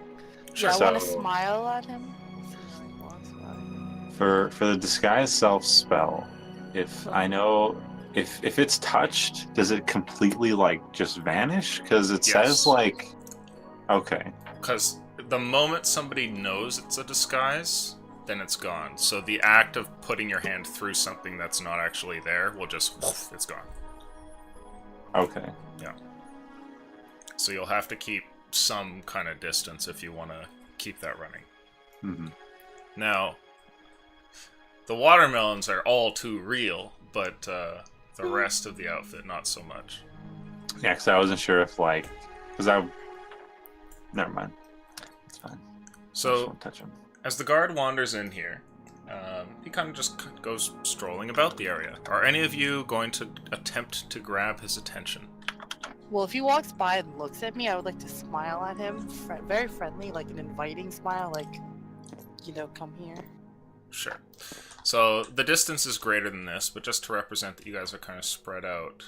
Speaker 2: Yeah, I want to
Speaker 4: So-
Speaker 2: smile at him. as he walks by.
Speaker 4: For the disguise self spell, if I know if it's touched, does it completely like just vanish? Because it says
Speaker 1: Yes.
Speaker 4: like, okay,
Speaker 1: Because the moment somebody knows it's a disguise, then it's gone. So the act of putting your hand through something that's not actually there will just, woof, it's gone.
Speaker 4: okay.
Speaker 1: Yeah. So you'll have to keep some kind of distance if you want to keep that running.
Speaker 4: Mm-hmm.
Speaker 1: Now, the watermelons are all too real, but the rest of the outfit, not so much.
Speaker 4: Yeah, because I wasn't sure if like, never mind. It's fine. I just
Speaker 1: So,
Speaker 4: won't touch him.
Speaker 1: as the guard wanders in here, he kind of just goes strolling about the area. Are any of you going to attempt to grab his attention?
Speaker 2: Well, if he walks by and looks at me, I would like to smile at him, very friendly, like an inviting smile, like, come here.
Speaker 1: Sure. So the distance is greater than this, but just to represent that you guys are kind of spread out,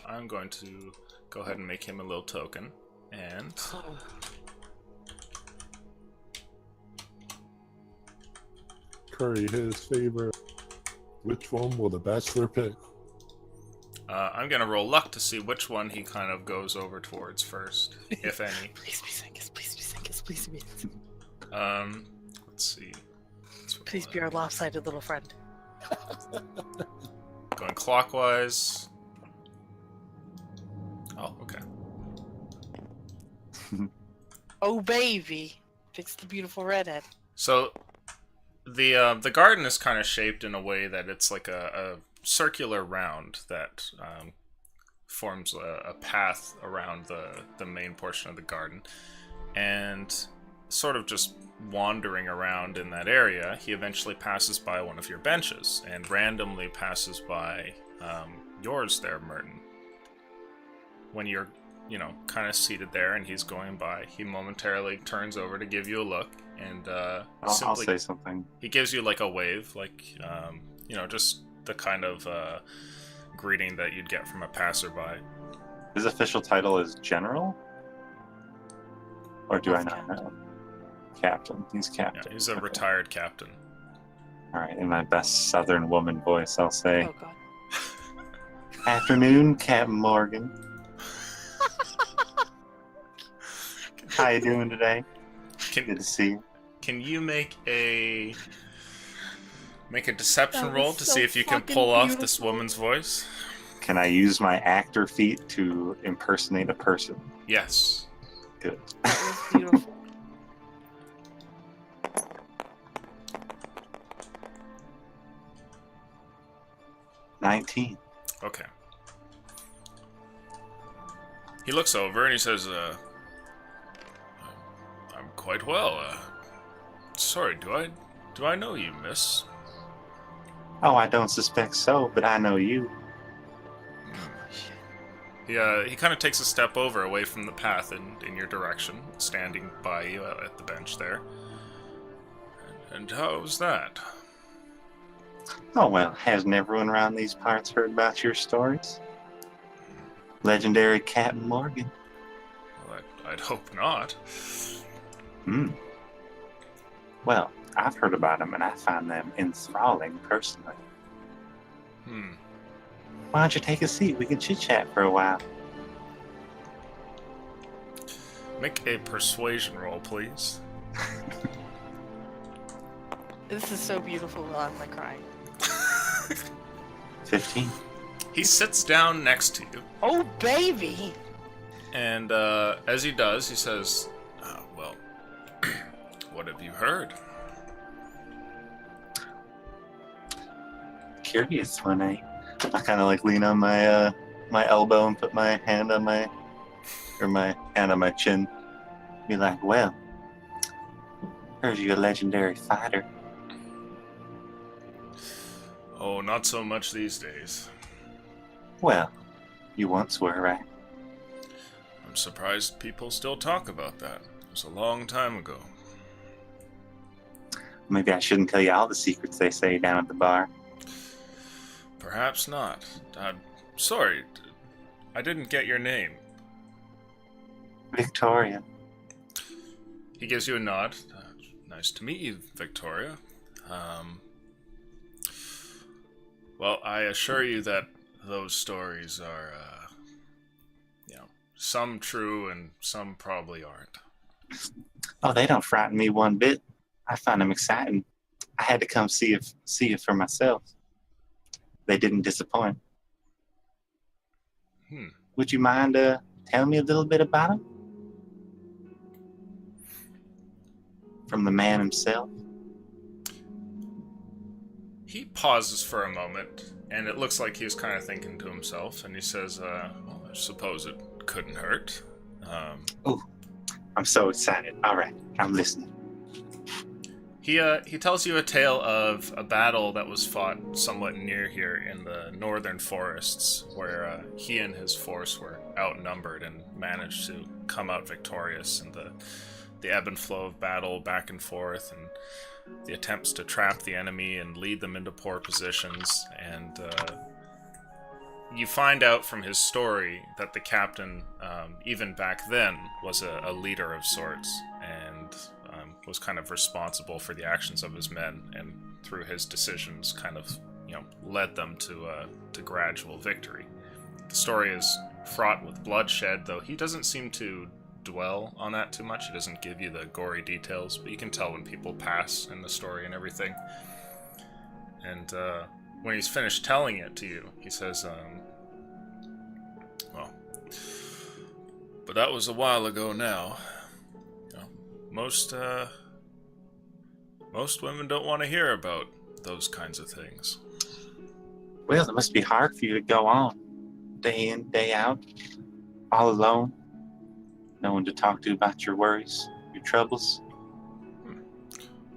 Speaker 1: I'm going to go ahead and make him a little token. And
Speaker 7: Curry his favor. Which one will the bachelor pick?
Speaker 1: I'm going to roll luck to see which one he kind of goes over towards first, if any.
Speaker 2: Please be Sinkus, please be Sinkus, please be.
Speaker 1: Let's see.
Speaker 2: Please be our lopsided little friend.
Speaker 1: Going clockwise. Oh, okay.
Speaker 2: Oh, baby. Fix the beautiful redhead.
Speaker 1: So, the garden is kind of shaped in a way that it's like a circular round that forms a path around the main portion of the garden. And sort of just wandering around in that area, he eventually passes by one of your benches and randomly passes by yours there, Merton. When you're, kind of seated there and he's going by, he momentarily turns over to give you a look and
Speaker 4: I'll say something.
Speaker 1: he gives you like a wave, like, just the kind of greeting that you'd get from a passerby.
Speaker 4: His official title is General? Or do I not know? Captain. He's captain.
Speaker 1: Yeah, he's a
Speaker 4: Okay.
Speaker 1: retired captain.
Speaker 4: Alright, in my best southern woman voice, I'll say,
Speaker 2: Oh, God.
Speaker 4: Afternoon, Captain Morgan. How you doing today? Good to see you.
Speaker 1: Can you make a deception
Speaker 2: That
Speaker 1: roll
Speaker 2: was
Speaker 1: to
Speaker 2: so
Speaker 1: see if you can
Speaker 2: fucking
Speaker 1: pull off this
Speaker 2: beautiful.
Speaker 1: woman's voice?
Speaker 4: Can I use my actor feat to impersonate a person?
Speaker 1: Yes.
Speaker 4: Good.
Speaker 2: That was beautiful.
Speaker 4: $19.
Speaker 1: Okay. He looks over and he says, I'm quite well. Sorry, do I know you, miss?
Speaker 4: Oh, I don't suspect so, but I know you.
Speaker 1: He kind of takes a step over away from the path in your direction, standing by you at the bench there. And how was that?
Speaker 4: Oh, well, hasn't everyone around these parts heard about your stories? Legendary Captain Morgan.
Speaker 1: Well, I'd hope not.
Speaker 4: Well, I've heard about them, and I find them enthralling personally. Why don't you take a seat? We can chit-chat for a while.
Speaker 1: Make a persuasion roll, please.
Speaker 2: This is so beautiful. I'm like crying.
Speaker 4: 15.
Speaker 1: He sits down next to you,
Speaker 2: Oh, baby.
Speaker 1: and as he does, he says, well, what have you heard?
Speaker 4: Curious one, eh? I kind of like lean on my my elbow and put my hand on my hand on my chin. Be like, well, heard you're a legendary fighter.
Speaker 1: Oh, not so much these days.
Speaker 4: Well, you once were, right?
Speaker 1: I'm surprised people still talk about that. It was a long time ago.
Speaker 4: Maybe I shouldn't tell you all the secrets they say down at the bar.
Speaker 1: Perhaps not. Sorry, I didn't get your name.
Speaker 4: Victoria.
Speaker 1: He gives you a nod. Nice to meet you, Victoria. Well, I assure you that those stories are, some true and some probably aren't.
Speaker 4: Oh, they don't frighten me one bit. I find them exciting. I had to come see it for myself. They didn't disappoint. Would you mind telling me a little bit about them? From the man himself?
Speaker 1: He pauses for a moment, and it looks like he's kind of thinking to himself, and he says, well, I suppose it couldn't hurt.
Speaker 4: Oh, I'm so excited. All right, I'm listening.
Speaker 1: He tells you a tale of a battle that was fought somewhat near here in the northern forests, where he and his force were outnumbered and managed to come out victorious in the ebb and flow of battle back and forth, and the attempts to trap the enemy and lead them into poor positions. And you find out from his story that the captain, even back then, was a leader of sorts, and was kind of responsible for the actions of his men, and through his decisions kind of, led them to gradual victory. The story is fraught with bloodshed, though he doesn't seem to dwell on that too much. He doesn't give you the gory details, but you can tell when people pass in the story and everything. And when he's finished telling it to you, he says, well, but that was a while ago now. Most women don't want to hear about those kinds of things.
Speaker 4: Well, it must be hard for you to go on, day in, day out, all alone. No one to talk to about your worries, your troubles.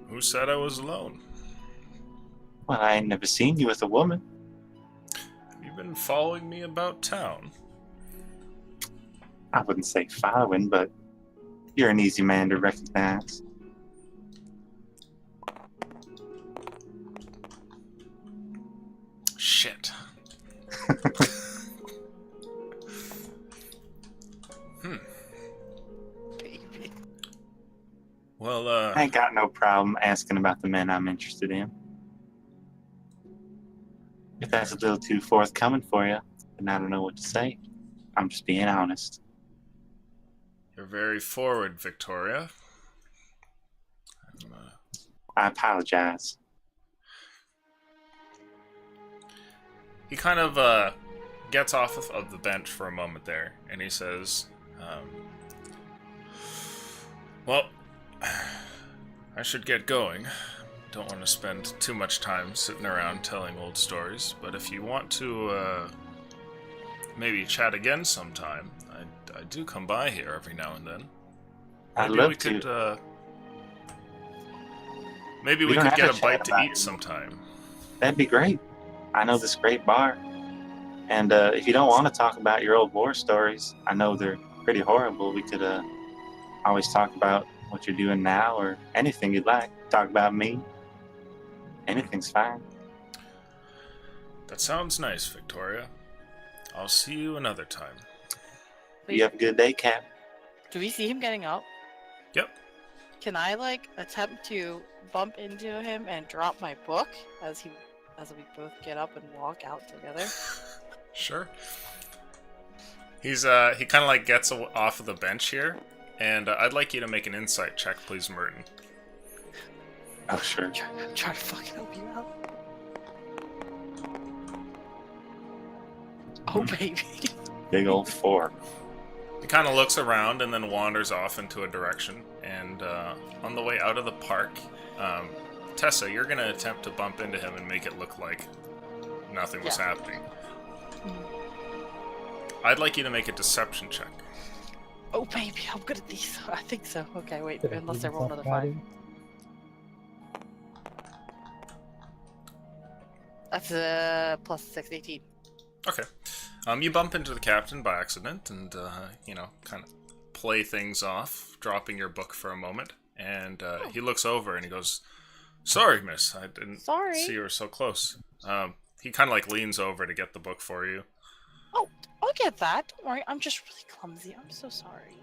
Speaker 1: Who said I was alone?
Speaker 4: Well, I ain't never seen you with a woman.
Speaker 1: Have you been following me about town?
Speaker 4: I wouldn't say following, but you're an easy man to recognize.
Speaker 1: Shit. Well,
Speaker 4: I ain't got no problem asking about the men I'm interested in. If that's a little too forthcoming for you, then I don't know what to say. I'm just being honest.
Speaker 1: You're very forward, Victoria.
Speaker 4: I apologize.
Speaker 1: He kind of gets off of the bench for a moment there, and he says, well, I should get going. Don't want to spend too much time sitting around telling old stories, but if you want to maybe chat again sometime, I do come by here every now and then.
Speaker 4: I'd
Speaker 1: Maybe
Speaker 4: love
Speaker 1: we could,
Speaker 4: to.
Speaker 1: Maybe
Speaker 4: We
Speaker 1: we
Speaker 4: don't
Speaker 1: could
Speaker 4: have
Speaker 1: get
Speaker 4: to
Speaker 1: a bite
Speaker 4: chat
Speaker 1: to
Speaker 4: about
Speaker 1: eat
Speaker 4: it.
Speaker 1: sometime.
Speaker 4: That'd be great. I know this great bar. And if you don't want to talk about your old war stories, I know they're pretty horrible. We could always talk about what you're doing now or anything you'd like. Talk about me. Anything's fine.
Speaker 1: That sounds nice, Victoria. I'll see you another time.
Speaker 4: You have a good day, Cap.
Speaker 2: Do we see him getting up?
Speaker 1: Yep.
Speaker 2: Can I attempt to bump into him and drop my book as we both get up and walk out together?
Speaker 1: Sure. He kind of gets off of the bench here, and I'd like you to make an insight check, please, Merton.
Speaker 4: Oh, sure.
Speaker 2: Try to fucking help you out. Oh baby.
Speaker 4: Big old 4.
Speaker 1: He kind of looks around and then wanders off into a direction, and on the way out of the park, Tessa, you're going to attempt to bump into him and make it look like nothing was happening. I'd like you to make a deception check.
Speaker 2: Oh baby, I'm good at these. I think so. Okay, wait,
Speaker 3: Could I
Speaker 2: unless
Speaker 3: do
Speaker 2: I roll another
Speaker 3: something about
Speaker 2: 5.
Speaker 3: him?
Speaker 2: That's a plus 6, 18.
Speaker 1: Okay. You bump into the captain by accident and, kind of play things off, dropping your book for a moment. And he looks over and he goes, "Sorry, miss, I didn't see you were so close." He kind of leans over to get the book for you.
Speaker 2: Oh, I'll get that. Don't worry, I'm just really clumsy. I'm so sorry.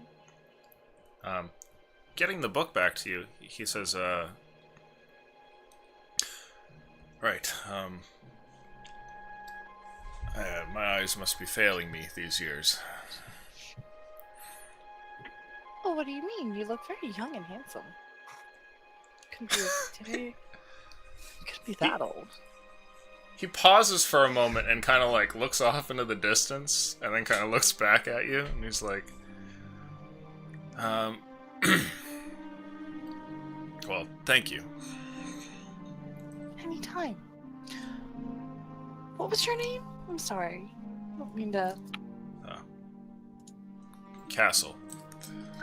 Speaker 1: Getting the book back to you, he says, right, My eyes must be failing me these years.
Speaker 2: Oh, what do you mean? You look very young and handsome. Couldn't be today. Couldn't be that old.
Speaker 1: He pauses for a moment and kind of like looks off into the distance, and then kind of looks back at you, and he's like, well, thank you.
Speaker 2: Anytime. What was your name? I'm sorry. I don't mean to.
Speaker 1: Castle.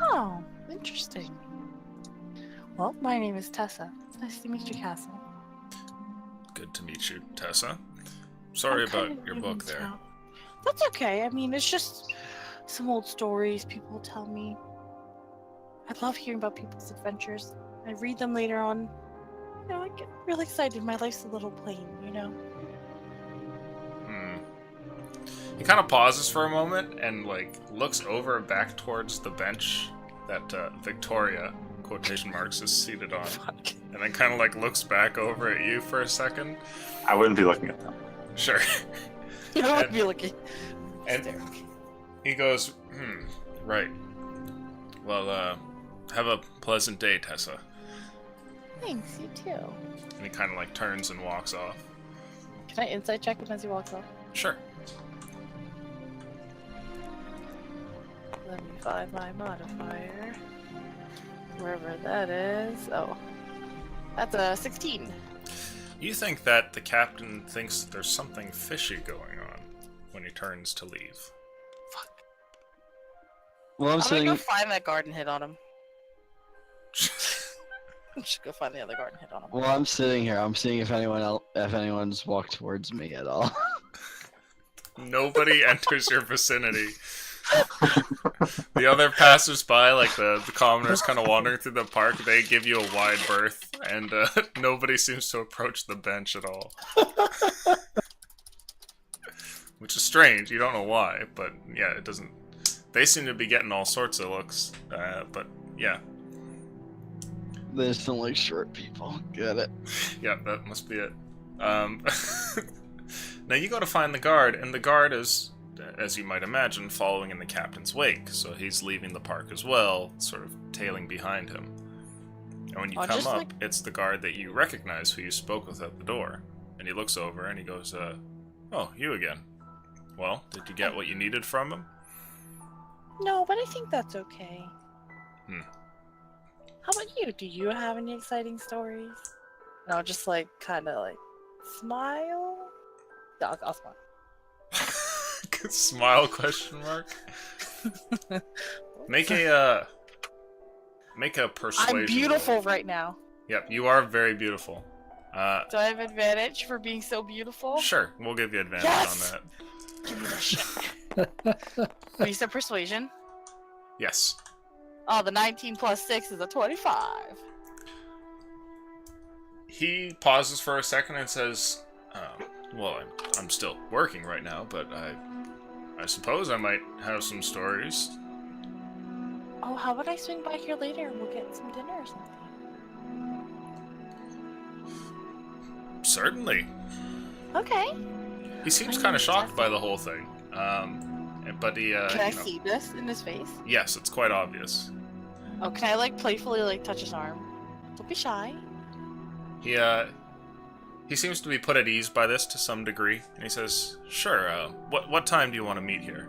Speaker 2: Oh, interesting. Well, my name is Tessa. Nice to meet you, Castle.
Speaker 1: Good to meet you, Tessa. Sorry
Speaker 2: I'm kind
Speaker 1: about
Speaker 2: of
Speaker 1: your
Speaker 2: new
Speaker 1: book
Speaker 2: in
Speaker 1: there.
Speaker 2: town. That's okay. I mean, it's just some old stories people tell me. I love hearing about people's adventures. I read them later on. You know, I get really excited. My life's a little plain, you know?
Speaker 1: He kind of pauses for a moment and like looks over back towards the bench that Victoria, quotation marks, is seated on.
Speaker 2: Fuck.
Speaker 1: And then kind of like looks back over at you for a second.
Speaker 4: I wouldn't be looking at them.
Speaker 1: Sure.
Speaker 2: You know, I'd
Speaker 1: And-
Speaker 2: be looking.
Speaker 1: And he goes, right. Well, have a pleasant day, Tessa.
Speaker 2: Thanks, you too.
Speaker 1: And he kind of like turns and walks off.
Speaker 2: Can I insight check him as he walks off?
Speaker 1: Sure.
Speaker 2: Let me find my modifier. Wherever that is. Oh. That's a 16.
Speaker 1: You think that the captain thinks that there's something fishy going on when he turns to leave.
Speaker 2: Fuck.
Speaker 8: Well, I'm
Speaker 2: I'm gonna
Speaker 8: sitting.
Speaker 2: go find that guard and hit on him. Just go find the other guard and hit on him.
Speaker 8: Well, I'm sitting here. I'm seeing if anyone's walked towards me at all.
Speaker 1: Nobody enters your vicinity. The other passers-by, like the commoners kind of wandering through the park, they give you a wide berth, and nobody seems to approach the bench at all. Which is strange, you don't know why, but yeah, it doesn't... They seem to be getting all sorts of looks, but yeah.
Speaker 8: They just don't like short people. Get it?
Speaker 1: Yeah, that must be it. Now you go to find the guard, and the guard is, as you might imagine, following in the captain's wake. So he's leaving the park as well, sort of tailing behind him. And when you
Speaker 2: Oh,
Speaker 1: come
Speaker 2: just
Speaker 1: up,
Speaker 2: like-
Speaker 1: it's the guard that you recognize who you spoke with at the door. And he looks over and he goes, oh, you again. Well, did you get what you needed from him?
Speaker 2: No, but I think that's okay.
Speaker 1: Hmm.
Speaker 2: How about you? Do you have any exciting stories? No, just like kind of like smile. No, I'll smile.
Speaker 1: Smile question mark. Make a persuasion.
Speaker 2: I'm beautiful
Speaker 1: roll.
Speaker 2: right now.
Speaker 1: Yep, you are very beautiful.
Speaker 2: Do I have advantage for being so beautiful?
Speaker 1: Sure, we'll give you advantage
Speaker 2: Yes!
Speaker 1: on that.
Speaker 2: Give me that shit. When you said persuasion?
Speaker 1: Yes.
Speaker 2: Oh, the 19 plus 6 is a 25.
Speaker 1: He pauses for a second and says, well, I'm still working right now, but I suppose I might have some stories.
Speaker 2: Oh, how about I swing by here later and we'll get some dinner or something?
Speaker 1: Certainly.
Speaker 2: Okay.
Speaker 1: He seems
Speaker 2: My
Speaker 1: kind
Speaker 2: name
Speaker 1: of
Speaker 2: is
Speaker 1: shocked
Speaker 2: Tessa.
Speaker 1: by the whole thing. But he,
Speaker 2: Can I
Speaker 1: you know,
Speaker 2: see this in his face?
Speaker 1: yes, it's quite obvious.
Speaker 2: Oh, can I like playfully like touch his arm? Don't be shy.
Speaker 1: He seems to be put at ease by this to some degree, and he says, "Sure. What time do you want to meet here?"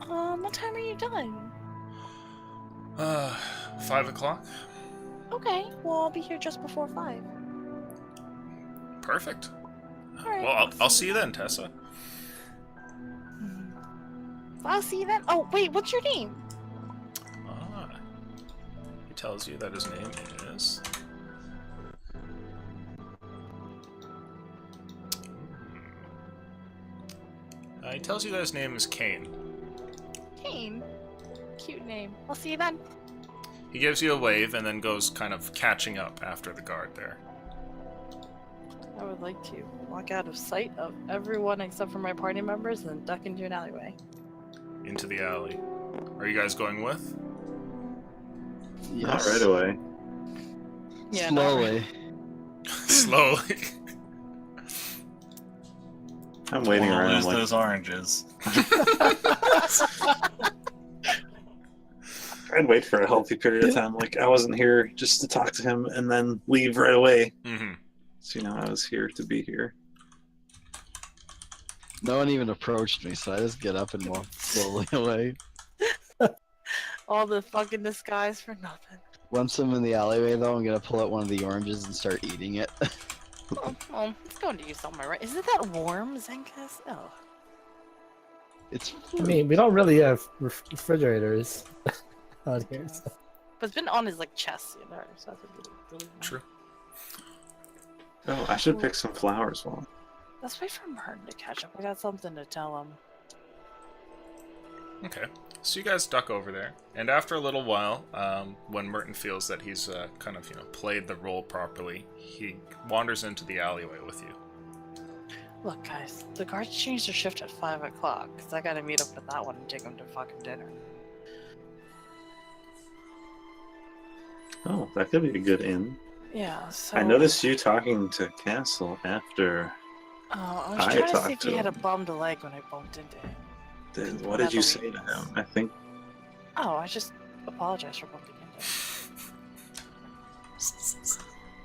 Speaker 2: What time are you done?
Speaker 1: 5 o'clock.
Speaker 2: Okay, well I'll be here just before 5.
Speaker 1: Perfect.
Speaker 2: Alright.
Speaker 1: Well, I'll see you then, Tessa.
Speaker 2: I'll see you then. Oh, wait, what's your name?
Speaker 1: He tells you that his name is... he tells you that his name is Kane.
Speaker 2: Kane. Cute name. I'll see you then.
Speaker 1: He gives you a wave and then goes kind of catching up after the guard there.
Speaker 2: I would like to walk out of sight of everyone except for my party members and duck into an alleyway.
Speaker 1: Into the alley. Are you guys going with?
Speaker 4: Not right away.
Speaker 2: Yeah, not
Speaker 8: Slowly.
Speaker 1: Slowly.
Speaker 4: I'm waiting
Speaker 5: We'll
Speaker 4: around
Speaker 5: lose
Speaker 4: like
Speaker 5: those oranges.
Speaker 4: I'd wait for a healthy period of time. Like I wasn't here just to talk to him and then leave right away.
Speaker 1: Mm-hmm.
Speaker 4: So I was here to be here.
Speaker 8: No one even approached me, so I just get up and walk slowly away.
Speaker 2: All the fucking disguise for nothing.
Speaker 8: Once I'm in the alleyway, though, I'm gonna pull out one of the oranges and start eating it.
Speaker 2: Oh, it's going to you somewhere, right? Isn't that warm, Zenkas? Oh.
Speaker 8: It's.
Speaker 3: I mean, we don't really have refrigerators out here. So.
Speaker 2: But it's been on his like chest, so that's really warm.
Speaker 1: True.
Speaker 4: Oh, I should pick some flowers. Well,
Speaker 2: Let's wait for Martin to catch up. I got something to tell him.
Speaker 1: Okay. So you guys duck over there, and after a little while, when Merton feels that he's kind of played the role properly, he wanders into the alleyway with you.
Speaker 2: Look, guys, the guards changed their shift at 5 o'clock, because I gotta meet up with that one and take him to fucking dinner.
Speaker 4: oh, that could be a good inn.
Speaker 2: Yeah, so...
Speaker 4: I noticed you talking to Castle after.
Speaker 2: Oh, I was
Speaker 4: I
Speaker 2: trying to
Speaker 4: talked
Speaker 2: see if
Speaker 4: to
Speaker 2: he had a
Speaker 4: him.
Speaker 2: bummed leg when I bumped into him.
Speaker 4: What did you say to him? I think.
Speaker 2: Oh, I just apologized for bumping into him.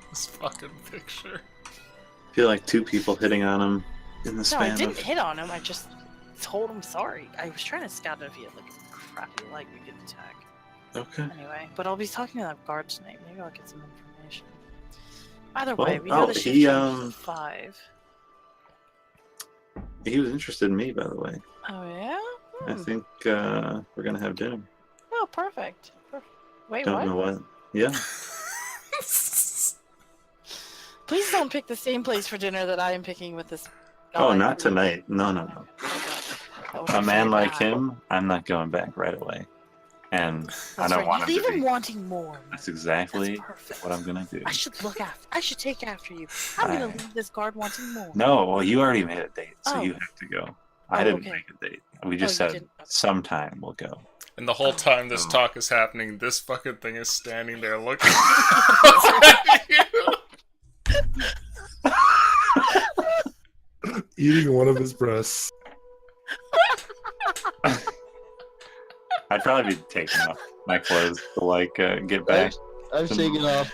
Speaker 1: This fucking picture.
Speaker 4: I feel like 2 people hitting on him in the
Speaker 2: No,
Speaker 4: span
Speaker 2: I didn't
Speaker 4: of.
Speaker 2: hit on him, I just told him sorry. I was trying to scout if he had like a crappy leg we could attack.
Speaker 4: Okay.
Speaker 2: Anyway, but I'll be talking to that guard tonight. Maybe I'll get some information. Either
Speaker 4: Well,
Speaker 2: way, we know the shift
Speaker 4: he,
Speaker 2: changes at 5.
Speaker 4: He was interested in me, by the way.
Speaker 2: Oh yeah?
Speaker 4: I think we're gonna have dinner.
Speaker 2: Oh, perfect. Wait,
Speaker 4: Don't
Speaker 2: what?
Speaker 4: know what. Yeah.
Speaker 2: Please don't pick the same place for dinner that I am picking with this.
Speaker 4: Oh,
Speaker 2: guy.
Speaker 4: not tonight. No.
Speaker 2: Oh, God. That would
Speaker 4: A
Speaker 2: be
Speaker 4: man
Speaker 2: so
Speaker 4: like
Speaker 2: bad.
Speaker 4: him, I'm not going back right away. And I
Speaker 2: That's
Speaker 4: don't
Speaker 2: right.
Speaker 4: want
Speaker 2: You
Speaker 4: him
Speaker 2: leave
Speaker 4: to
Speaker 2: him
Speaker 4: be.
Speaker 2: wanting more.
Speaker 4: That's exactly
Speaker 2: That's perfect.
Speaker 4: what I'm gonna do.
Speaker 2: I should look after. I should take after you. I'm gonna
Speaker 4: I-
Speaker 2: leave this guard wanting more.
Speaker 4: No, well, you already made a date, so
Speaker 2: Oh.
Speaker 4: you have to go. I
Speaker 2: Oh,
Speaker 4: didn't
Speaker 2: okay.
Speaker 4: make a date. We just
Speaker 2: you
Speaker 4: said
Speaker 2: didn't? Okay.
Speaker 4: sometime we'll go.
Speaker 1: And the whole time this
Speaker 4: Oh.
Speaker 1: talk is happening, this fucking thing is standing there looking at you.
Speaker 7: Eating one of his breasts.
Speaker 4: I'd probably be taking off my clothes to like get back.
Speaker 8: I've taken off.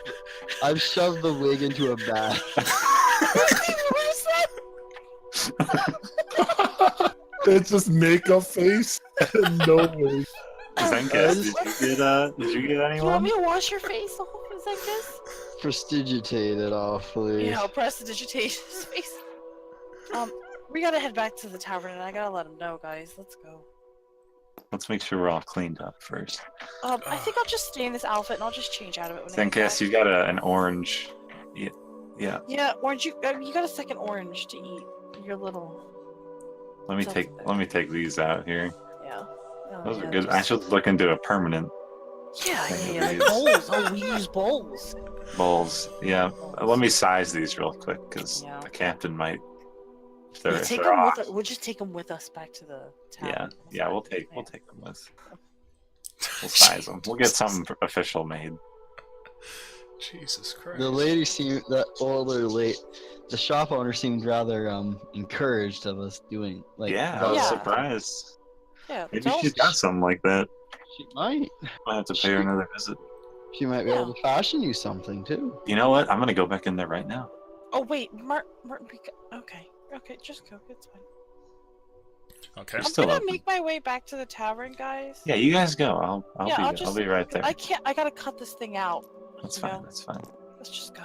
Speaker 8: I've shoved the wig into a bag.
Speaker 7: It's just makeup face and no wig.
Speaker 4: Zenkas, did you get
Speaker 2: Do you want
Speaker 4: anyone?
Speaker 2: me to wash your face the whole thing like this?
Speaker 8: Prestidigitate it off, please.
Speaker 2: Yeah, I'll prestidigitate his face. We gotta head back to the tavern, and I gotta let him know, guys. Let's go.
Speaker 4: Let's make sure we're all cleaned up first.
Speaker 2: I think I'll just stay in this outfit, and I'll just change out of it when I get
Speaker 4: Zenkas,
Speaker 2: back.
Speaker 4: you got an orange. Yeah.
Speaker 2: Yeah, orange. You got a second orange to eat. Your little.
Speaker 4: Let me take these out here.
Speaker 2: Yeah. Oh,
Speaker 4: Those
Speaker 2: yeah,
Speaker 4: are good.
Speaker 2: just-
Speaker 4: I should look into a permanent
Speaker 2: Yeah,
Speaker 4: thing
Speaker 2: yeah,
Speaker 4: of
Speaker 2: like
Speaker 4: these.
Speaker 2: bowls. Oh, we use bowls.
Speaker 4: bowls. Yeah. Let me size these real quick because
Speaker 2: Yeah.
Speaker 4: the captain might. If
Speaker 2: We'll
Speaker 4: they're, if
Speaker 2: take
Speaker 4: they're
Speaker 2: them
Speaker 4: off.
Speaker 2: with. We'll just take them with us back to the tavern.
Speaker 4: Yeah. We'll take them with. We'll size them. We'll get something official made.
Speaker 1: Jesus Christ.
Speaker 8: The lady seemed the shop owner seemed rather encouraged of us doing like.
Speaker 4: Yeah, I was
Speaker 2: Yeah.
Speaker 4: surprised.
Speaker 2: Yeah.
Speaker 4: Maybe
Speaker 2: don't-
Speaker 4: she's got something like that.
Speaker 8: She might.
Speaker 4: I have to pay her another visit.
Speaker 8: She might be able to fashion you something too.
Speaker 4: You know what? I'm gonna go back in there right now.
Speaker 2: Oh wait, Martin. Okay, just go. It's fine.
Speaker 1: Okay.
Speaker 2: I'm
Speaker 4: still
Speaker 2: gonna
Speaker 4: open.
Speaker 2: make my way back to the tavern, guys.
Speaker 4: Yeah, you guys go. I'll
Speaker 2: Yeah,
Speaker 4: be
Speaker 2: I'll
Speaker 4: I'll
Speaker 2: just-
Speaker 4: be right there.
Speaker 2: I can't. I gotta cut this thing out.
Speaker 4: That's
Speaker 2: you
Speaker 4: fine.
Speaker 2: know?
Speaker 4: That's fine.
Speaker 2: Let's just go.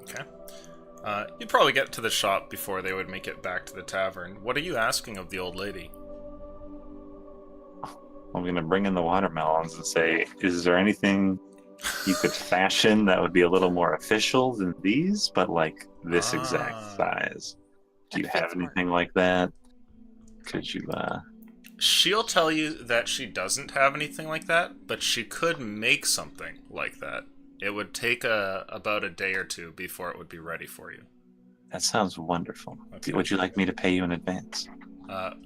Speaker 1: Okay. You'd probably get to the shop before they would make it back to the tavern. What are you asking of the old lady?
Speaker 4: I'm gonna bring in the watermelons and say, is there anything you could fashion that would be a little more official than these, but like this exact
Speaker 1: Ah.
Speaker 4: size? Do you
Speaker 2: That
Speaker 4: have
Speaker 2: fits more.
Speaker 4: anything like that? Could you
Speaker 1: She'll tell you that she doesn't have anything like that, but she could make something like that. It would take about a day or two before it would be ready for you.
Speaker 4: that sounds wonderful.
Speaker 1: Okay.
Speaker 4: Would you like me to pay you in advance?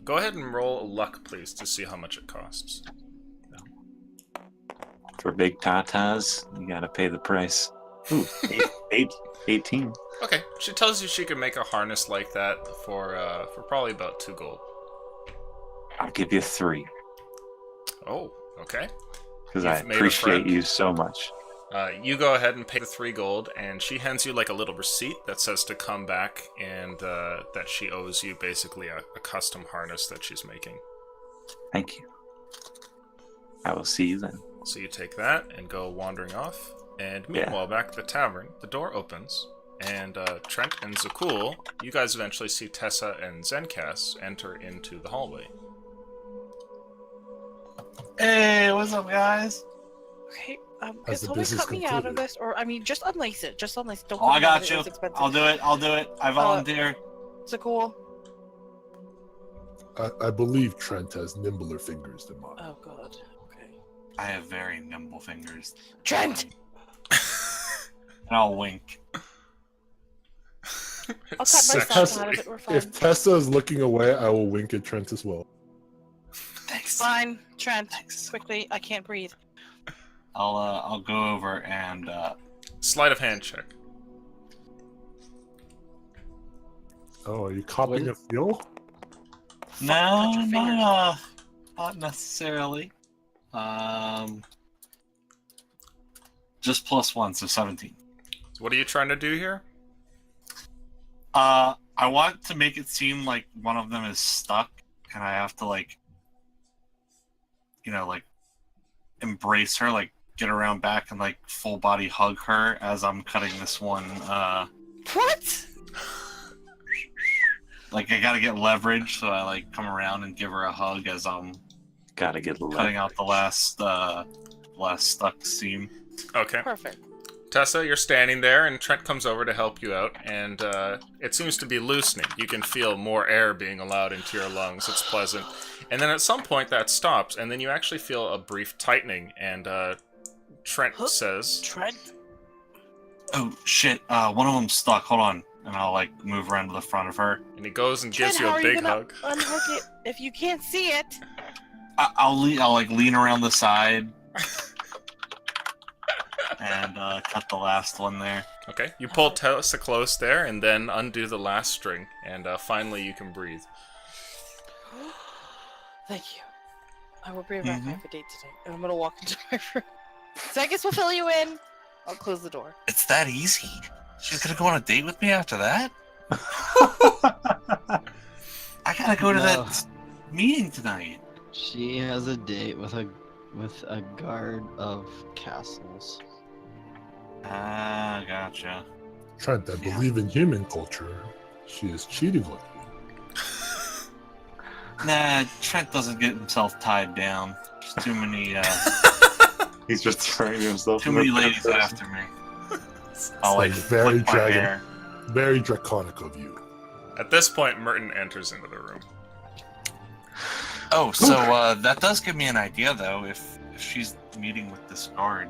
Speaker 1: Go ahead and roll luck, please, to see how much it costs.
Speaker 4: For big tatas, you gotta pay the price. Ooh, 18.
Speaker 1: Okay, she tells you she can make a harness like that for probably about 2 gold.
Speaker 4: I'll give you 3
Speaker 1: Oh, okay.
Speaker 4: because I
Speaker 1: You've made a
Speaker 4: appreciate
Speaker 1: friend.
Speaker 4: you so much.
Speaker 1: You go ahead and pay the 3 gold, and she hands you like a little receipt that says to come back, and that she owes you basically a custom harness that she's making.
Speaker 4: Thank you. I will see you then.
Speaker 1: So you take that and go wandering off. And meanwhile, back at the tavern, the door opens, and Trent and Zakul, you guys eventually see Tessa and Zenkas enter into the hallway.
Speaker 5: Hey, what's up, guys?
Speaker 2: Okay,
Speaker 7: As
Speaker 2: can
Speaker 7: the
Speaker 2: someone
Speaker 7: business
Speaker 2: cut me out of
Speaker 7: concluded.
Speaker 2: this? Or, I mean, just unlace it. Just unlace it. Don't
Speaker 5: Oh, I
Speaker 2: put me out
Speaker 5: got
Speaker 2: of it,
Speaker 5: you.
Speaker 2: it's expensive.
Speaker 5: I'll do it. I'll do it. I volunteer.
Speaker 2: It's a cool.
Speaker 7: I believe Trent has nimbler fingers than mine.
Speaker 2: Oh, God. Okay.
Speaker 5: I have very nimble fingers.
Speaker 2: Trent!
Speaker 5: And I'll wink.
Speaker 2: I'll cut myself
Speaker 1: Sexually.
Speaker 2: out of it. We're fine.
Speaker 7: If Tessa is looking away, I will wink at Trent as well.
Speaker 5: Thanks.
Speaker 2: Fine. Trent,
Speaker 5: Thanks.
Speaker 2: quickly. I can't breathe.
Speaker 5: I'll go over and
Speaker 1: Sleight of hand check.
Speaker 7: Oh, are you copying a feel?
Speaker 5: no,
Speaker 2: cut your fingers.
Speaker 5: not necessarily. Just +1, so 17.
Speaker 1: So what are you trying to do here?
Speaker 5: I want to make it seem like one of them is stuck, and I have to like embrace her, like get around back and like full body hug her as I'm cutting this one.
Speaker 2: What?
Speaker 5: Like I gotta get leverage, so I like come around and give her a hug as I'm
Speaker 4: Gotta get
Speaker 5: cutting out the last stuck seam.
Speaker 1: Okay.
Speaker 2: Perfect.
Speaker 1: Tessa, you're standing there, and Trent comes over to help you out, and it seems to be loosening. You can feel more air being allowed into your lungs. It's pleasant. And then at some point that stops, and then you actually feel a brief tightening, and Trent says...
Speaker 2: Trent?
Speaker 5: Oh shit! One of them's stuck. Hold on, and I'll like move around to the front of her.
Speaker 1: And he goes and
Speaker 2: Trent,
Speaker 1: gives you
Speaker 2: how
Speaker 1: a
Speaker 2: are you
Speaker 1: big
Speaker 2: gonna
Speaker 1: hug.
Speaker 2: unhook it if you can't see it?
Speaker 5: I'll like lean around the side and cut the last one there.
Speaker 1: Okay, you pull Tessa close there, and then undo the last string, and finally you can breathe.
Speaker 2: Thank you. I will bring back. I have a date today, and I'm gonna walk into my room. So I guess we'll fill you in. I'll close the door.
Speaker 5: It's that easy. She's gonna go on a date with me after that. I gotta go to
Speaker 8: No.
Speaker 5: that meeting tonight.
Speaker 8: She has a date with a guard of castles.
Speaker 5: Ah, gotcha.
Speaker 7: Trent, I believe in human culture. She is cheating on you.
Speaker 5: Nah, Trent doesn't get himself tied down. There's too many
Speaker 4: He's just throwing himself.
Speaker 5: too
Speaker 4: in
Speaker 5: many
Speaker 4: the
Speaker 5: ladies
Speaker 4: process.
Speaker 5: after me. I'll like
Speaker 7: like very
Speaker 5: flip my
Speaker 7: dragon-
Speaker 5: hair.
Speaker 7: Very draconic of you.
Speaker 1: At this point, Merton enters into the room.
Speaker 5: Oh, so that does give me an idea though. If she's meeting with this guard,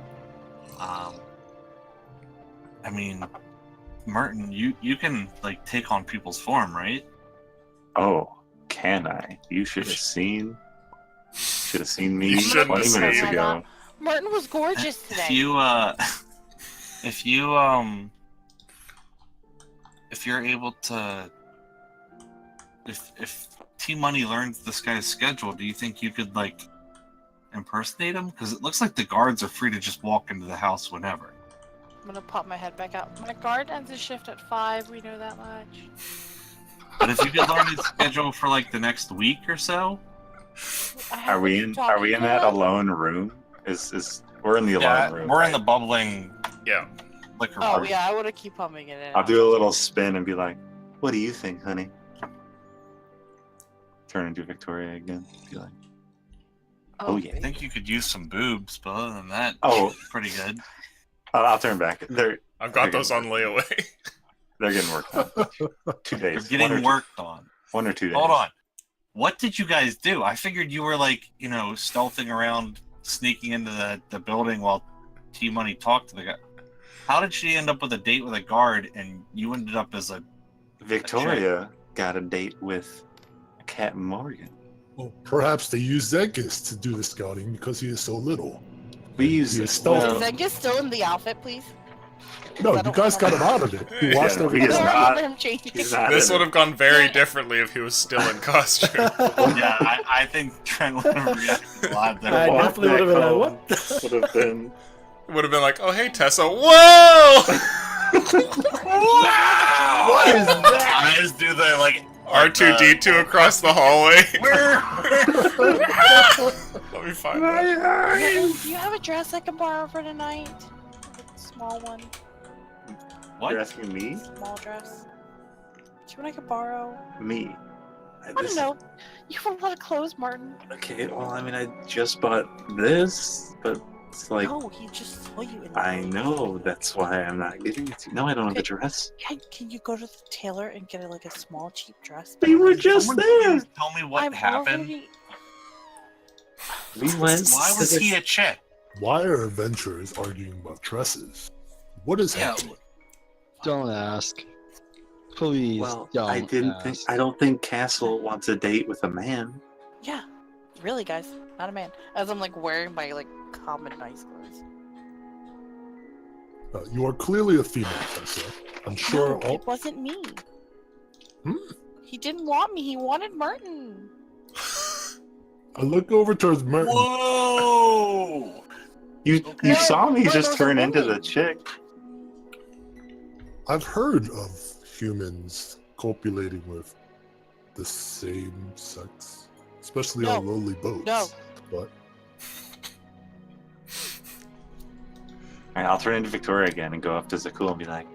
Speaker 5: I mean, Merton, you can like take on people's form, right?
Speaker 4: Oh, can I? You should have seen. Should have seen me
Speaker 1: You shouldn't
Speaker 4: 20
Speaker 1: have
Speaker 4: minutes
Speaker 1: seen.
Speaker 4: ago.
Speaker 2: Martin was gorgeous today.
Speaker 5: If you're able to, if T-Money learns this guy's schedule, do you think you could like impersonate him? Because it looks like the guards are free to just walk into the house whenever.
Speaker 2: I'm gonna pop my head back out. My guard ends his shift at 5. We know that much.
Speaker 5: But if you could learn his schedule for like the next week or so,
Speaker 4: Are we in that alone room? Is we're in the alone room?
Speaker 5: we're in
Speaker 4: right?
Speaker 5: the bubbling
Speaker 1: Yeah.
Speaker 5: liquor
Speaker 2: Oh
Speaker 5: room.
Speaker 2: yeah, I would have keep humming it in.
Speaker 4: I'll do a little spin and be like, "What do you think, honey?" Turn into Victoria again. Be like, "Oh yeah."
Speaker 5: I think you could use some boobs, but other than that,
Speaker 4: Oh.
Speaker 5: pretty good.
Speaker 4: I'll turn back. They're
Speaker 1: I've got
Speaker 4: Okay.
Speaker 1: those on layaway.
Speaker 4: they're getting worked on. 2
Speaker 5: You're
Speaker 4: days.
Speaker 5: getting worked on.
Speaker 4: 1 or 2 days.
Speaker 5: Hold on. What did you guys do? I figured you were like, stealthing around, sneaking into the building while T-Money talked to the guy. How did she end up with a date with a guard and you ended up as a...
Speaker 4: Victoria got a date with Captain Morgan.
Speaker 7: Well, perhaps they use Zegas to do the scouting because he is so little.
Speaker 4: We use
Speaker 7: He
Speaker 4: it.
Speaker 7: is stealthy.
Speaker 2: Is Zengus still in the outfit, please?
Speaker 7: No,
Speaker 2: I
Speaker 7: you
Speaker 2: don't
Speaker 7: guys got
Speaker 2: remember.
Speaker 7: him out of it. He watched
Speaker 4: Yeah, no,
Speaker 7: everything.
Speaker 4: he is
Speaker 2: I don't
Speaker 4: not.
Speaker 2: remember him changing.
Speaker 4: He's not.
Speaker 1: This
Speaker 4: in
Speaker 1: would
Speaker 4: it.
Speaker 1: have gone very differently if he was still in costume.
Speaker 5: Yeah, I think Trent would have reacted a lot
Speaker 3: I
Speaker 5: different.
Speaker 3: definitely would have been like, what? the-
Speaker 4: Would have been.
Speaker 1: Would have been like, oh hey Tessa, whoa!
Speaker 8: What is that?
Speaker 5: Eyes do the like
Speaker 1: R2D2 across the hallway.
Speaker 5: Where?
Speaker 1: Let me find that.
Speaker 2: Martin, do you have a dress I can borrow for tonight? A small one.
Speaker 5: What?
Speaker 4: You're asking me?
Speaker 2: Small dress. Do you want I could borrow?
Speaker 4: Me.
Speaker 2: I don't know. You have a lot of clothes, Martin.
Speaker 4: Okay, well, I mean, I just bought this, but it's like,
Speaker 2: No, he just saw you in
Speaker 4: I know, that's why I'm not getting it. No, I don't have a dress.
Speaker 2: Can you go to the tailor and get like a small, cheap dress?
Speaker 4: They were just
Speaker 5: Someone
Speaker 4: there.
Speaker 5: please tell me what
Speaker 2: I'm
Speaker 5: happened.
Speaker 2: already-
Speaker 4: We went.
Speaker 5: Why
Speaker 4: to
Speaker 5: was
Speaker 4: the-
Speaker 5: he a chick?
Speaker 7: Why are adventurers arguing about dresses? What is
Speaker 5: Yeah,
Speaker 7: happening?
Speaker 8: Don't ask. Please
Speaker 4: Well,
Speaker 8: don't
Speaker 4: I didn't think.
Speaker 8: ask.
Speaker 4: I don't think Castle wants a date with a man.
Speaker 2: Yeah, really, guys, not a man. As I'm like wearing my like common nice clothes.
Speaker 7: You are clearly a female, Tessa. I'm sure
Speaker 2: No,
Speaker 7: all.
Speaker 2: it wasn't me.
Speaker 7: Hmm?
Speaker 2: He didn't want me. He wanted Martin.
Speaker 7: I look over towards Merton.
Speaker 5: Whoa!
Speaker 4: You
Speaker 5: Okay.
Speaker 4: you saw me
Speaker 2: Why
Speaker 4: just
Speaker 2: was a
Speaker 4: turn into
Speaker 2: woman?
Speaker 4: the chick.
Speaker 7: I've heard of humans copulating with the same sex, especially on
Speaker 2: No.
Speaker 7: lowly boats.
Speaker 2: No.
Speaker 7: But
Speaker 4: Alright, I'll turn into Victoria again and go up to Zakul and be like,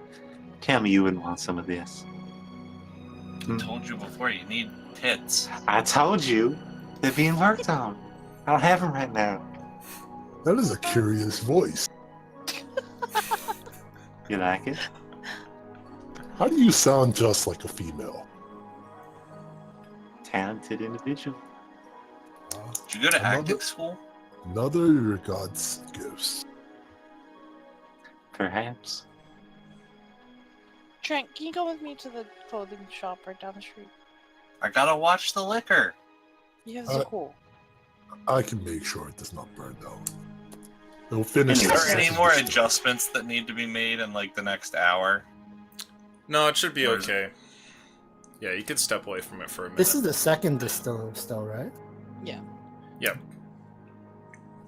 Speaker 4: "Tell me you wouldn't want some of this."
Speaker 5: I told you before, you need tits.
Speaker 4: I told you they're being worked on. I don't have them right now.
Speaker 7: that is a curious voice.
Speaker 4: You like it?
Speaker 7: How do you sound just like a female?
Speaker 4: Talented individual.
Speaker 5: Did you go to
Speaker 7: Another-
Speaker 5: acting school?
Speaker 7: Another of your God's gifts.
Speaker 4: Perhaps.
Speaker 2: Trent, can you go with me to the clothing shop right down the street?
Speaker 5: I gotta watch the liquor.
Speaker 2: You have
Speaker 7: Uh,
Speaker 2: Zakul.
Speaker 7: I can make sure it does not burn down. It'll finish.
Speaker 5: Is
Speaker 4: Is
Speaker 5: there
Speaker 7: the
Speaker 5: any
Speaker 7: second
Speaker 5: more
Speaker 7: distill.
Speaker 5: adjustments that need to be made in like the next hour?
Speaker 1: No, it should be
Speaker 5: Where's-
Speaker 1: okay. Yeah, you can step away from it for a minute.
Speaker 3: This is the second distill still, right?
Speaker 1: Yep.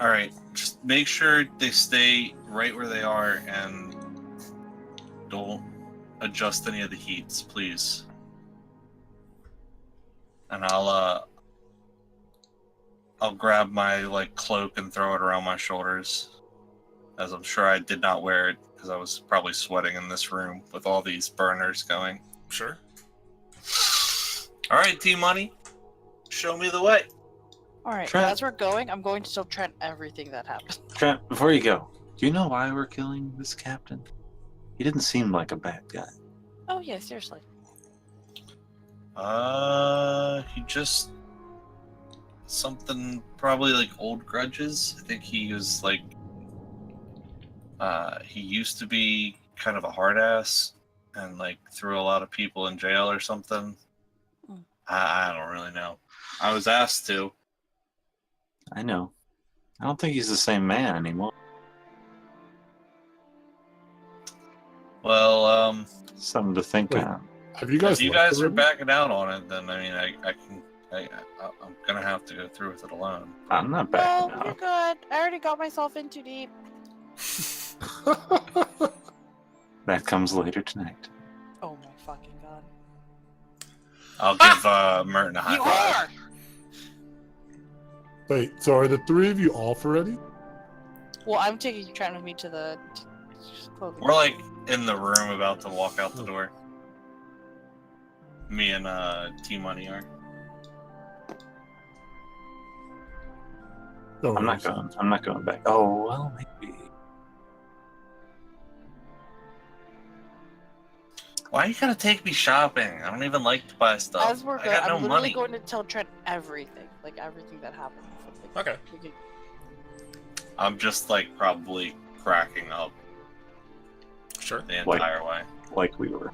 Speaker 5: All right, just make sure they stay right where they are and don't adjust any of the heats, please. And I'll grab my like cloak and throw it around my shoulders, as I'm sure I did not wear it because I was probably sweating in this room with all these burners going.
Speaker 1: Sure.
Speaker 5: All right, T-Money, show me the way.
Speaker 2: All right.
Speaker 4: Trent.
Speaker 2: As we're going, I'm going to tell Trent everything that happened.
Speaker 4: Trent, before you go, do you know why we're killing this captain? He didn't seem like a bad guy.
Speaker 2: Oh yeah, seriously.
Speaker 5: He just something probably like old grudges. I think he was like, he used to be kind of a hard ass and like threw a lot of people in jail or something.
Speaker 2: Mm.
Speaker 5: I don't really know. I was asked to.
Speaker 4: I know. I don't think he's the same man anymore.
Speaker 5: Well,
Speaker 4: Something to think
Speaker 7: Wait.
Speaker 4: on.
Speaker 7: Have you guys?
Speaker 5: if you
Speaker 7: left
Speaker 5: guys are
Speaker 7: already?
Speaker 5: backing out on it, then I mean, I'm gonna have to go through with it alone.
Speaker 4: I'm not
Speaker 2: No,
Speaker 4: backing
Speaker 2: you're
Speaker 4: out.
Speaker 2: good. I already got myself in too deep.
Speaker 4: That comes later tonight.
Speaker 2: Oh my fucking god.
Speaker 5: I'll give Merton a high
Speaker 2: You
Speaker 5: five.
Speaker 2: are.
Speaker 7: Wait, so are the three of you off already?
Speaker 2: Well, I'm taking Trent with me to the clothing.
Speaker 5: We're like in the room about to walk out the door. Me and T-Money are.
Speaker 7: No,
Speaker 4: I'm not going. I'm not going back. Oh well, maybe.
Speaker 5: Why you gotta take me shopping? I don't even like to buy stuff.
Speaker 2: As we're
Speaker 5: I
Speaker 2: going,
Speaker 5: got no
Speaker 2: I'm literally
Speaker 5: money.
Speaker 2: going to tell Trent everything, like everything that happened. Like,
Speaker 1: Okay.
Speaker 2: we could-
Speaker 5: I'm just like probably cracking up
Speaker 1: Sure.
Speaker 5: the
Speaker 4: Like-
Speaker 5: entire way.
Speaker 4: Like we were.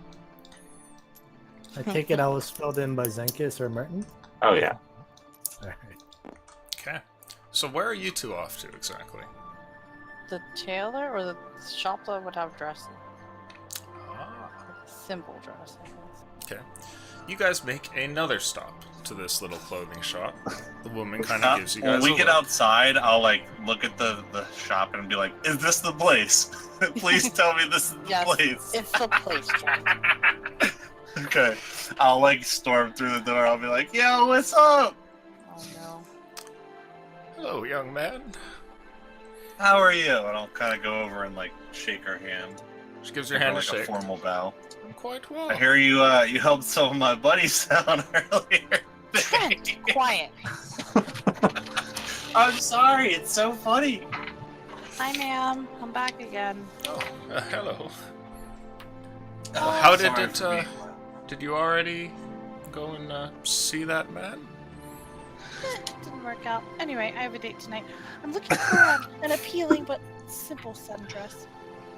Speaker 3: I take it I was filled in by Zenkis or Merton.
Speaker 4: Oh yeah.
Speaker 3: Alright.
Speaker 1: Okay. So where are you two off to exactly?
Speaker 2: The tailor or the shop that would have dresses? simple dress. I guess.
Speaker 1: Okay. You guys make another stop to this little clothing shop. The woman kind of gives you guys
Speaker 5: When we
Speaker 1: a
Speaker 5: get
Speaker 1: look.
Speaker 5: outside, I'll like look at the shop and be like, "Is this the place? Please tell me this is the
Speaker 2: Yes,
Speaker 5: place."
Speaker 2: it's the place, Jack.
Speaker 5: Okay. I'll like storm through the door. I'll be like, "Yo, what's up?
Speaker 2: Oh no.
Speaker 1: Hello, young man.
Speaker 5: How are you?" And I'll kind of go over and like shake her hand.
Speaker 1: She gives your
Speaker 5: Give her,
Speaker 1: hand a
Speaker 5: like
Speaker 1: shake.
Speaker 5: a formal bow.
Speaker 1: I'm quite well.
Speaker 5: I hear you. You helped some of my buddies out earlier.
Speaker 2: Trent, quiet.
Speaker 5: I'm sorry. It's so funny.
Speaker 2: Hi, ma'am. I'm back again.
Speaker 1: Oh, hello.
Speaker 2: Oh,
Speaker 1: How did
Speaker 5: sorry
Speaker 1: it,
Speaker 5: for being-
Speaker 1: did you already go and see that man?
Speaker 2: It didn't work out. Anyway, I have a date tonight. I'm looking for an appealing but simple sundress,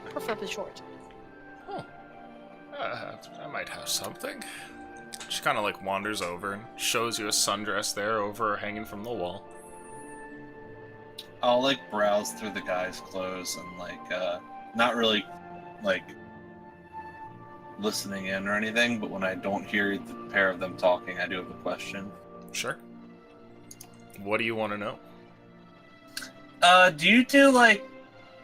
Speaker 2: preferably short.
Speaker 1: Oh, I might have something. She kind of like wanders over and shows you a sundress there over hanging from the wall.
Speaker 5: I'll like browse through the guy's clothes and like not really like listening in or anything, but when I don't hear the pair of them talking, I do have a question.
Speaker 1: Sure. What do you want to know?
Speaker 5: Do you do like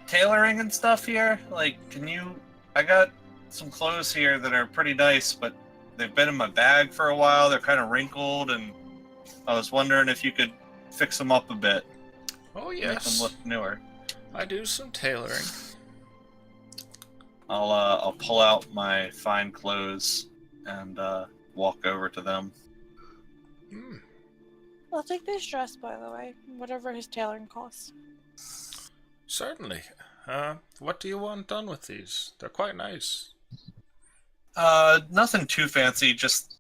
Speaker 5: tailoring and stuff here? Like, I got some clothes here that are pretty nice, but they've been in my bag for a while. They're kind of wrinkled, and I was wondering if you could fix them up a bit.
Speaker 1: Oh
Speaker 5: Make them
Speaker 1: yes,
Speaker 5: look newer.
Speaker 1: I do some tailoring.
Speaker 5: I'll pull out my fine clothes and walk over to them.
Speaker 1: Hmm.
Speaker 2: I'll take this dress, by the way, whatever his tailoring costs.
Speaker 1: Certainly. What do you want done with these? They're quite nice.
Speaker 5: Nothing too fancy. Just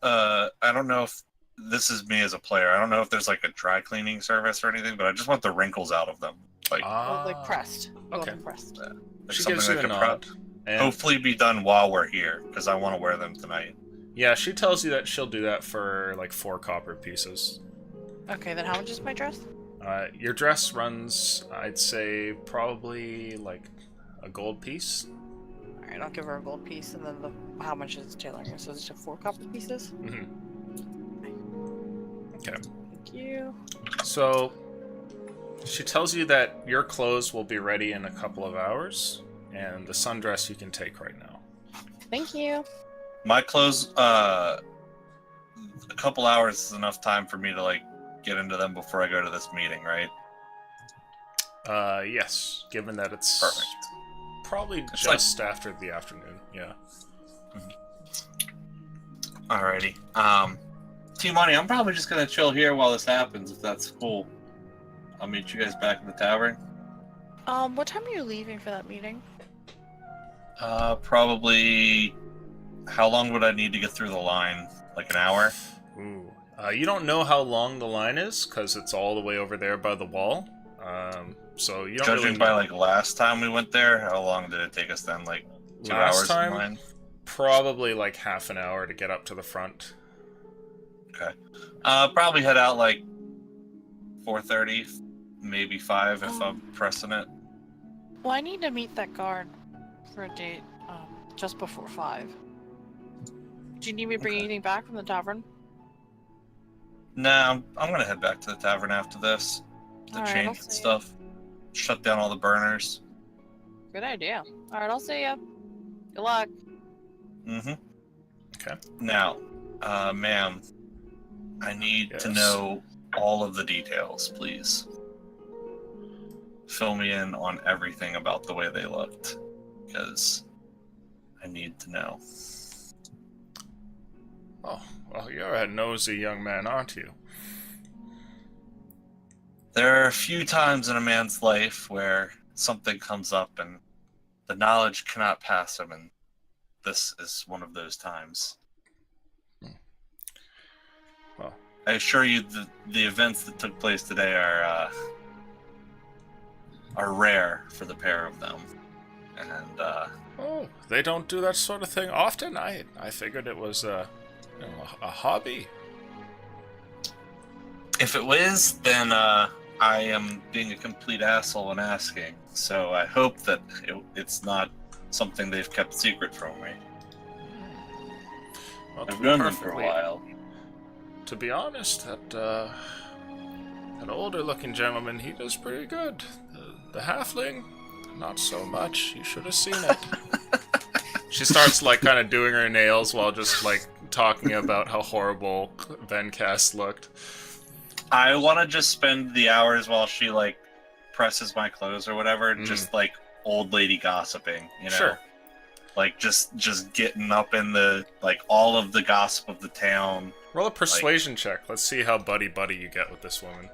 Speaker 5: I don't know if this is me as a player. I don't know if there's like a dry cleaning service or anything, but I just want the wrinkles out of them. Like,
Speaker 2: Well, like pressed. Well,
Speaker 1: okay.
Speaker 2: Pressed.
Speaker 5: like
Speaker 1: She
Speaker 5: something
Speaker 1: gives you
Speaker 5: that
Speaker 1: a
Speaker 5: could
Speaker 1: nod. And
Speaker 5: hopefully be done while we're here, because I want to wear them tonight.
Speaker 1: yeah, she tells you that she'll do that for like 4 copper pieces.
Speaker 2: Okay, then how much is my dress?
Speaker 1: Your dress runs, I'd say, probably like a gold piece.
Speaker 2: Alright, I'll give her a gold piece, and then how much is tailoring? So it's just 4 copper pieces?
Speaker 1: Hmm. Okay.
Speaker 2: Thank you.
Speaker 1: So, she tells you that your clothes will be ready in a couple of hours, and the sundress you can take right now.
Speaker 2: Thank you.
Speaker 5: My clothes, a couple hours is enough time for me to like get into them before I go to this meeting, right?
Speaker 1: Yes, given that it's
Speaker 5: Perfect.
Speaker 1: probably
Speaker 5: It's
Speaker 1: just after the afternoon, yeah.
Speaker 5: Alrighty. T-Money, I'm probably just gonna chill here while this happens, if that's cool. I'll meet you guys back in the tavern.
Speaker 2: What time are you leaving for that meeting?
Speaker 5: Probably. How long would I need to get through the line? Like an hour?
Speaker 1: Ooh. You don't know how long the line is, because it's all the way over there by the wall. So you don't
Speaker 5: Judging
Speaker 1: really
Speaker 5: by
Speaker 1: know.
Speaker 5: like last time we went there, how long did it take us then? Like 2
Speaker 1: Last
Speaker 5: hours
Speaker 1: time?
Speaker 5: in line?
Speaker 1: Probably like half an hour to get up to the front.
Speaker 5: Okay. Probably head out like 4:30, maybe 5 if I'm pressing it.
Speaker 2: Well, I need to meet that guard for a date, just before 5. Do you need me to bring anything back from the tavern?
Speaker 5: Nah, I'm gonna head back to the tavern after this. To
Speaker 2: Alright, I'll
Speaker 5: change and
Speaker 2: see you.
Speaker 5: stuff. Shut down all the burners.
Speaker 2: Good idea. Alright, I'll see ya. Good luck.
Speaker 5: Mm-hmm.
Speaker 1: Okay.
Speaker 5: Now, ma'am, I need to
Speaker 1: Yes.
Speaker 5: know all of the details, please. Fill me in on everything about the way they looked, because I need to know.
Speaker 1: Oh, well, you're a nosy young man, aren't you?
Speaker 5: There are a few times in a man's life where something comes up and the knowledge cannot pass him, and this is one of those times.
Speaker 1: Well,
Speaker 5: I assure you, the events that took place today are rare for the pair of them, and
Speaker 1: oh, they don't do that sort of thing often. I figured it was a hobby.
Speaker 5: if it was, then I am being a complete asshole when asking. So I hope that it's not something they've kept secret from me.
Speaker 1: Well, to
Speaker 5: I've
Speaker 1: be
Speaker 5: known them for a
Speaker 1: perfectly-
Speaker 5: while.
Speaker 1: To be honest, that older-looking gentleman, he does pretty good. The halfling, not so much. You should have seen it. She starts, like, kind of doing her nails while just, like, talking about how horrible Vencast looked.
Speaker 5: I want to just spend the hours while she, like, presses my clothes or whatever, just, like, old lady gossiping, you know?
Speaker 1: Sure.
Speaker 5: Like, just getting up in the, like, all of the gossip of the town.
Speaker 1: Roll a persuasion check. Let's see how buddy-buddy you get with this woman.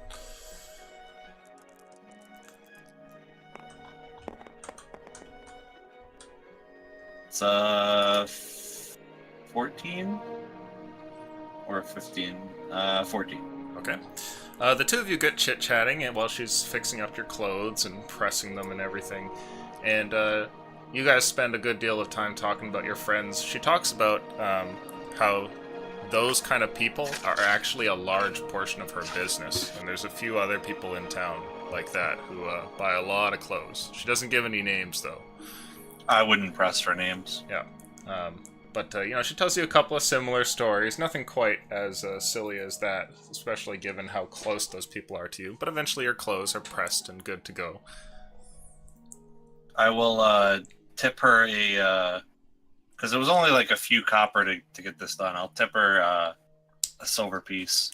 Speaker 5: It's 14 or 15. 14.
Speaker 1: Okay. The two of you get chit-chatting and while she's fixing up your clothes and pressing them and everything. And you guys spend a good deal of time talking about your friends. She talks about how those kind of people are actually a large portion of her business. And there's a few other people in town like that who buy a lot of clothes. She doesn't give any names, though.
Speaker 5: I wouldn't press for names.
Speaker 1: Yeah. But she tells you a couple of similar stories. Nothing quite as silly as that, especially given how close those people are to you. But eventually your clothes are pressed and good to go.
Speaker 5: I will tip her a... Because it was only like a few copper to get this done. I'll tip her a silver piece.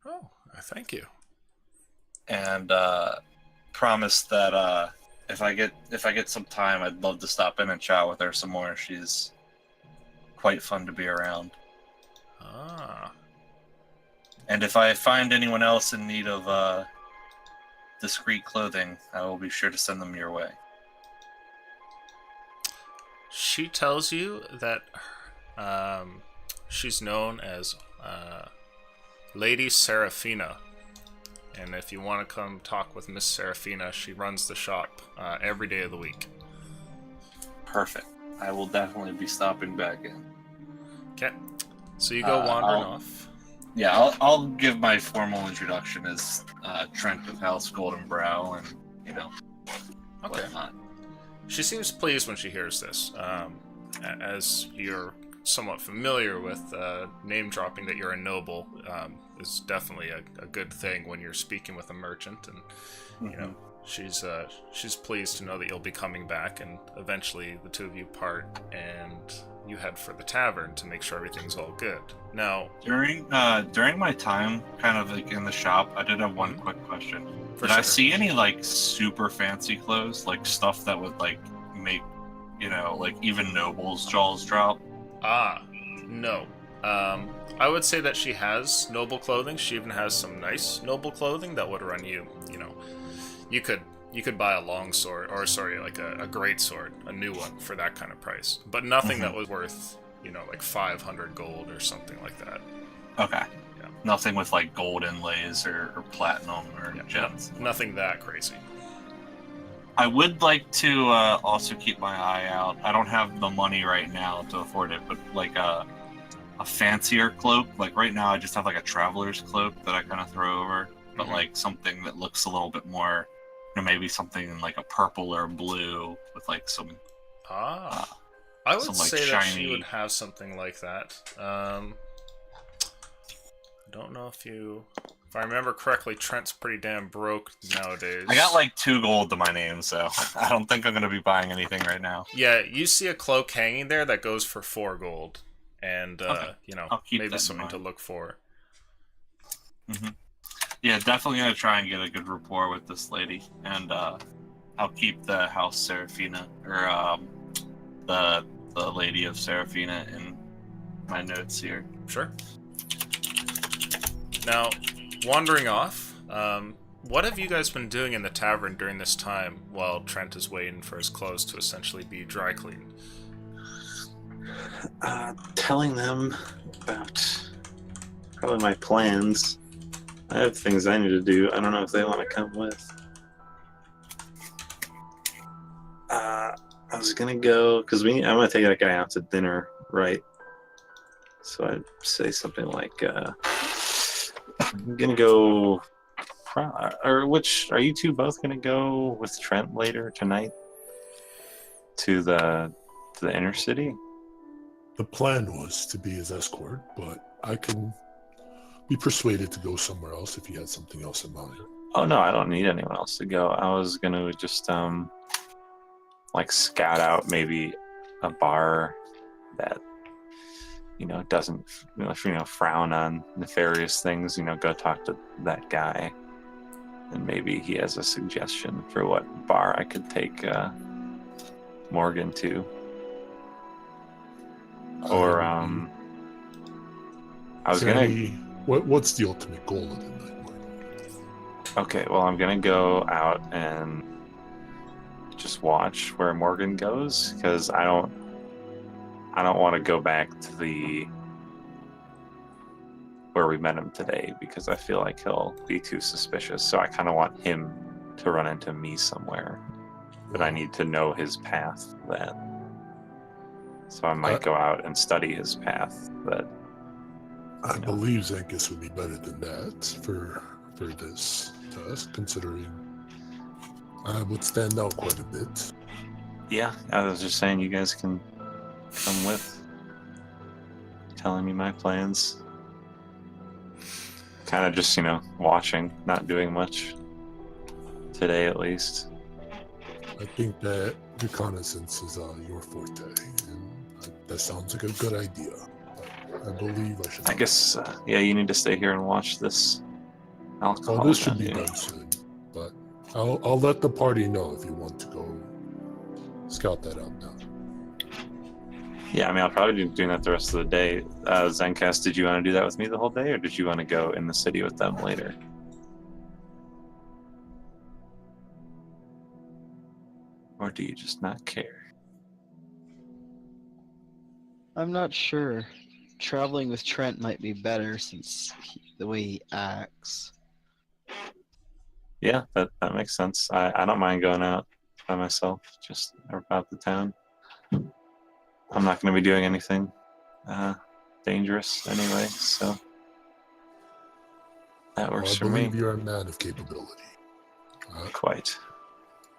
Speaker 1: Oh, thank you.
Speaker 5: And promise that if I get some time, I'd love to stop in and chat with her some more. She's quite fun to be around.
Speaker 1: Ah.
Speaker 5: And if I find anyone else in need of discreet clothing, I will be sure to send them your way.
Speaker 1: She tells you that she's known as Lady Seraphina. And if you want to come talk with Miss Seraphina, she runs the shop every day of the week.
Speaker 5: Perfect. I will definitely be stopping back in.
Speaker 1: Okay. So you go wandering
Speaker 5: I'll-
Speaker 1: off.
Speaker 5: Yeah, I'll give my formal introduction as Trent of House Golden Brow and,
Speaker 1: Okay.
Speaker 5: whatnot.
Speaker 1: She seems pleased when she hears this. As you're somewhat familiar with name-dropping that you're a noble is definitely a good thing when you're speaking with a merchant. And, she's pleased to know that you'll be coming back, and eventually the two of you part and you head for the tavern to make sure everything's all good. Now,
Speaker 5: During my time kind of like in the shop, I did have one quick question.
Speaker 1: for
Speaker 5: Did I
Speaker 1: sure.
Speaker 5: see any like super fancy clothes, like stuff that would like make, like even nobles' jaws drop?
Speaker 1: No. I would say that she has noble clothing. She even has some nice noble clothing that would run you, you could buy a long sword, or like a great sword, a new one for that kind of price. But nothing that was worth, like 500 gold or something like that.
Speaker 5: Okay.
Speaker 1: Yeah.
Speaker 5: Nothing with like gold inlays or platinum or
Speaker 1: Yeah,
Speaker 5: gems.
Speaker 1: Nothing that crazy.
Speaker 5: I would like to also keep my eye out. I don't have the money right now to afford it, but like a fancier cloak. Like right now, I just have like a traveler's cloak that I kind of throw over, but
Speaker 1: Mhm.
Speaker 5: like something that looks a little bit more, maybe something in like a purple or blue with like some.
Speaker 1: I would
Speaker 5: some, like,
Speaker 1: say that she
Speaker 5: shiny-
Speaker 1: would have something like that. I don't know if I remember correctly, Trent's pretty damn broke nowadays.
Speaker 5: I got like 2 gold to my name, so I don't think I'm gonna be buying anything right now.
Speaker 1: Yeah, you see a cloak hanging there that goes for 4 gold. And,
Speaker 5: Okay. I'll keep that
Speaker 1: maybe
Speaker 5: in
Speaker 1: something to
Speaker 5: mind.
Speaker 1: look for.
Speaker 5: Yeah, definitely gonna try and get a good rapport with this lady, and I'll keep the House Seraphina or the Lady of Seraphina in my notes here.
Speaker 1: Sure. Now, wandering off, what have you guys been doing in the tavern during this time while Trent is waiting for his clothes to essentially be dry cleaned?
Speaker 4: Telling them about probably my plans. I have things I need to do. I don't know if they want to come with. I was gonna go because I'm gonna take that guy out to dinner, right? So I'd say something like, "I'm gonna go." Or which are you two both gonna go with Trent later tonight to the inner city?
Speaker 7: The plan was to be his escort, but I can be persuaded to go somewhere else if he had something else in mind.
Speaker 4: Oh no, I don't need anyone else to go. I was gonna just like scout out maybe a bar that doesn't frown on nefarious things. Go talk to that guy, and maybe he has a suggestion for what bar I could take Morgan to. Or I was gonna.
Speaker 7: What's the ultimate goal of the night, Morgan?
Speaker 4: Okay, well, I'm gonna go out and just watch where Morgan goes, because I don't want to go back to where we met him today, because I feel like he'll be too suspicious. So I kind of want him to run into me somewhere, but I need to know his path then. So I might go out and study his path. But
Speaker 7: I believe Zenkus would be better than that for this task, considering I would stand out quite a bit.
Speaker 4: Yeah, I was just saying you guys can come with, telling me my plans. Kind of just, watching, not doing much. Today, at least.
Speaker 7: I think that reconnaissance is your forte, and that sounds like a good idea. I believe I should.
Speaker 4: I guess, you need to stay here and watch this alcohol.
Speaker 7: Oh, this should be done soon, but I'll let the party know if you want to go scout that out now.
Speaker 4: Yeah, I'll probably be doing that the rest of the day. Zencast, did you want to do that with me the whole day, or did you want to go in the city with them later? Or do you just not care?
Speaker 8: I'm not sure. Traveling with Trent might be better since the way he acts.
Speaker 4: Yeah, that makes sense. I don't mind going out by myself, just about the town. I'm not going to be doing anything dangerous anyway, so that works for me.
Speaker 7: I believe you're a man of capability.
Speaker 4: Quite.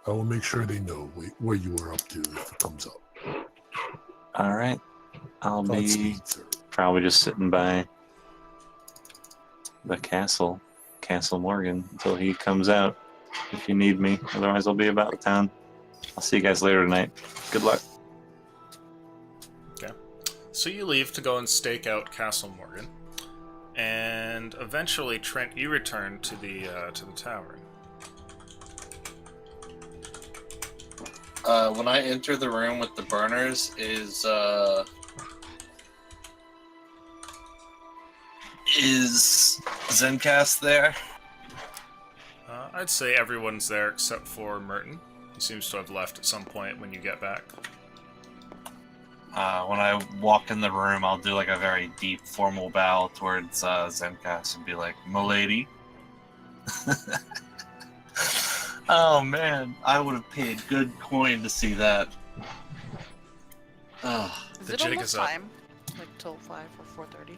Speaker 7: I will make sure they know what you are up to if it comes up.
Speaker 4: All right. I'll be
Speaker 7: Godspeed, sir.
Speaker 4: probably just sitting by the Castle Morgan, until he comes out, if you need me. Otherwise, I'll be about town. I'll see you guys later tonight. Good luck.
Speaker 1: Okay. So you leave to go and stake out Castle Morgan, and eventually, Trent, you return to the tavern.
Speaker 5: When I enter the room with the burners, is Zencast there?
Speaker 1: I'd say everyone's there except for Merton. He seems to have left at some point when you get back.
Speaker 5: When I walk in the room, I'll do like a very deep, formal bow towards Zencast and be like, "Milady." Oh man, I would have paid good coin to see that.
Speaker 2: Is it almost time? Like till 5 or 4:30?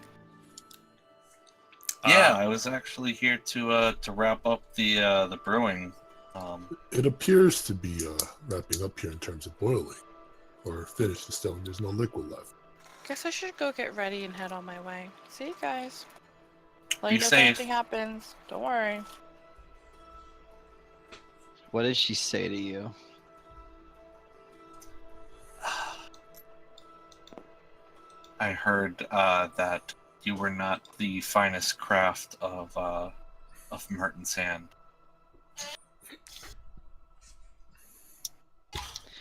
Speaker 5: Yeah, I was actually here to wrap up the brewing.
Speaker 7: It appears to be wrapping up here in terms of boiling, or finish the stone. There's no liquid left.
Speaker 2: Guess I should go get ready and head on my way. See you guys. Let
Speaker 5: Be
Speaker 2: you know if
Speaker 5: safe.
Speaker 2: anything happens. Don't worry.
Speaker 8: What did she say to you?
Speaker 5: I heard that you were not the finest craft of Merton's hand.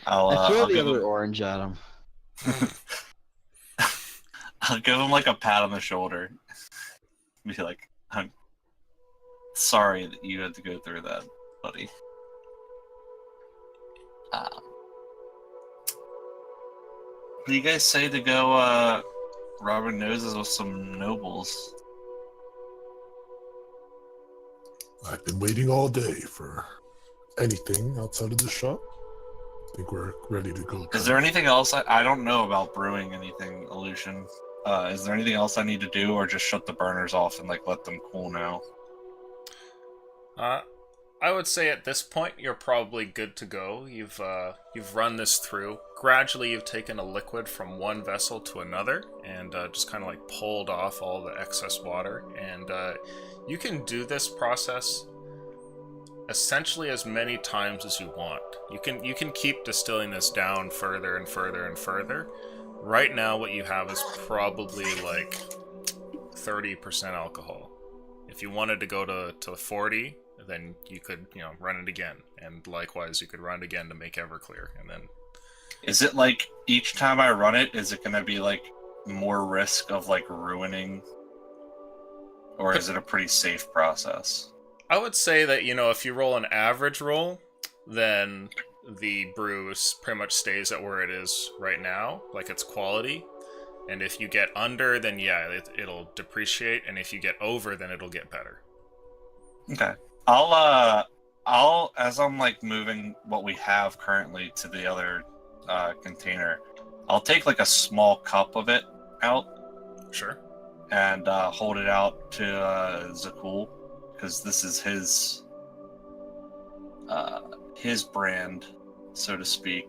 Speaker 8: I throw
Speaker 5: I'll
Speaker 8: the
Speaker 5: give
Speaker 8: other
Speaker 5: him,
Speaker 8: orange at him.
Speaker 5: I'll give him like a pat on the shoulder. Be like, "I'm sorry that you had to go through that, buddy." What do you guys say to go rubbing noses with some nobles?
Speaker 7: I've been waiting all day for anything outside of the shop. I think we're ready to go.
Speaker 5: Is there anything else? I don't know about brewing anything, Aleutian. Is there anything else I need to do, or just shut the burners off and like let them cool now?
Speaker 1: I would say at this point you're probably good to go. You've run this through. Gradually, you've taken a liquid from one vessel to another, and just kind of like pulled off all the excess water. And you can do this process essentially as many times as you want. You can keep distilling this down further and further and further. Right now, what you have is probably like 30% alcohol. If you wanted to go to 40, then you could, run it again. And likewise, you could run it again to make Everclear. And then...
Speaker 5: Is it like, each time I run it, is it going to be like more risk of like ruining? Or is it a pretty safe process?
Speaker 1: I would say that, if you roll an average roll, then the brew pretty much stays at where it is right now, like its quality. And if you get under, then yeah, it'll depreciate. And if you get over, then it'll get better.
Speaker 5: Okay. I'll as I'm like moving what we have currently to the other container, I'll take like a small cup of it out.
Speaker 1: Sure.
Speaker 5: And hold it out to Zakul, because this is his brand, so to speak.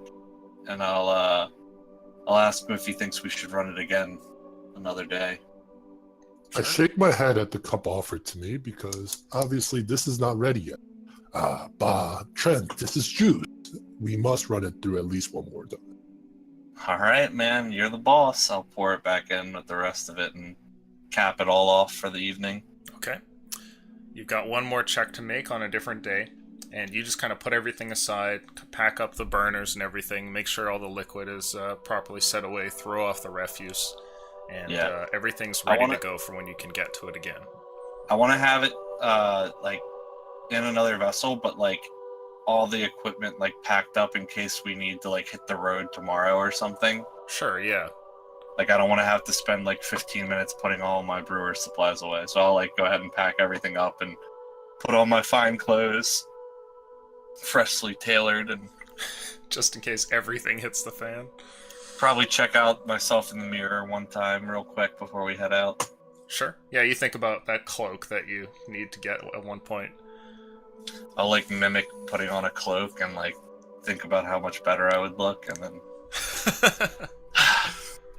Speaker 5: And I'll ask him if he thinks we should run it again another day.
Speaker 7: I shake my head at the cup offered to me because obviously this is not ready yet. Trent, this is juice. We must run it through at least one more time.
Speaker 5: All right, man, you're the boss. I'll pour it back in with the rest of it and cap it all off for the evening.
Speaker 1: Okay. You've got one more check to make on a different day, and you just kind of put everything aside, pack up the burners and everything, make sure all the liquid is properly set away, throw off the refuse, and everything's ready to go for when you can get to it again.
Speaker 5: I want to have it like in another vessel, but like all the equipment like packed up in case we need to like hit the road tomorrow or something.
Speaker 1: Sure, yeah.
Speaker 5: Like I don't want to have to spend like 15 minutes putting all my brewer's supplies away. So I'll like go ahead and pack everything up and put on my fine clothes, freshly tailored, and
Speaker 1: just in case everything hits the fan.
Speaker 5: Probably check out myself in the mirror one time real quick before we head out.
Speaker 1: Sure. Yeah, you think about that cloak that you need to get at one point.
Speaker 5: I'll like mimic putting on a cloak and like think about how much better I would look, and then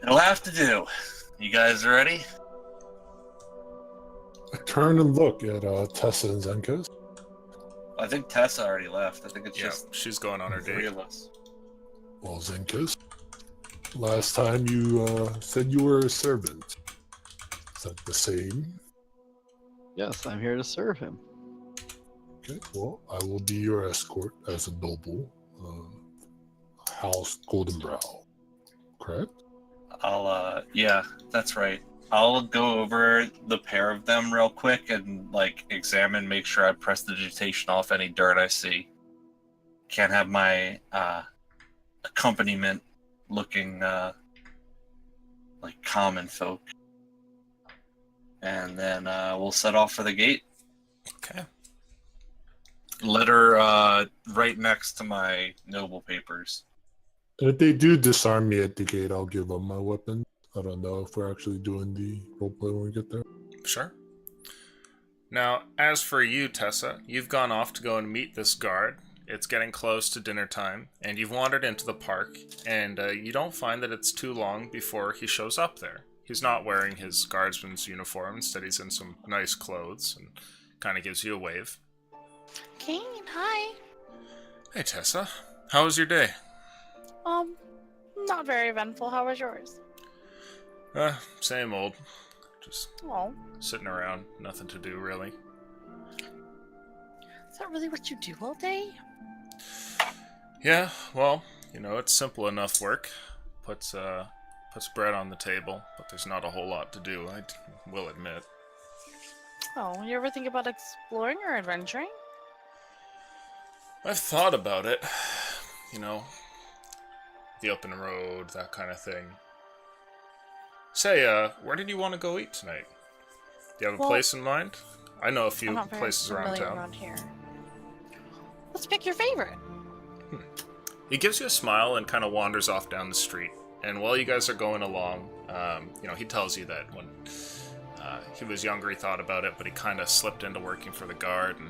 Speaker 5: it'll have to do. You guys ready?
Speaker 7: I turn and look at Tessa and Zenkas.
Speaker 5: I think Tessa already left. I think it's just
Speaker 1: she's going on her
Speaker 5: three
Speaker 1: date.
Speaker 5: of us.
Speaker 7: Well, Zenkas, last time you said you were a servant. Is that the same?
Speaker 8: Yes, I'm here to serve him.
Speaker 7: Okay, well, I will be your escort as a noble. House Goldenbrow, correct?
Speaker 5: Yeah, that's right. I'll go over the pair of them real quick and like examine, make sure I prestidigitation off any dirt I see. Can't have my accompaniment looking like common folk. And then we'll set off for the gate.
Speaker 1: Okay.
Speaker 5: Letter right next to my noble papers.
Speaker 7: And if they do disarm me at the gate, I'll give them my weapon. I don't know if we're actually doing the roleplay when we get there.
Speaker 1: Sure. Now, as for you, Tessa, you've gone off to go and meet this guard. It's getting close to dinner time, and you've wandered into the park, and you don't find that it's too long before he shows up there. He's not wearing his guardsman's uniform. Instead, he's in some nice clothes and kind of gives you a wave.
Speaker 2: Kane, hi.
Speaker 1: Hey, Tessa. How was your day?
Speaker 2: Not very eventful. How was yours?
Speaker 1: Same old. Just
Speaker 2: Oh,
Speaker 1: sitting around. Nothing to do, really.
Speaker 2: is that really what you do all day?
Speaker 1: Yeah, well, it's simple enough work. Puts bread on the table, but there's not a whole lot to do, I will admit.
Speaker 2: Oh, you ever think about exploring or adventuring?
Speaker 1: I've thought about it. The open road, that kind of thing. Say, where did you want to go eat tonight? Do you have a place in mind? I know a few
Speaker 2: I'm not very
Speaker 1: places around
Speaker 2: familiar
Speaker 1: town.
Speaker 2: around here. Let's pick your favorite.
Speaker 1: He gives you a smile and kind of wanders off down the street. And while you guys are going along, he tells you that when he was younger, he thought about it, but he kind of slipped into working for the guard, and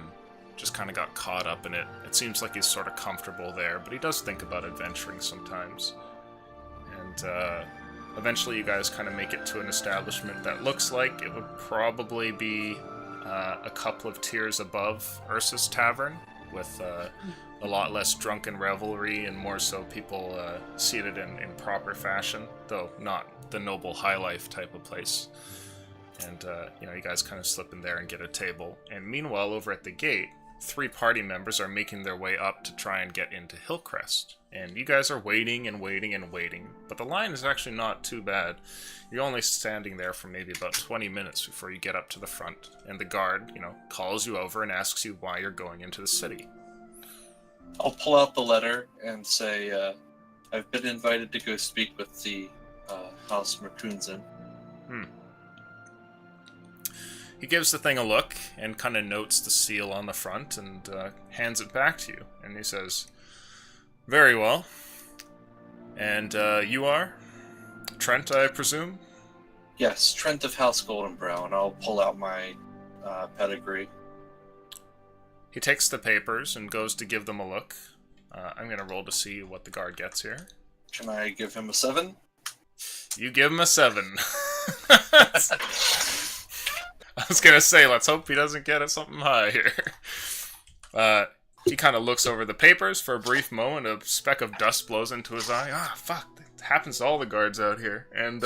Speaker 1: just kind of got caught up in it. It seems like he's sort of comfortable there, but he does think about adventuring sometimes. And eventually you guys kind of make it to an establishment that looks like it would probably be a couple of tiers above Ursa's Tavern, with a lot less drunken revelry and more so people seated in proper fashion, though not the noble high life type of place. And, you guys kind of slip in there and get a table. And meanwhile, over at the gate, 3 party members are making their way up to try and get into Hillcrest. And you guys are waiting and waiting and waiting. But the line is actually not too bad. You're only standing there for maybe about 20 minutes before you get up to the front. And the guard, calls you over and asks you why you're going into the city.
Speaker 5: I'll pull out the letter and say, I've been invited to go speak with the House Merkunzen.
Speaker 1: He gives the thing a look and kind of notes the seal on the front and hands it back to you. And he says, "Very well. And you are? Trent, I presume?"
Speaker 5: Yes, Trent of House Goldenbrow, and I'll pull out my pedigree.
Speaker 1: He takes the papers and goes to give them a look. I'm going to roll to see what the guard gets here.
Speaker 5: Can I give him a 7?
Speaker 1: You give him a 7. I was going to say, let's hope he doesn't get us something high here. He kind of looks over the papers for a brief moment. A speck of dust blows into his eye. Ah, fuck. It happens to all the guards out here. And,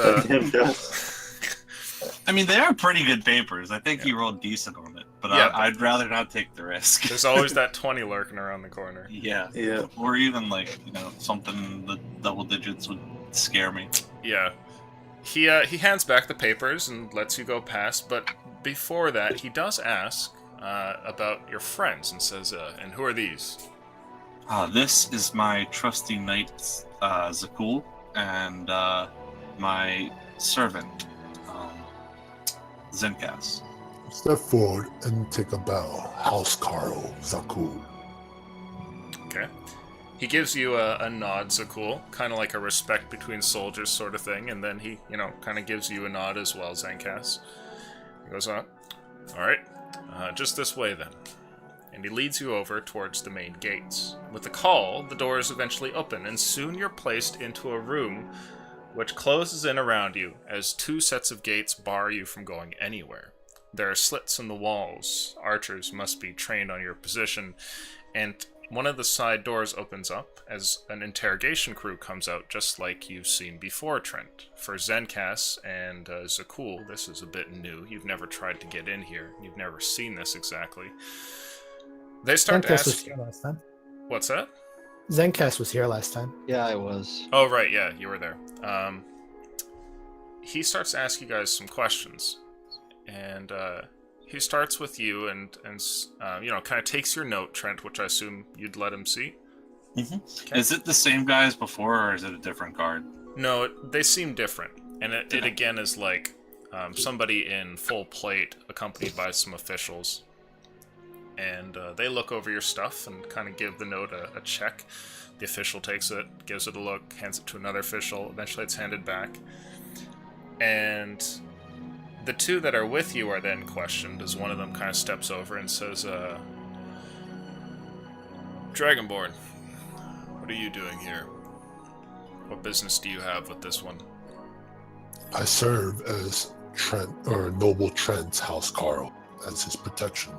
Speaker 5: I mean, they are pretty good papers. I think he rolled decent on it, but I'd rather not take the risk.
Speaker 1: There's always that 20 lurking around the corner.
Speaker 5: Yeah.
Speaker 4: Yeah.
Speaker 5: Or even, something the double digits would scare me.
Speaker 1: Yeah. He hands back the papers and lets you go past, but before that, he does ask about your friends and says, and who are these?
Speaker 5: This is my trusty knight, Zakul, and my servant, Zenkas.
Speaker 7: Step forward and take a bow. House Carl Zakul.
Speaker 1: Okay. He gives you a nod, Zakul, kind of like a respect between soldiers sort of thing, and then he, kind of gives you a nod as well, Zenkas. He goes on, "Alright, just this way then." And he leads you over towards the main gates. With the call, the doors eventually open, and soon you're placed into a room which closes in around you as 2 sets of gates bar you from going anywhere. There are slits in the walls. Archers must be trained on your position, and one of the side doors opens up as an interrogation crew comes out, just like you've seen before, Trent. For Zenkas and Zakul, this is a bit new. You've never tried to get in here. You've never seen this exactly. They start to
Speaker 3: Zenkas was
Speaker 1: ask
Speaker 3: here
Speaker 1: you...
Speaker 3: last time.
Speaker 1: What's that?
Speaker 3: Zenkas was here last time.
Speaker 8: Yeah, I was.
Speaker 1: Oh, right, yeah, you were there. He starts to ask you guys some questions. And he starts with you and kind of takes your note, Trent, which I assume you'd let him see.
Speaker 5: Mm-hmm.
Speaker 1: Okay.
Speaker 5: Is it the same guy as before, or is it a different guard?
Speaker 1: No, they seem different. And it again is like somebody in full plate accompanied by some officials. And they look over your stuff and kind of give the note a check. The official takes it, gives it a look, hands it to another official. Eventually it's handed back. And the 2 that are with you are then questioned as one of them kind of steps over and says, "Dragonborn, what are you doing here? What business do you have with this one?"
Speaker 7: I serve as Noble Trent's House Carl, as his protection.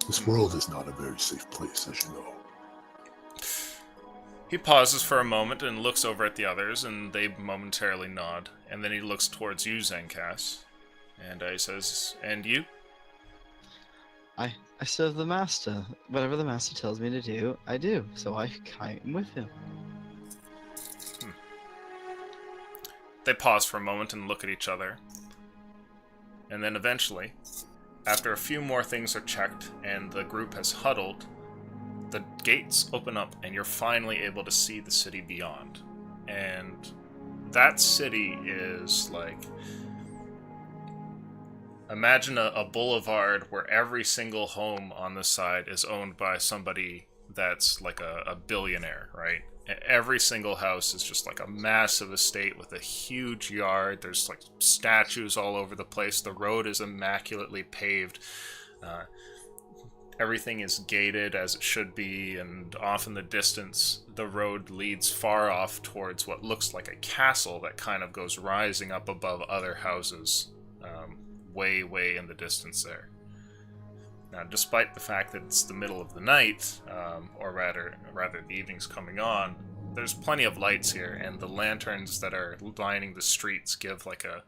Speaker 7: This world is not a very safe place, as you know.
Speaker 1: He pauses for a moment and looks over at the others, and they momentarily nod. And then he looks towards you, Zenkas. And he says, "And you?"
Speaker 8: I serve the master. Whatever the master tells me to do, I do. So I am with him.
Speaker 1: They pause for a moment and look at each other. And then eventually, after a few more things are checked and the group has huddled, the gates open up and you're finally able to see the city beyond. And that city is like... Imagine a boulevard where every single home on the side is owned by somebody that's like a billionaire, right? Every single house is just like a massive estate with a huge yard. There's like statues all over the place. The road is immaculately paved. everything is gated as it should be, and off in the distance, the road leads far off towards what looks like a castle that kind of goes rising up above other houses, way in the distance there. Now, despite the fact that it's the middle of the night, or rather the evening's coming on, there's plenty of lights here, and the lanterns that are lining the streets give like a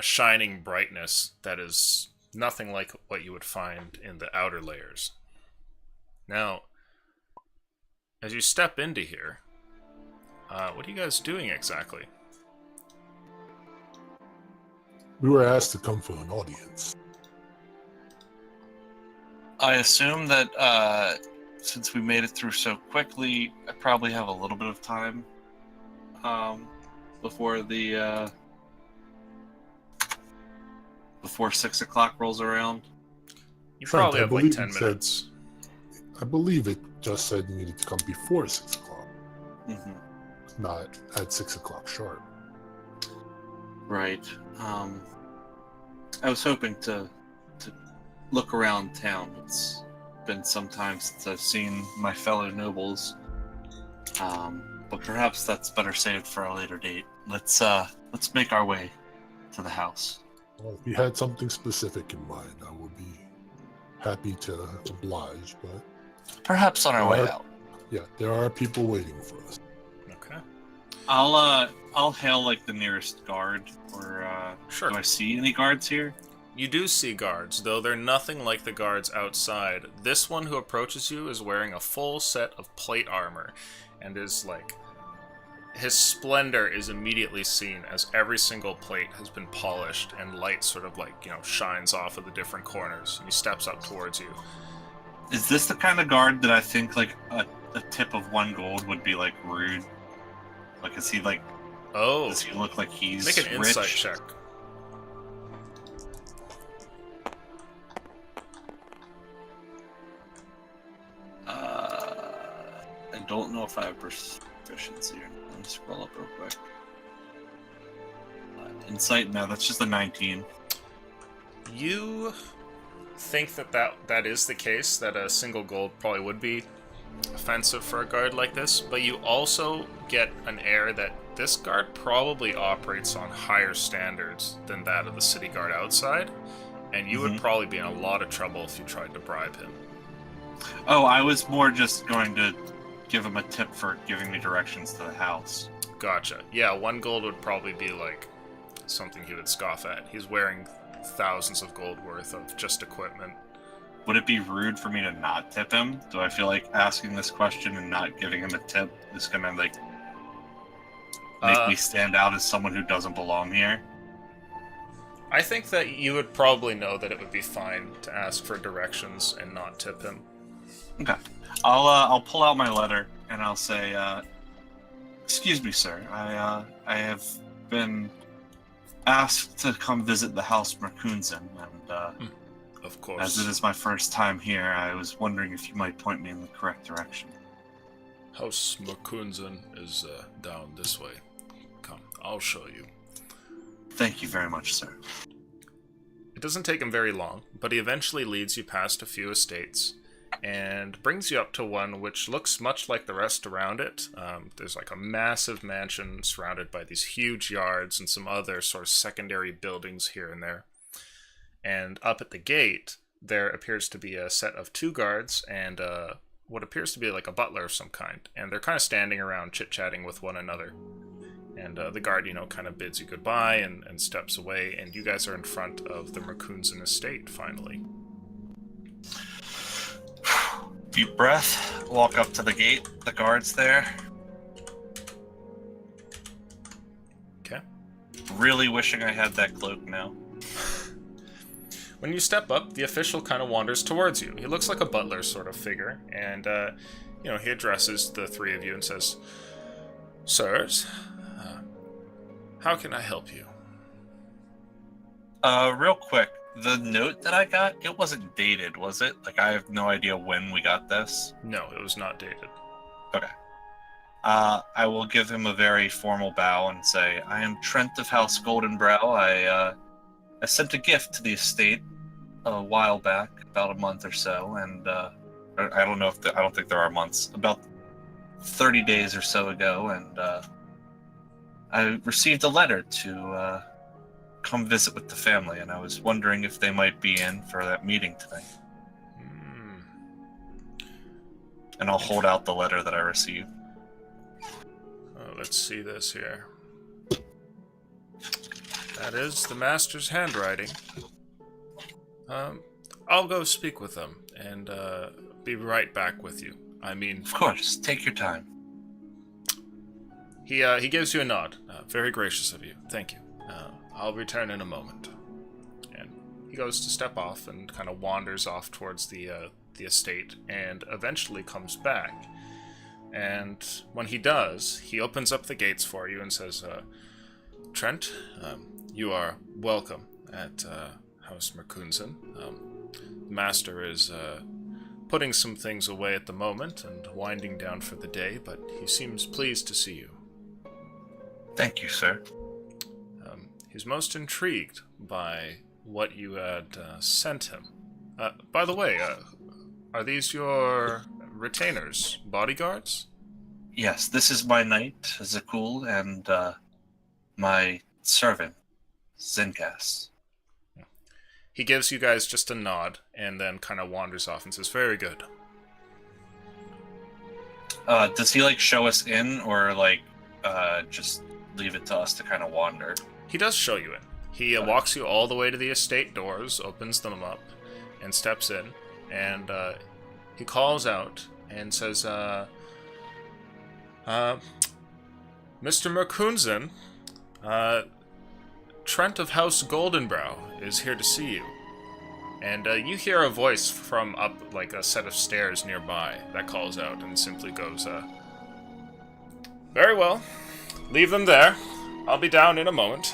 Speaker 1: shining brightness that is nothing like what you would find in the outer layers. Now, as you step into here, what are you guys doing exactly?
Speaker 7: We were asked to come for an audience.
Speaker 5: I assume that since we made it through so quickly, I probably have a little bit of time before the before 6 o'clock rolls around.
Speaker 1: You
Speaker 7: Trent,
Speaker 1: probably
Speaker 7: I
Speaker 1: have like
Speaker 7: believe
Speaker 1: 10
Speaker 7: it said-
Speaker 1: minutes.
Speaker 7: I believe it just said you needed to come before 6 o'clock,
Speaker 5: Mm-hmm.
Speaker 7: not at 6 o'clock sharp.
Speaker 5: Right. I was hoping to look around town. It's been some time since I've seen my fellow nobles. But perhaps that's better saved for a later date. Let's make our way to the house.
Speaker 7: Well, if you had something specific in mind, I would be happy to oblige, but
Speaker 5: Perhaps on our way
Speaker 7: Alright.
Speaker 5: out.
Speaker 7: yeah, there are people waiting for us.
Speaker 1: Okay.
Speaker 5: I'll hail like the nearest guard, or
Speaker 1: Sure.
Speaker 5: do I see any guards here?
Speaker 1: You do see guards, though they're nothing like the guards outside. This one who approaches you is wearing a full set of plate armor, and is like... His splendor is immediately seen as every single plate has been polished, and light sort of like, shines off of the different corners. And he steps up towards you.
Speaker 5: Is this the kind of guard that I think like a tip of 1 gold would be like rude? Like, is he like?
Speaker 1: Oh,
Speaker 5: Does he look like he's
Speaker 1: make an insight
Speaker 5: rich?
Speaker 1: check.
Speaker 5: I don't know if I have proficiency or not. Let me scroll up real quick. Insight? No, that's just a 19.
Speaker 1: You think that is the case, that a single gold probably would be offensive for a guard like this, but you also get an air that this guard probably operates on higher standards than that of the city guard outside, and you would probably be in a lot of trouble if you tried to bribe him.
Speaker 5: Oh, I was more just going to give him a tip for giving me directions to the house.
Speaker 1: Gotcha. Yeah, 1 gold would probably be like something he would scoff at. He's wearing thousands of gold worth of just equipment.
Speaker 5: Would it be rude for me to not tip him? Do I feel like asking this question and not giving him a tip is gonna like make me stand out as someone who doesn't belong here?
Speaker 1: I think that you would probably know that it would be fine to ask for directions and not tip him.
Speaker 5: Okay. I'll pull out my letter and I'll say, excuse me, sir. I have been asked to come visit the house Merkunzen, and
Speaker 1: Of course.
Speaker 5: as it is my first time here, I was wondering if you might point me in the correct direction.
Speaker 1: House Merkunzen is down this way. Come, I'll show you.
Speaker 5: Thank you very much, sir.
Speaker 1: It doesn't take him very long, but he eventually leads you past a few estates and brings you up to one which looks much like the rest around it. There's like a massive mansion surrounded by these huge yards and some other sort of secondary buildings here and there. And up at the gate, there appears to be a set of 2 guards and what appears to be like a butler of some kind. And they're kind of standing around chit-chatting with one another. And the guard, kind of bids you goodbye and steps away, and you guys are in front of the Merkunzen estate, finally.
Speaker 5: Deep breath, walk up to the gate, the guard's there.
Speaker 1: Okay.
Speaker 5: Really wishing I had that cloak now.
Speaker 1: When you step up, the official kind of wanders towards you. He looks like a butler sort of figure, and, he addresses the 3 of you and says, "Sirs, how can I help you?"
Speaker 5: Real quick, the note that I got, it wasn't dated, was it? Like, I have no idea when we got this.
Speaker 1: No, it was not dated.
Speaker 5: Okay. I will give him a very formal bow and say, I am Trent of House Goldenbrow. I sent a gift to the estate a while back, about a month or so, and I don't know if I don't think there are months. About 30 days or so ago, and I received a letter to come visit with the family, and I was wondering if they might be in for that meeting tonight. And I'll hold out the letter that I received.
Speaker 1: Let's see this here. That is the master's handwriting. I'll go speak with them and be right back with you. I mean,
Speaker 5: Of course, take your time.
Speaker 1: he gives you a nod. Very gracious of you. Thank you. I'll return in a moment. And he goes to step off and kind of wanders off towards the estate and eventually comes back. And when he does, he opens up the gates for you and says, Trent, you are welcome at House Merkunzen. The master is putting some things away at the moment and winding down for the day, but he seems pleased to see you.
Speaker 5: Thank you, sir.
Speaker 1: He's most intrigued by what you had sent him. By the way, are these your retainers, bodyguards?
Speaker 5: Yes, this is my knight, Zakul, and my servant, Zinkas.
Speaker 1: He gives you guys just a nod and then kind of wanders off and says, very good.
Speaker 5: Does he, show us in, or, just leave it to us to kind of wander?
Speaker 1: He does show you in. He walks you all the way to the estate doors, opens them up, and steps in. And he calls out and says, Mr. Merkunzen, Trent of House Goldenbrow is here to see you. And you hear a voice from up, a set of stairs nearby that calls out and simply goes, very well. Leave them there. I'll be down in a moment.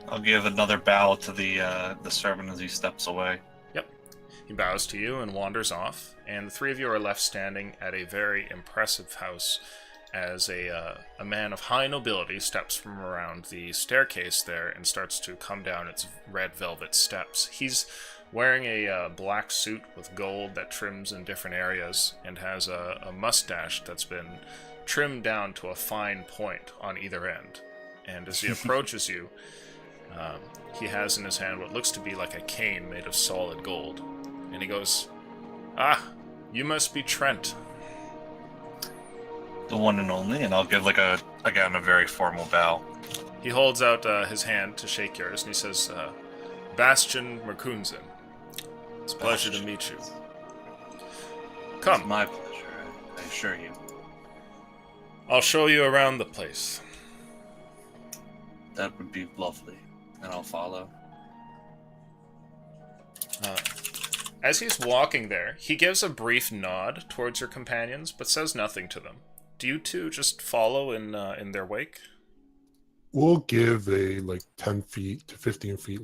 Speaker 5: I'll give another bow to the servant as he steps away.
Speaker 1: Yep. He bows to you and wanders off, and the three of you are left standing at a very impressive house as a man of high nobility steps from around the staircase there and starts to come down its red velvet steps. He's wearing a black suit with gold that trims in different areas and has a mustache that's been trimmed down to a fine point on either end. And as he approaches you, he has in his hand what looks to be like a cane made of solid gold. And he goes, "Ah, you must be Trent."
Speaker 5: The one and only, and I'll give a very formal bow.
Speaker 1: He holds out his hand to shake yours, and he says, Bastian Merkunzen. It's a pleasure to meet you. Come.
Speaker 5: It's my pleasure, I assure you.
Speaker 1: I'll show you around the place.
Speaker 5: That would be lovely, and I'll follow.
Speaker 1: As he's walking there, he gives a brief nod towards your companions, but says nothing to them. Do you two just follow in their wake?
Speaker 7: We'll give a 10 feet to 15 feet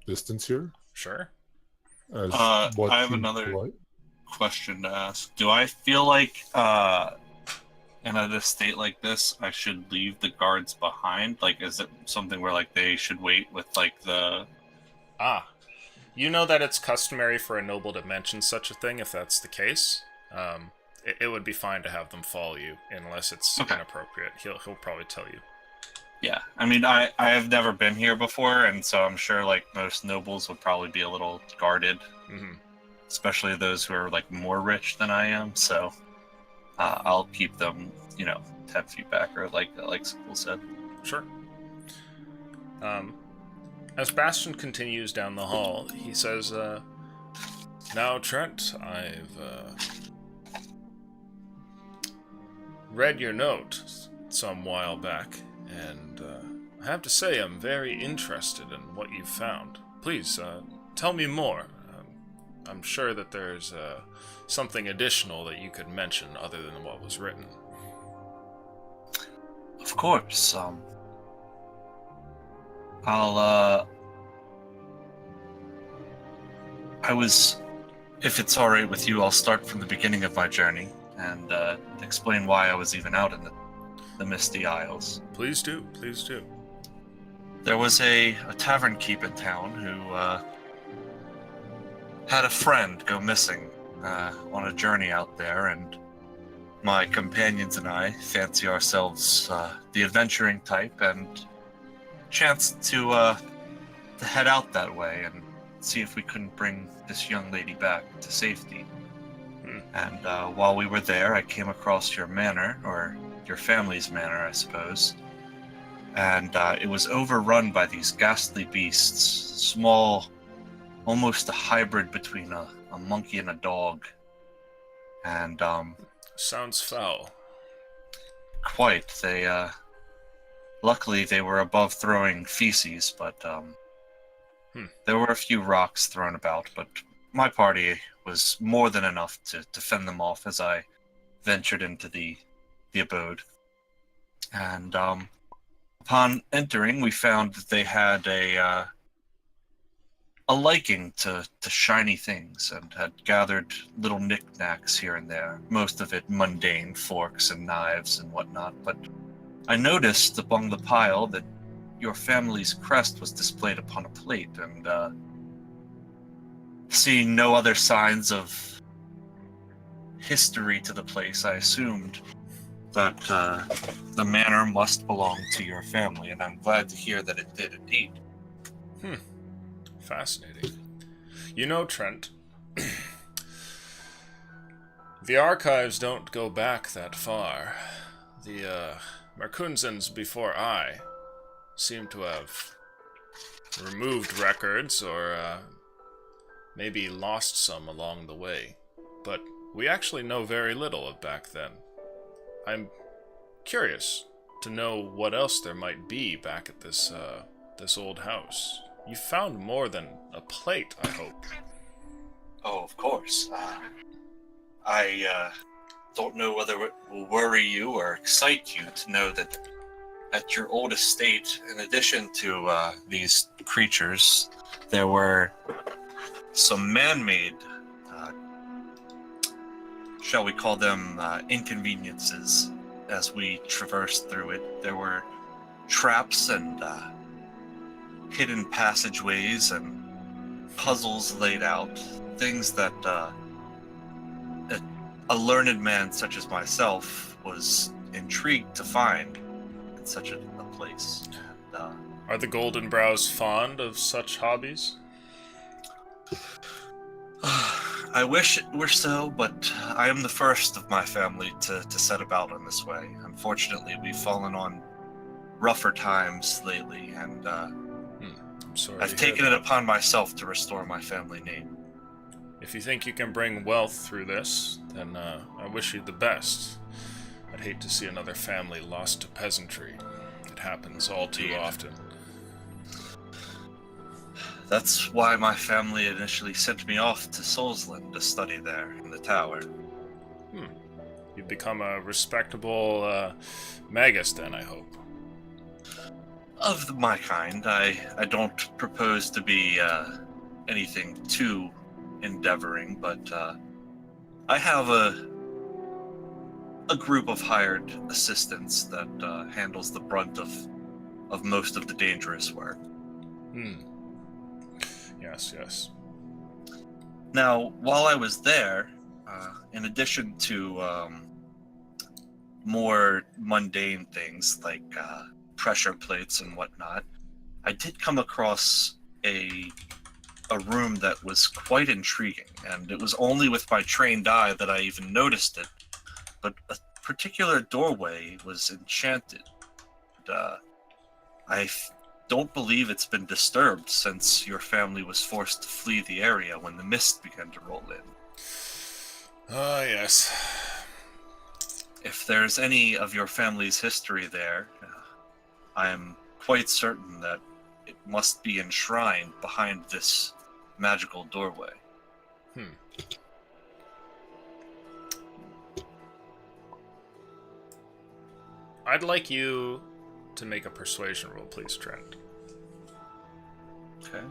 Speaker 7: distance here.
Speaker 1: Sure.
Speaker 7: As
Speaker 5: I
Speaker 7: what
Speaker 5: have
Speaker 7: seems
Speaker 5: another
Speaker 7: polite.
Speaker 5: question to ask. Do I feel like in an estate like this, I should leave the guards behind? Is it something where they should wait with the?
Speaker 1: You know that it's customary for a noble to mention such a thing if that's the case. It would be fine to have them follow you unless it's inappropriate. He'll probably tell you.
Speaker 5: Yeah, I mean, I have never been here before, and so I'm sure most nobles would probably be a little guarded, especially those who are more rich than I am. So I'll keep them, 10 feet back, or like School said.
Speaker 1: Sure. As Bastion continues down the hall, he says, now, Trent, I've read your note some while back, and I have to say I'm very interested in what you've found. Please, tell me more. I'm sure that there's something additional that you could mention other than what was written.
Speaker 5: Of course. If it's alright with you, I'll start from the beginning of my journey and explain why I was even out in the Misty Isles.
Speaker 1: Please do, please do.
Speaker 6: There was a tavern keep in town who had a friend go missing on a journey out there, and my companions and I fancy ourselves the adventuring type, and chanced to head out that way and see if we couldn't bring this young lady back to safety. And while we were there, I came across your manor, or your family's manor, I suppose. And it was overrun by these ghastly beasts, small, almost a hybrid between a monkey and a dog. And
Speaker 1: Sounds foul.
Speaker 6: quite, luckily they were above throwing feces, but there were a few rocks thrown about, but my party was more than enough to fend them off as I ventured into the abode. And upon entering, we found that they had a liking to shiny things and had gathered little knickknacks here and there, most of it mundane, forks and knives and whatnot. But I noticed among the pile that your family's crest was displayed upon a plate, and seeing no other signs of history to the place, I assumed that the manor must belong to your family, and I'm glad to hear that it did indeed.
Speaker 1: Fascinating. You know, Trent, the archives don't go back that far. The Markunzens before I seem to have removed records or maybe lost some along the way. But we actually know very little of back then. I'm curious to know what else there might be back at this old house. You found more than a plate, I hope.
Speaker 6: Oh, of course. I don't know whether it will worry you or excite you to know that at your old estate, in addition to these creatures, there were some man-made, shall we call them, inconveniences as we traversed through it. There were traps and hidden passageways and puzzles laid out, things that a learned man such as myself was intrigued to find in such a place. And,
Speaker 1: Are the Golden Brows fond of such hobbies?
Speaker 6: I wish it were so, but I am the first of my family to set about in this way. Unfortunately, we've fallen on rougher times lately, and
Speaker 1: I'm sorry.
Speaker 6: I've taken it upon myself to restore my family name.
Speaker 1: If you think you can bring wealth through this, then I wish you the best. I'd hate to see another family lost to peasantry. It happens all too often.
Speaker 6: That's why my family initially sent me off to Solsland to study there in the tower.
Speaker 1: You've become a respectable magus then, I hope.
Speaker 6: Of my kind, I don't propose to be anything too endeavoring, but I have a group of hired assistants that handles the brunt of most of the dangerous work.
Speaker 1: Yes.
Speaker 6: Now, while I was there, in addition to more mundane things like pressure plates and whatnot, I did come across a room that was quite intriguing, and it was only with my trained eye that I even noticed it. But a particular doorway was enchanted. I don't believe it's been disturbed since your family was forced to flee the area when the mist began to roll in.
Speaker 1: Ah, yes.
Speaker 6: If there's any of your family's history there, I am quite certain that it must be enshrined behind this magical doorway.
Speaker 1: I'd like you to make a persuasion roll, please, Trent.
Speaker 6: Okay.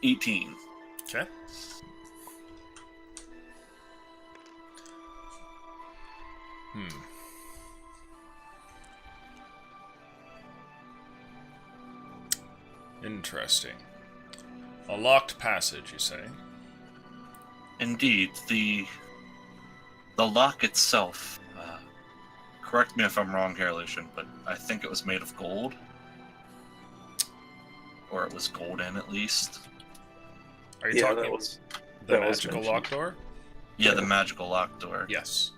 Speaker 6: 18.
Speaker 1: Okay. Interesting. A locked passage, you say?
Speaker 6: Indeed, the lock itself. Correct me if I'm wrong here, Lucian, but I think it was made of gold, or it was golden at least.
Speaker 1: Are you talking
Speaker 4: was
Speaker 1: the
Speaker 4: that was
Speaker 1: magical
Speaker 4: mentioned.
Speaker 1: lock door?
Speaker 6: Yeah, the magical lock door.
Speaker 1: Yes.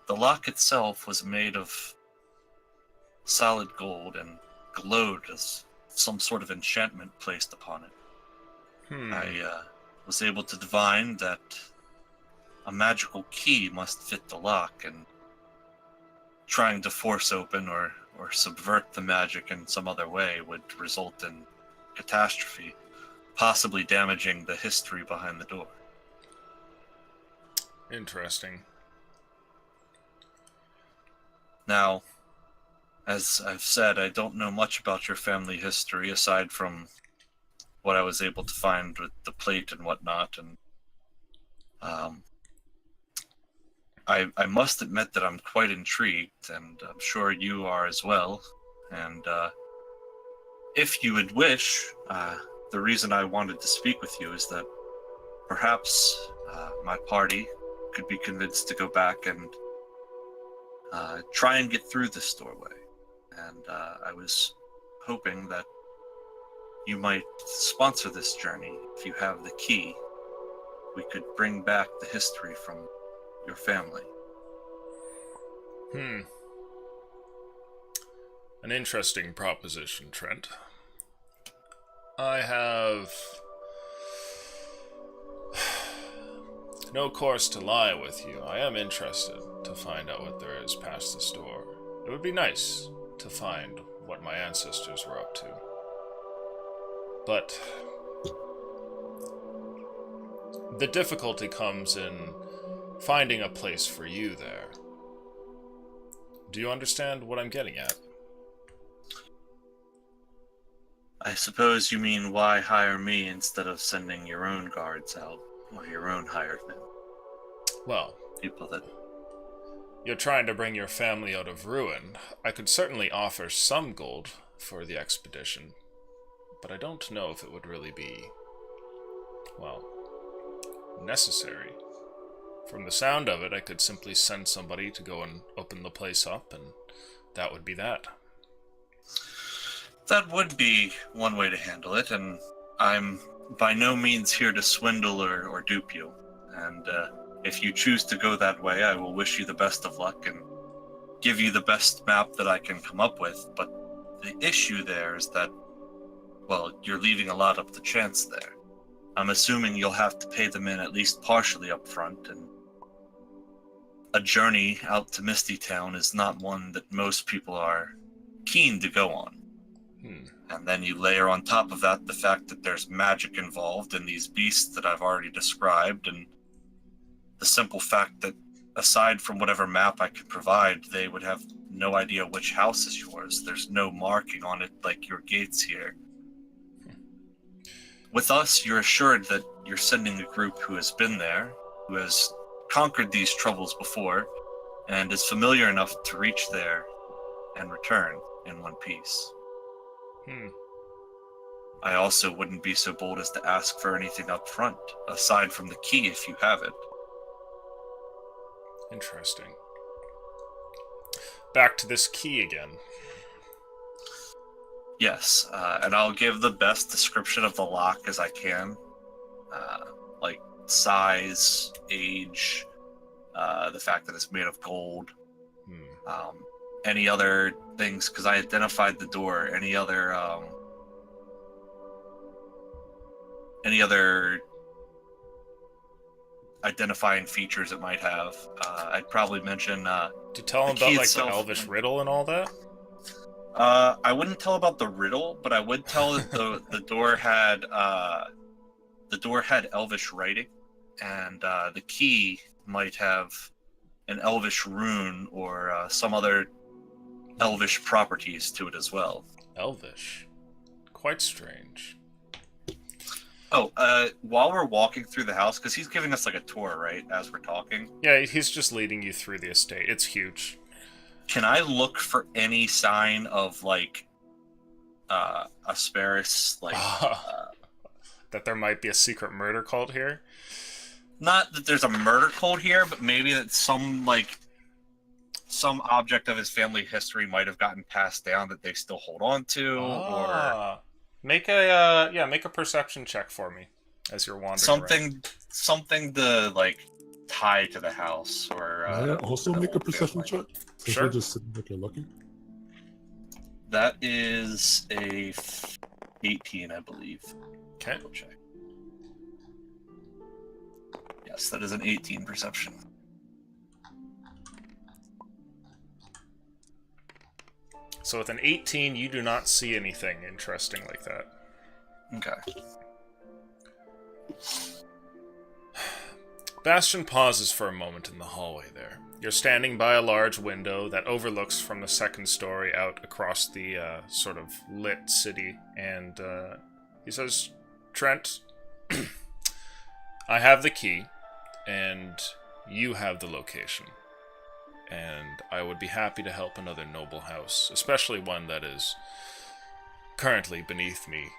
Speaker 6: The lock itself was made of solid gold and glowed as some sort of enchantment placed upon it. I was able to divine that a magical key must fit the lock, and trying to force open or subvert the magic in some other way would result in catastrophe, possibly damaging the history behind the door.
Speaker 1: Interesting.
Speaker 6: Now, as I've said, I don't know much about your family history aside from what I was able to find with the plate and whatnot, and I must admit that I'm quite intrigued, and I'm sure you are as well. And if you would wish, the reason I wanted to speak with you is that perhaps my party could be convinced to go back and try and get through this doorway. And I was hoping that you might sponsor this journey. If you have the key, we could bring back the history from your family.
Speaker 1: An interesting proposition, Trent. I have no course to lie with you. I am interested to find out what there is past this door. It would be nice to find what my ancestors were up to. But the difficulty comes in finding a place for you there. Do you understand what I'm getting at?
Speaker 6: I suppose you mean why hire me instead of sending your own guards out, or your own hired men?
Speaker 1: Well,
Speaker 6: People that...
Speaker 1: you're trying to bring your family out of ruin. I could certainly offer some gold for the expedition, but I don't know if it would really be, well, necessary. From the sound of it, I could simply send somebody to go and open the place up, and that would be that.
Speaker 6: That would be one way to handle it, and I'm by no means here to swindle or dupe you. And if you choose to go that way, I will wish you the best of luck and give you the best map that I can come up with. But the issue there is that, well, you're leaving a lot up to chance there. I'm assuming you'll have to pay them in at least partially up front, and a journey out to Misty Town is not one that most people are keen to go on. And then you layer on top of that the fact that there's magic involved in these beasts that I've already described, and the simple fact that aside from whatever map I could provide, they would have no idea which house is yours. There's no marking on it like your gates here. With us, you're assured that you're sending a group who has been there, who has conquered these troubles before, and is familiar enough to reach there and return in one piece. I also wouldn't be so bold as to ask for anything up front, aside from the key if you have it.
Speaker 1: Interesting. Back to this key again.
Speaker 6: Yes, and I'll give the best description of the lock as I can. Like size, age, the fact that it's made of gold. Any other things, because I identified the door, any other identifying features it might have. I'd probably mention
Speaker 1: To tell him
Speaker 6: the
Speaker 1: about
Speaker 6: key
Speaker 1: like
Speaker 6: itself.
Speaker 1: the elvish riddle and all that?
Speaker 6: I wouldn't tell about the riddle, but I would tell that the door had elvish writing, and the key might have an elvish rune or some other elvish properties to it as well.
Speaker 1: Elvish. Quite strange.
Speaker 6: Oh, while we're walking through the house, because he's giving us like a tour, right, as we're talking,
Speaker 1: Yeah, he's just leading you through the estate. It's huge.
Speaker 6: can I look for any sign of like Asperis, like,
Speaker 1: that there might be a secret murder cult here.
Speaker 6: not that there's a murder cult here, but maybe that some object of his family history might have gotten passed down that they still hold on to, or
Speaker 1: make a perception check for me as you're wandering around.
Speaker 6: something to like tie to the house, or
Speaker 7: May I also
Speaker 6: the
Speaker 7: make a
Speaker 6: old
Speaker 7: perception
Speaker 6: family.
Speaker 7: check? Since
Speaker 1: Sure.
Speaker 7: we're just sitting back here looking.
Speaker 6: That is a 18, I believe.
Speaker 1: Okay.
Speaker 6: Double check. Yes, that is an 18 perception.
Speaker 1: So with an 18, you do not see anything interesting like that.
Speaker 6: Okay.
Speaker 1: Bastion pauses for a moment in the hallway there. You're standing by a large window that overlooks from the second story out across the sort of lit city, and he says, Trent, I have the key, and you have the location. And I would be happy to help another noble house, especially one that is currently beneath me.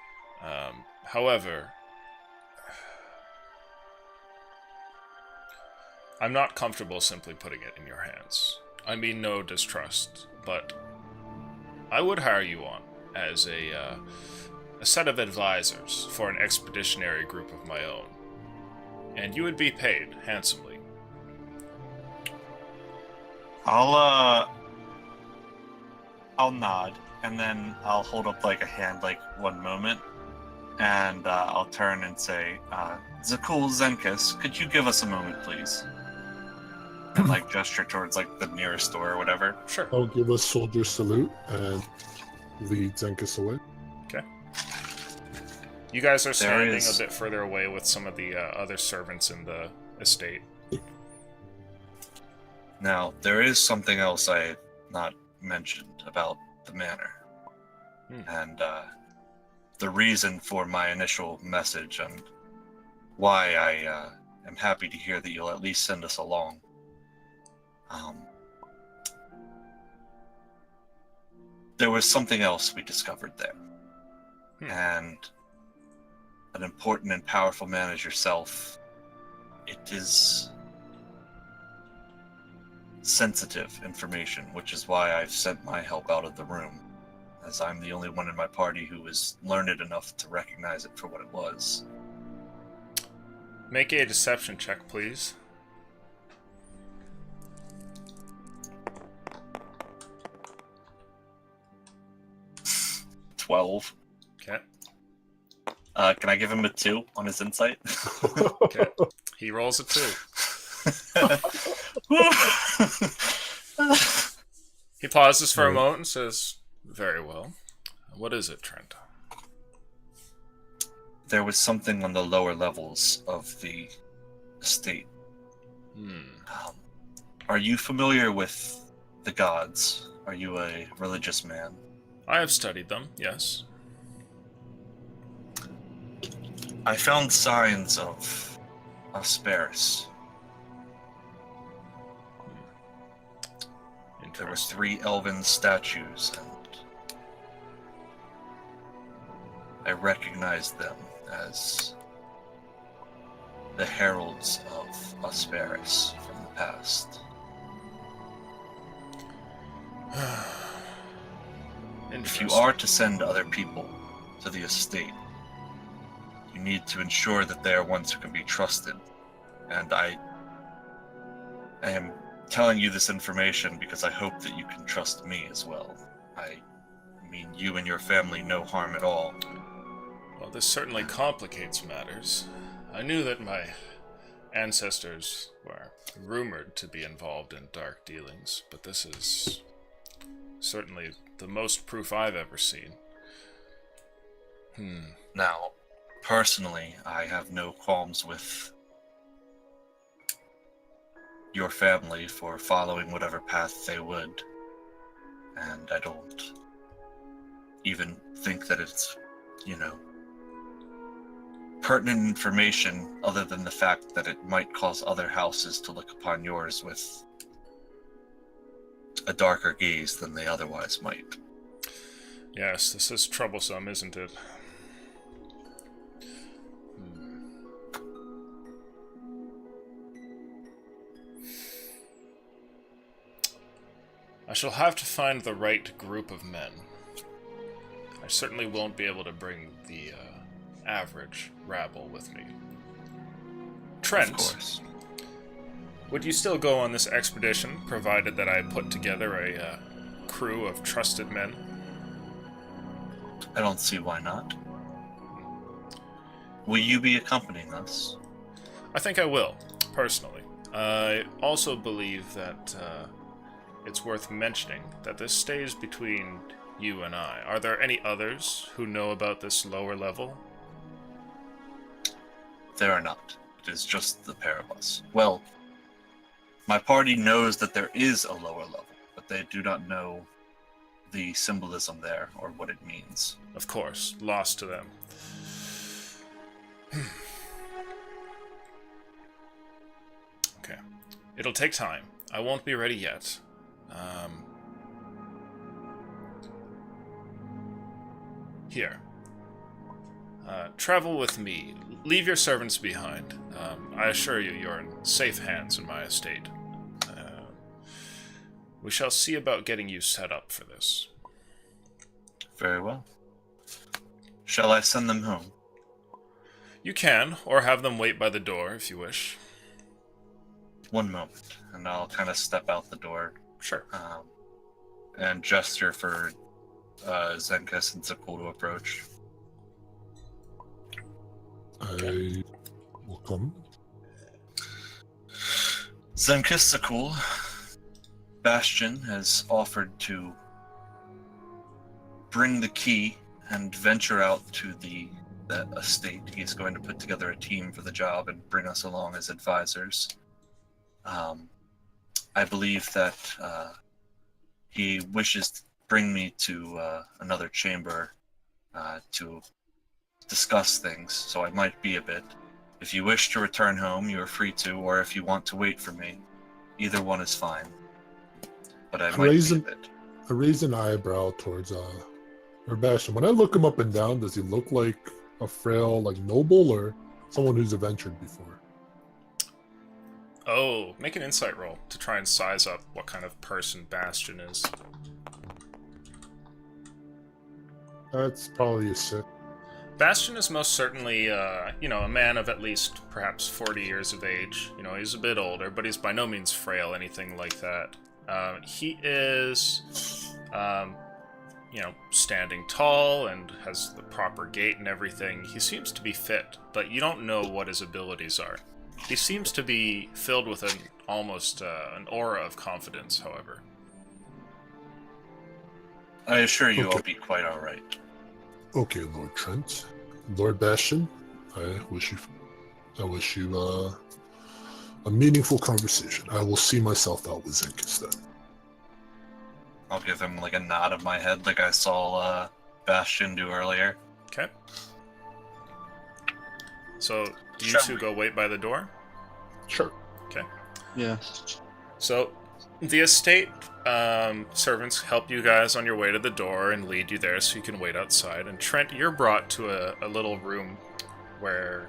Speaker 1: However, I'm not comfortable simply putting it in your hands. I mean no distrust, but I would hire you on as a set of advisors for an expeditionary group of my own, and you would be paid handsomely.
Speaker 6: I'll nod, and then I'll hold up like a hand, like one moment, and I'll turn and say, Zakul Zenkus, could you give us a moment, please? And like gesture towards like the nearest door or whatever.
Speaker 1: Sure.
Speaker 7: I'll give a soldier salute and lead Zenkus away.
Speaker 1: Okay. You guys are standing
Speaker 6: is-
Speaker 1: a bit further away with some of the other servants in the estate.
Speaker 6: Now, there is something else I had not mentioned about the manor. And the reason for my initial message and why I am happy to hear that you'll at least send us along. There was something else we discovered there. And an important and powerful man as yourself, it is sensitive information, which is why I've sent my help out of the room, as I'm the only one in my party who is learned enough to recognize it for what it was.
Speaker 1: Make a deception check, please.
Speaker 6: $12.
Speaker 1: Okay.
Speaker 6: Can I give him a 2 on his insight?
Speaker 1: Okay. He rolls a 2. He pauses for a moment and says, very well. What is it, Trent?
Speaker 6: There was something on the lower levels of the estate. Are you familiar with the gods? Are you a religious man?
Speaker 1: I have studied them, yes.
Speaker 6: I found signs of Asperis. There were 3 elven statues, and I recognized them as the heralds of Asperis from the past. If you are to send other people to the estate, you need to ensure that they are ones who can be trusted. And I am telling you this information because I hope that you can trust me as well. I mean you and your family no harm at all.
Speaker 1: Well, this certainly complicates matters. I knew that my ancestors were rumored to be involved in dark dealings, but this is certainly the most proof I've ever seen.
Speaker 6: Now, personally, I have no qualms with your family for following whatever path they would. And I don't even think that it's, pertinent information other than the fact that it might cause other houses to look upon yours with a darker gaze than they otherwise might.
Speaker 1: Yes, this is troublesome, isn't it? I shall have to find the right group of men. I certainly won't be able to bring the average rabble with me. Trent,
Speaker 6: Of course.
Speaker 1: would you still go on this expedition, provided that I put together a crew of trusted men?
Speaker 6: I don't see why not. Will you be accompanying us?
Speaker 1: I think I will, personally. I also believe that it's worth mentioning that this stays between you and I. Are there any others who know about this lower level?
Speaker 6: There are not. It is just the pair of us. Well, my party knows that there is a lower level, but they do not know the symbolism there or what it means.
Speaker 1: Of course, lost to them. Okay. It'll take time. I won't be ready yet. Here. Travel with me. Leave your servants behind. I assure you, you're in safe hands in my estate. We shall see about getting you set up for this.
Speaker 6: Very well. Shall I send them home?
Speaker 1: You can, or have them wait by the door if you wish.
Speaker 6: One moment, and I'll kind of step out the door
Speaker 1: Sure.
Speaker 6: and gesture for Zenkus and Zakul to approach.
Speaker 7: I will come.
Speaker 6: Zenkus, Zakul, Bastion has offered to bring the key and venture out to the estate. He's going to put together a team for the job and bring us along as advisors. I believe that he wishes to bring me to another chamber to discuss things, so I might be a bit. If you wish to return home, you are free to, or if you want to wait for me, either one is fine. But I might be a bit.
Speaker 7: I raise an eyebrow towards Bastion. When I look him up and down, does he look like a frail, like noble, or someone who's adventured before?
Speaker 1: Oh, make an insight roll to try and size up what kind of person Bastion is.
Speaker 7: That's probably a 6.
Speaker 1: Bastion is most certainly, a man of at least perhaps 40 years of age. You know, he's a bit older, but he's by no means frail, anything like that. He is, standing tall and has the proper gait and everything. He seems to be fit, but you don't know what his abilities are. He seems to be filled with almost an aura of confidence, however.
Speaker 6: I assure you
Speaker 7: Okay.
Speaker 6: I'll be quite alright.
Speaker 7: Okay, Lord Trent. Lord Bastion, I wish you a meaningful conversation. I will see myself out with Zenkus then.
Speaker 6: I'll give him like a nod of my head like I saw Bastion do earlier.
Speaker 1: Okay. So, do you
Speaker 6: Shall
Speaker 1: two
Speaker 6: we?
Speaker 1: go wait by the door?
Speaker 7: Sure.
Speaker 1: Okay.
Speaker 8: Yeah.
Speaker 1: So, the estate servants help you guys on your way to the door and lead you there so you can wait outside. And Trent, you're brought to a little room where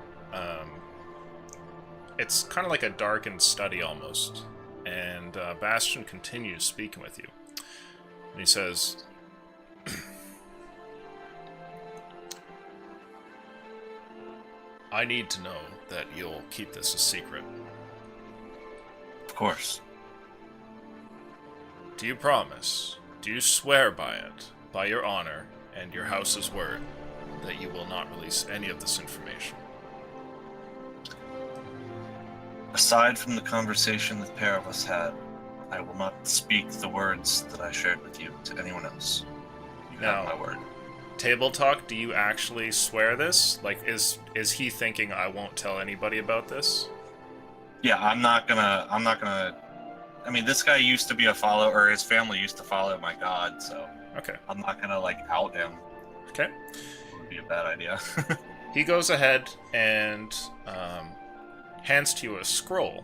Speaker 1: it's kind of like a darkened study almost. And Bastion continues speaking with you. And he says, I need to know that you'll keep this a secret.
Speaker 6: Of course.
Speaker 1: Do you promise? Do you swear by it, by your honor and your house's word, that you will not release any of this information?
Speaker 6: Aside from the conversation the pair of us had, I will not speak the words that I shared with you to anyone else. You
Speaker 1: Now-
Speaker 6: have my word.
Speaker 1: Table talk, do you actually swear this? Like, is he thinking I won't tell anybody about this?
Speaker 6: Yeah, I'm not gonna. I mean, this guy used to be a follower, or his family used to follow my god, so
Speaker 1: Okay.
Speaker 6: I'm not gonna like out him.
Speaker 1: Okay.
Speaker 6: It would be a bad idea.
Speaker 1: He goes ahead and hands to you a scroll.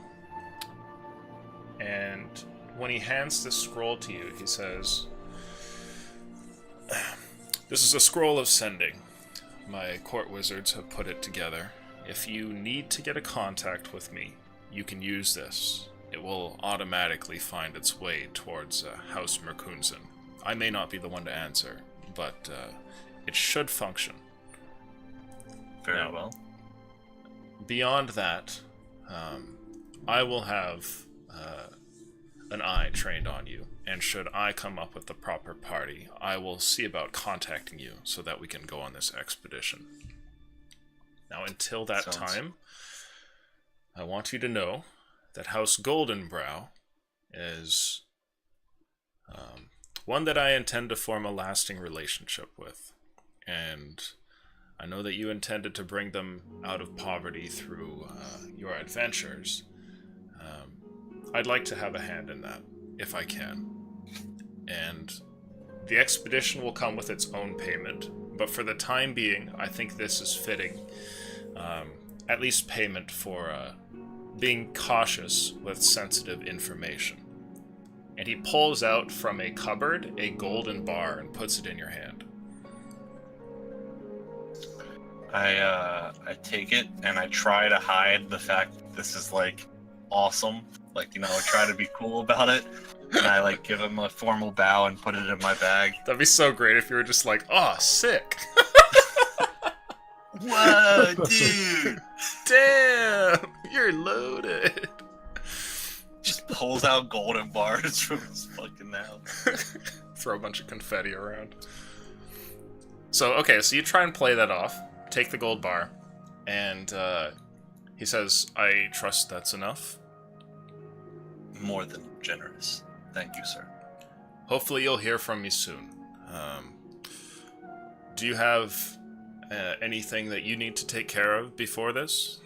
Speaker 1: And when he hands this scroll to you, he says, This is a scroll of sending. My court wizards have put it together. If you need to get a contact with me, you can use this. It will automatically find its way towards House Merkunzen. I may not be the one to answer, but it should function.
Speaker 6: Very
Speaker 1: Now,
Speaker 6: well.
Speaker 1: Beyond that, I will have an eye trained on you, and should I come up with the proper party, I will see about contacting you so that we can go on this expedition. Now, until that time, I want you to know that House Goldenbrow is one that I intend to form a lasting relationship with, and I know that you intended to bring them out of poverty through your adventures. I'd like to have a hand in that, if I can. And the expedition will come with its own payment, but for the time being, I think this is fitting. At least payment for being cautious with sensitive information. And he pulls out from a cupboard a golden bar and puts it in your hand.
Speaker 6: I take it and I try to hide the fact that this is like awesome. Like, you know, I try to be cool about it. And I like give him a formal bow and put it in my bag.
Speaker 1: That'd be so great if you were just like, oh, sick.
Speaker 6: Whoa, dude!
Speaker 1: Damn, you're loaded.
Speaker 6: Just pulls out golden bars from his fucking mouth.
Speaker 1: Throw a bunch of confetti around. So, okay, so you try and play that off. Take the gold bar. And he says, I trust that's enough.
Speaker 6: More than generous. Thank you, sir.
Speaker 1: Hopefully you'll hear from me soon. Do you have anything that you need to take care of before this?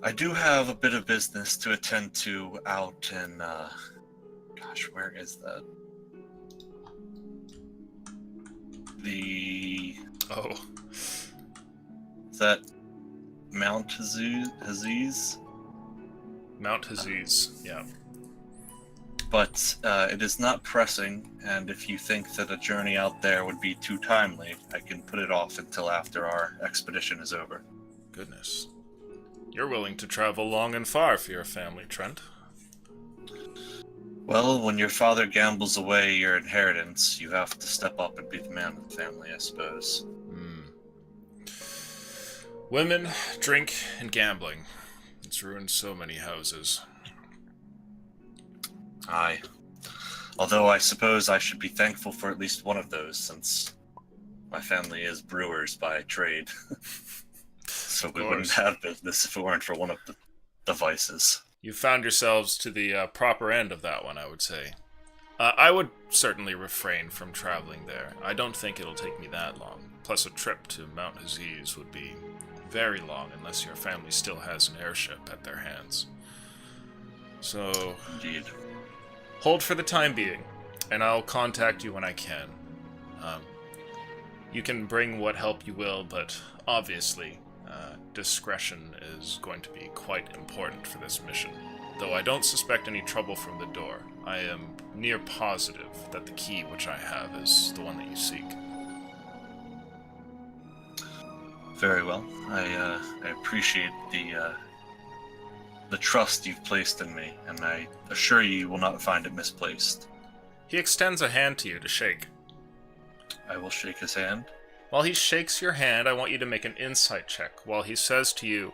Speaker 6: I do have a bit of business to attend to out in, gosh, where is that?
Speaker 1: Oh.
Speaker 6: Is that Mount Haziz?
Speaker 1: Mount Haziz, yeah.
Speaker 6: But it is not pressing, and if you think that a journey out there would be too timely, I can put it off until after our expedition is over.
Speaker 1: Goodness. You're willing to travel long and far for your family, Trent.
Speaker 6: Well, when your father gambles away your inheritance, you have to step up and be the man of the family, I suppose.
Speaker 1: Women, drink, and gambling. It's ruined so many houses.
Speaker 6: Aye. Although I suppose I should be thankful for at least one of those, since my family is brewers by trade. So we wouldn't have business if it weren't for one of the vices.
Speaker 1: You found yourselves to the proper end of that one, I would say. I would certainly refrain from traveling there. I don't think it'll take me that long. Plus, a trip to Mount Haziz would be very long unless your family still has an airship at their hands. So,
Speaker 6: Indeed.
Speaker 1: Hold for the time being, and I'll contact you when I can. You can bring what help you will, but obviously, discretion is going to be quite important for this mission. Though I don't suspect any trouble from the door, I am near positive that the key which I have is the one that you seek.
Speaker 6: Very well. I appreciate the trust you've placed in me, and I assure you will not find it misplaced.
Speaker 1: He extends a hand to you to shake.
Speaker 6: I will shake his hand.
Speaker 1: While he shakes your hand, I want you to make an insight check while he says to you,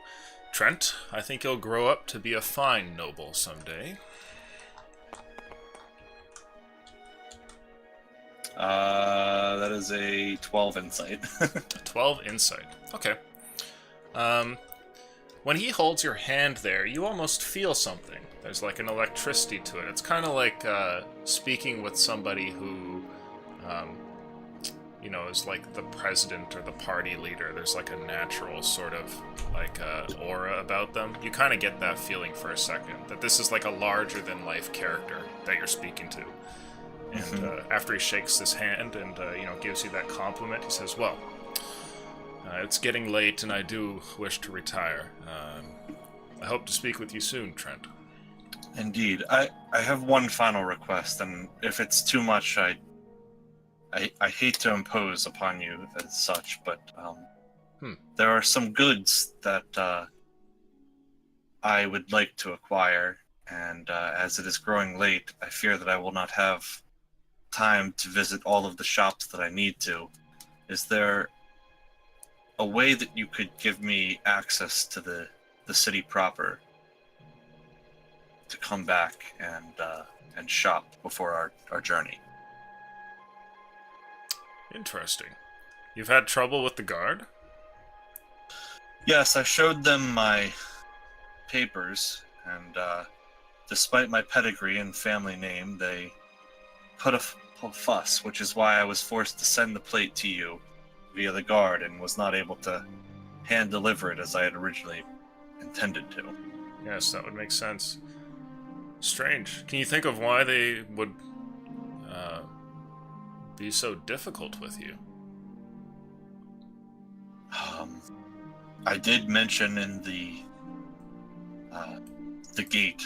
Speaker 1: Trent, I think you'll grow up to be a fine noble someday.
Speaker 6: That is a 12 insight.
Speaker 1: 12 insight. Okay. When he holds your hand there, you almost feel something. There's like an electricity to it. It's kind of like speaking with somebody who, is like the president or the party leader. There's like a natural sort of like aura about them. You kind of get that feeling for a second, that this is like a larger-than-life character that you're speaking to. And after he shakes his hand and, gives you that compliment, he says, well, it's getting late and I do wish to retire. I hope to speak with you soon, Trent.
Speaker 6: Indeed. I have one final request, and if it's too much, I I hate to impose upon you as such, but there are some goods that I would like to acquire, and as it is growing late, I fear that I will not have time to visit all of the shops that I need to. Is there a way that you could give me access to the city proper to come back and shop before our journey?
Speaker 1: Interesting. You've had trouble with the guard?
Speaker 6: Yes, I showed them my papers, and despite my pedigree and family name, they put a fuss, which is why I was forced to send the plate to you via the guard and was not able to hand deliver it as I had originally intended to.
Speaker 1: Yes, that would make sense. Strange. Can you think of why they would be so difficult with you?
Speaker 6: I did mention in the gate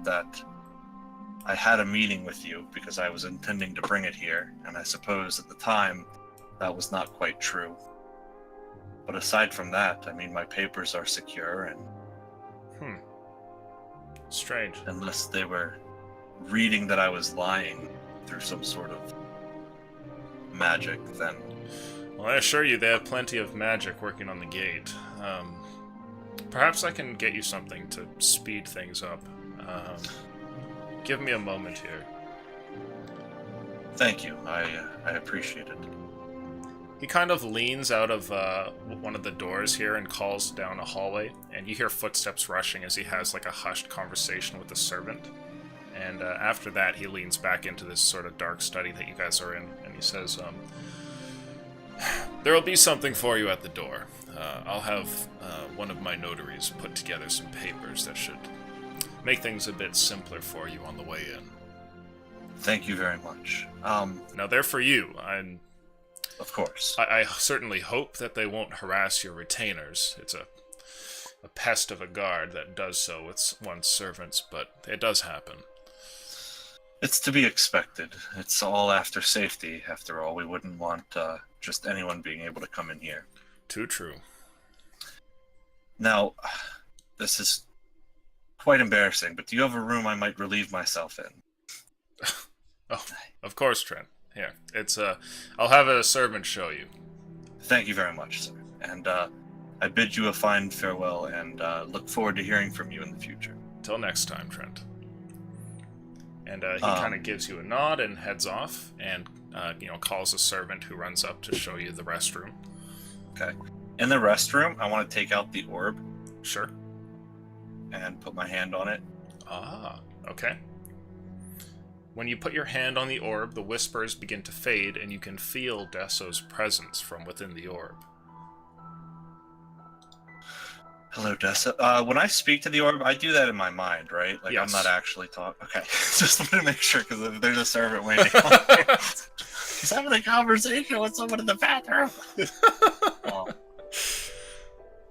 Speaker 6: that I had a meeting with you because I was intending to bring it here, and I suppose at the time that was not quite true. But aside from that, I mean, my papers are secure, and
Speaker 1: Strange.
Speaker 6: unless they were reading that I was lying through some sort of magic, then
Speaker 1: Well, I assure you they have plenty of magic working on the gate. Perhaps I can get you something to speed things up. Give me a moment here.
Speaker 6: thank you. I appreciate it.
Speaker 1: He kind of leans out of one of the doors here and calls down a hallway, and you hear footsteps rushing as he has like a hushed conversation with a servant. And after that, he leans back into this sort of dark study that you guys are in, and he says, there will be something for you at the door. I'll have one of my notaries put together some papers that should make things a bit simpler for you on the way in.
Speaker 6: Thank you very much.
Speaker 1: Now, they're for you.
Speaker 6: Of course.
Speaker 1: I certainly hope that they won't harass your retainers. It's a pest of a guard that does so with one's servants, but it does happen.
Speaker 6: It's to be expected. It's all after safety, after all. We wouldn't want just anyone being able to come in here.
Speaker 1: Too true.
Speaker 6: Now, this is quite embarrassing, but do you have a room I might relieve myself in?
Speaker 1: Oh, of course, Trent. Here, it's I'll have a servant show you.
Speaker 6: Thank you very much, sir. And I bid you a fine farewell, and look forward to hearing from you in the future.
Speaker 1: Till next time, Trent. And he kind of gives you a nod and heads off, and calls a servant who runs up to show you the restroom.
Speaker 6: Okay. In the restroom, I want to take out the orb
Speaker 1: Sure.
Speaker 6: and put my hand on it.
Speaker 1: Ah, okay. When you put your hand on the orb, the whispers begin to fade, and you can feel Desso's presence from within the orb.
Speaker 6: Hello, Dessa. When I speak to the orb, I do that in my mind, right? Like,
Speaker 1: Yes.
Speaker 6: I'm not actually talking. Okay. Just wanted to make sure, because if there's a servant waiting. He's having a conversation with someone in the bathroom.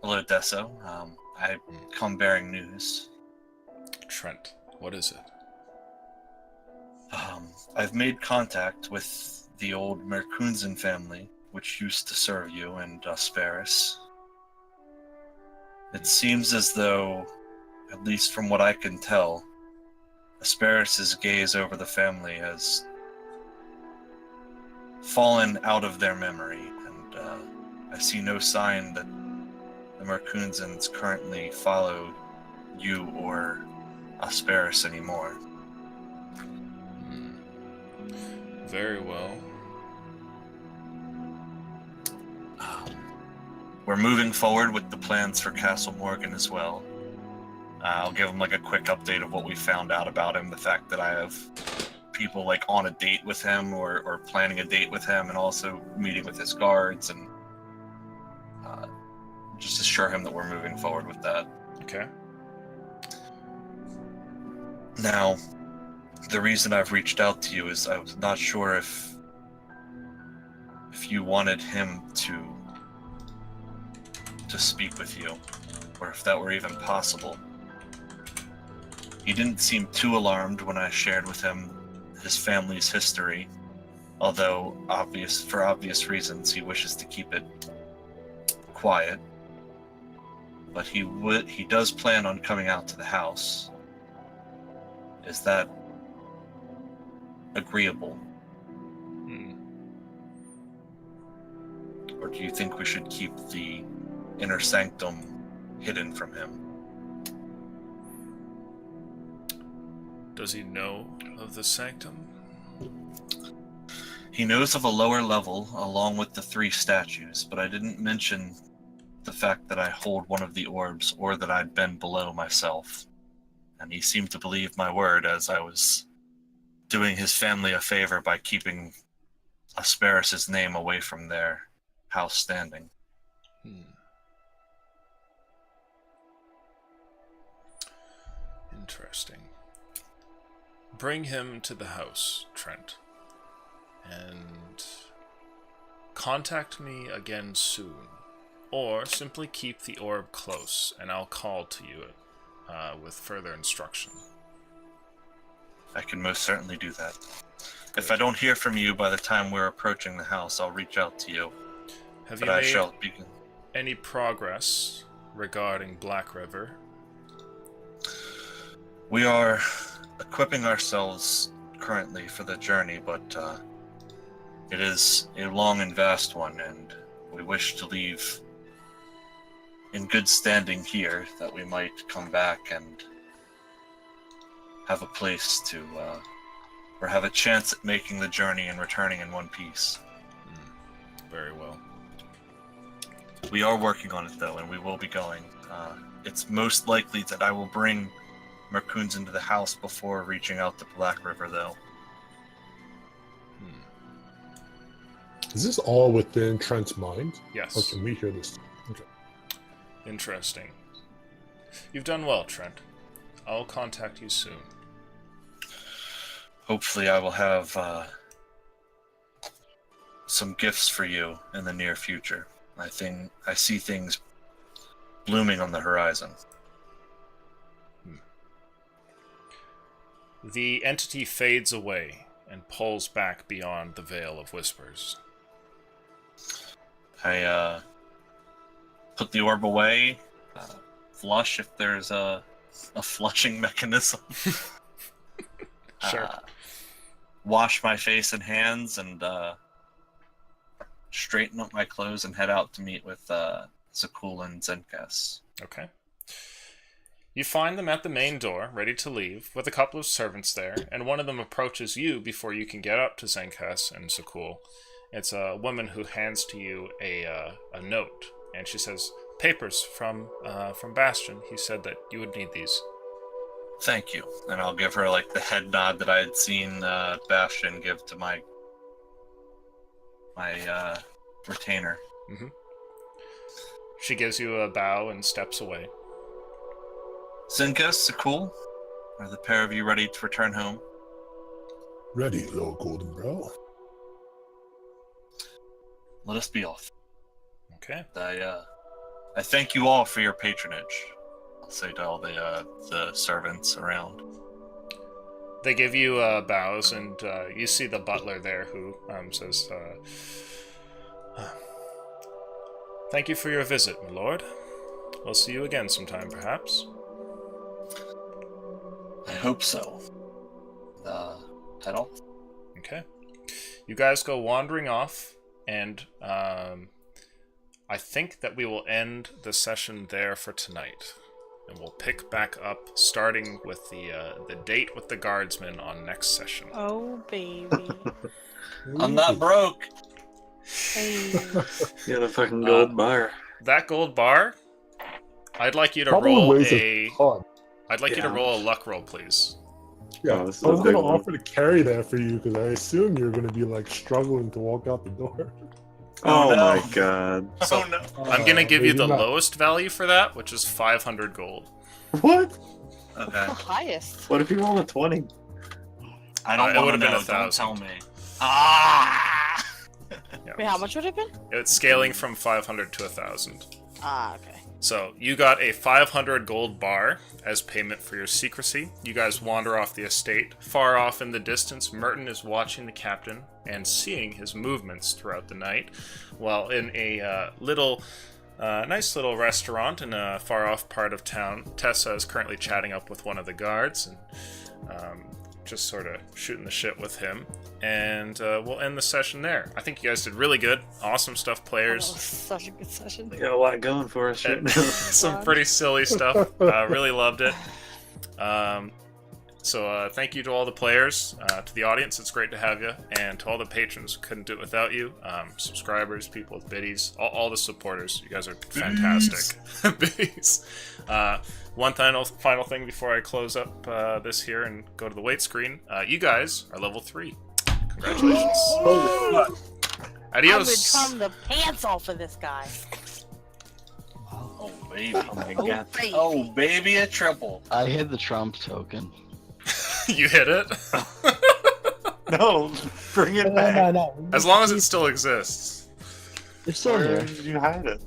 Speaker 6: Hello, Desso. I come bearing news.
Speaker 1: Trent, what is it?
Speaker 6: I've made contact with the old Merkunzen family, which used to serve you and Asperis. It seems as though, at least from what I can tell, Asperis' gaze over the family has fallen out of their memory, and I see no sign that the Merkunzens currently follow you or Asperis anymore.
Speaker 1: Very well.
Speaker 6: We're moving forward with the plans for Castle Morgan as well. I'll give him like a quick update of what we found out about him, the fact that I have people like on a date with him or planning a date with him, and also meeting with his guards, and just assure him that we're moving forward with that.
Speaker 1: Okay.
Speaker 6: Now, the reason I've reached out to you is I was not sure if you wanted him to speak with you, or if that were even possible. He didn't seem too alarmed when I shared with him his family's history, Although, for obvious reasons, he wishes to keep it quiet. But he does plan on coming out to the house. Is that agreeable? Or do you think we should keep the inner sanctum hidden from him?
Speaker 1: Does he know of the sanctum?
Speaker 6: He knows of a lower level along with the 3 statues, but I didn't mention the fact that I hold one of the orbs or that I'd been below myself. And he seemed to believe my word, as I was doing his family a favor by keeping Asperis's name away from their house standing.
Speaker 1: Interesting. Bring him to the house, Trent. And contact me again soon. Or simply keep the orb close, and I'll call to you with further instruction.
Speaker 6: I can most certainly do that. If I don't hear from you by the time we're approaching the house, I'll reach out to you.
Speaker 1: Have
Speaker 6: But
Speaker 1: you
Speaker 6: I
Speaker 1: made
Speaker 6: shall begin.
Speaker 1: any progress regarding Black River?
Speaker 6: We are equipping ourselves currently for the journey, but it is a long and vast one, and we wish to leave in good standing here, that we might come back and have a place to, or have a chance at making the journey and returning in one piece.
Speaker 1: Very well.
Speaker 6: We are working on it, though, and we will be going. It's most likely that I will bring Mercoons into the house before reaching out to Black River, though.
Speaker 7: Is this all within Trent's mind?
Speaker 1: Yes.
Speaker 7: Or can we hear this? Okay.
Speaker 1: Interesting. You've done well, Trent. I'll contact you soon.
Speaker 6: Hopefully I will have some gifts for you in the near future. I see things blooming on the horizon.
Speaker 1: The entity fades away and pulls back beyond the veil of whispers.
Speaker 6: I put the orb away, flush if there's a flushing mechanism.
Speaker 1: Sure.
Speaker 6: Wash my face and hands and straighten up my clothes and head out to meet with Zakul and Zenkas.
Speaker 1: Okay. You find them at the main door, ready to leave, with a couple of servants there, and one of them approaches you before you can get up to Zenkas and Zakul. It's a woman who hands to you a note, and she says, "Papers from Bastion. He said that you would need these."
Speaker 6: Thank you. And I'll give her like the head nod that I had seen Bastion give to my retainer.
Speaker 1: Mm-hmm. She gives you a bow and steps away.
Speaker 6: Zenkas, Zakul, are the pair of you ready to return home?
Speaker 7: Ready, Lord Goldenbrow.
Speaker 6: Let us be off.
Speaker 1: Okay.
Speaker 6: I thank you all for your patronage. I'll say to all the servants around.
Speaker 1: They give you bows, and you see the butler there who says, "Thank you for your visit, my lord. We'll see you again sometime, perhaps."
Speaker 6: I hope so. Head off.
Speaker 1: Okay. You guys go wandering off, and I think that we will end the session there for tonight. And we'll pick back up, starting with the date with the guardsmen on next session.
Speaker 2: Oh, baby.
Speaker 6: I'm not broke.
Speaker 2: Hey.
Speaker 4: Yeah, the fucking gold bar.
Speaker 1: That gold bar, I'd like you to
Speaker 7: Probably
Speaker 1: roll
Speaker 7: weighs
Speaker 1: a...
Speaker 7: a ton.
Speaker 1: I'd like you to
Speaker 4: Yeah.
Speaker 1: roll a luck roll, please.
Speaker 7: Yeah,
Speaker 4: Oh, this is
Speaker 7: I was
Speaker 4: a
Speaker 7: going
Speaker 4: big
Speaker 7: to
Speaker 4: one.
Speaker 7: offer to carry that for you because I assume you're going to be like struggling to walk out the door.
Speaker 4: Oh,
Speaker 6: Oh, no.
Speaker 4: my god.
Speaker 1: So,
Speaker 6: Oh no.
Speaker 1: I'm going to give you
Speaker 7: maybe
Speaker 1: the
Speaker 7: not.
Speaker 1: lowest value for that, which is 500 gold.
Speaker 4: What?
Speaker 6: Okay.
Speaker 2: The highest.
Speaker 4: What if you roll a 20?
Speaker 6: I
Speaker 1: It
Speaker 6: don't want
Speaker 1: would've
Speaker 6: to
Speaker 1: been
Speaker 6: know.
Speaker 1: 1,000.
Speaker 6: Don't tell me. Ah!
Speaker 1: Yeah.
Speaker 2: Wait, how much would it have been?
Speaker 1: It's scaling from 500 to 1,000.
Speaker 2: Ah, okay.
Speaker 1: So, you got a 500 gold bar as payment for your secrecy. You guys wander off the estate. Far off in the distance, Merton is watching the captain and seeing his movements throughout the night, while in a nice little restaurant in a far off part of town, Tessa is currently chatting up with one of the guards and just sort of shooting the shit with him. And we'll end the session there. I think you guys did really good. Awesome stuff,
Speaker 2: That
Speaker 1: players.
Speaker 2: was such a good session.
Speaker 4: We got a lot going for us right
Speaker 1: And
Speaker 4: now.
Speaker 1: some pretty silly stuff. Really loved it. So thank you to all the players, to the audience, it's great to have you, and to all the patrons, couldn't do it without you, subscribers, people with biddies, all the supporters, you guys are fantastic. Biddies. One final thing before I close up this here and go to the wait screen, you guys are level 3. Congratulations.
Speaker 2: I would
Speaker 1: Adios.
Speaker 2: come the pants off of this guy.
Speaker 5: Oh, baby.
Speaker 4: Oh my god.
Speaker 2: Baby.
Speaker 5: Oh, baby, a triple.
Speaker 8: I hit the Trump token.
Speaker 1: You hit it.
Speaker 4: No, bring it
Speaker 3: No,
Speaker 4: back.
Speaker 3: no.
Speaker 1: As long as it still exists.
Speaker 8: It's still
Speaker 4: Where
Speaker 8: there.
Speaker 4: did you hide it?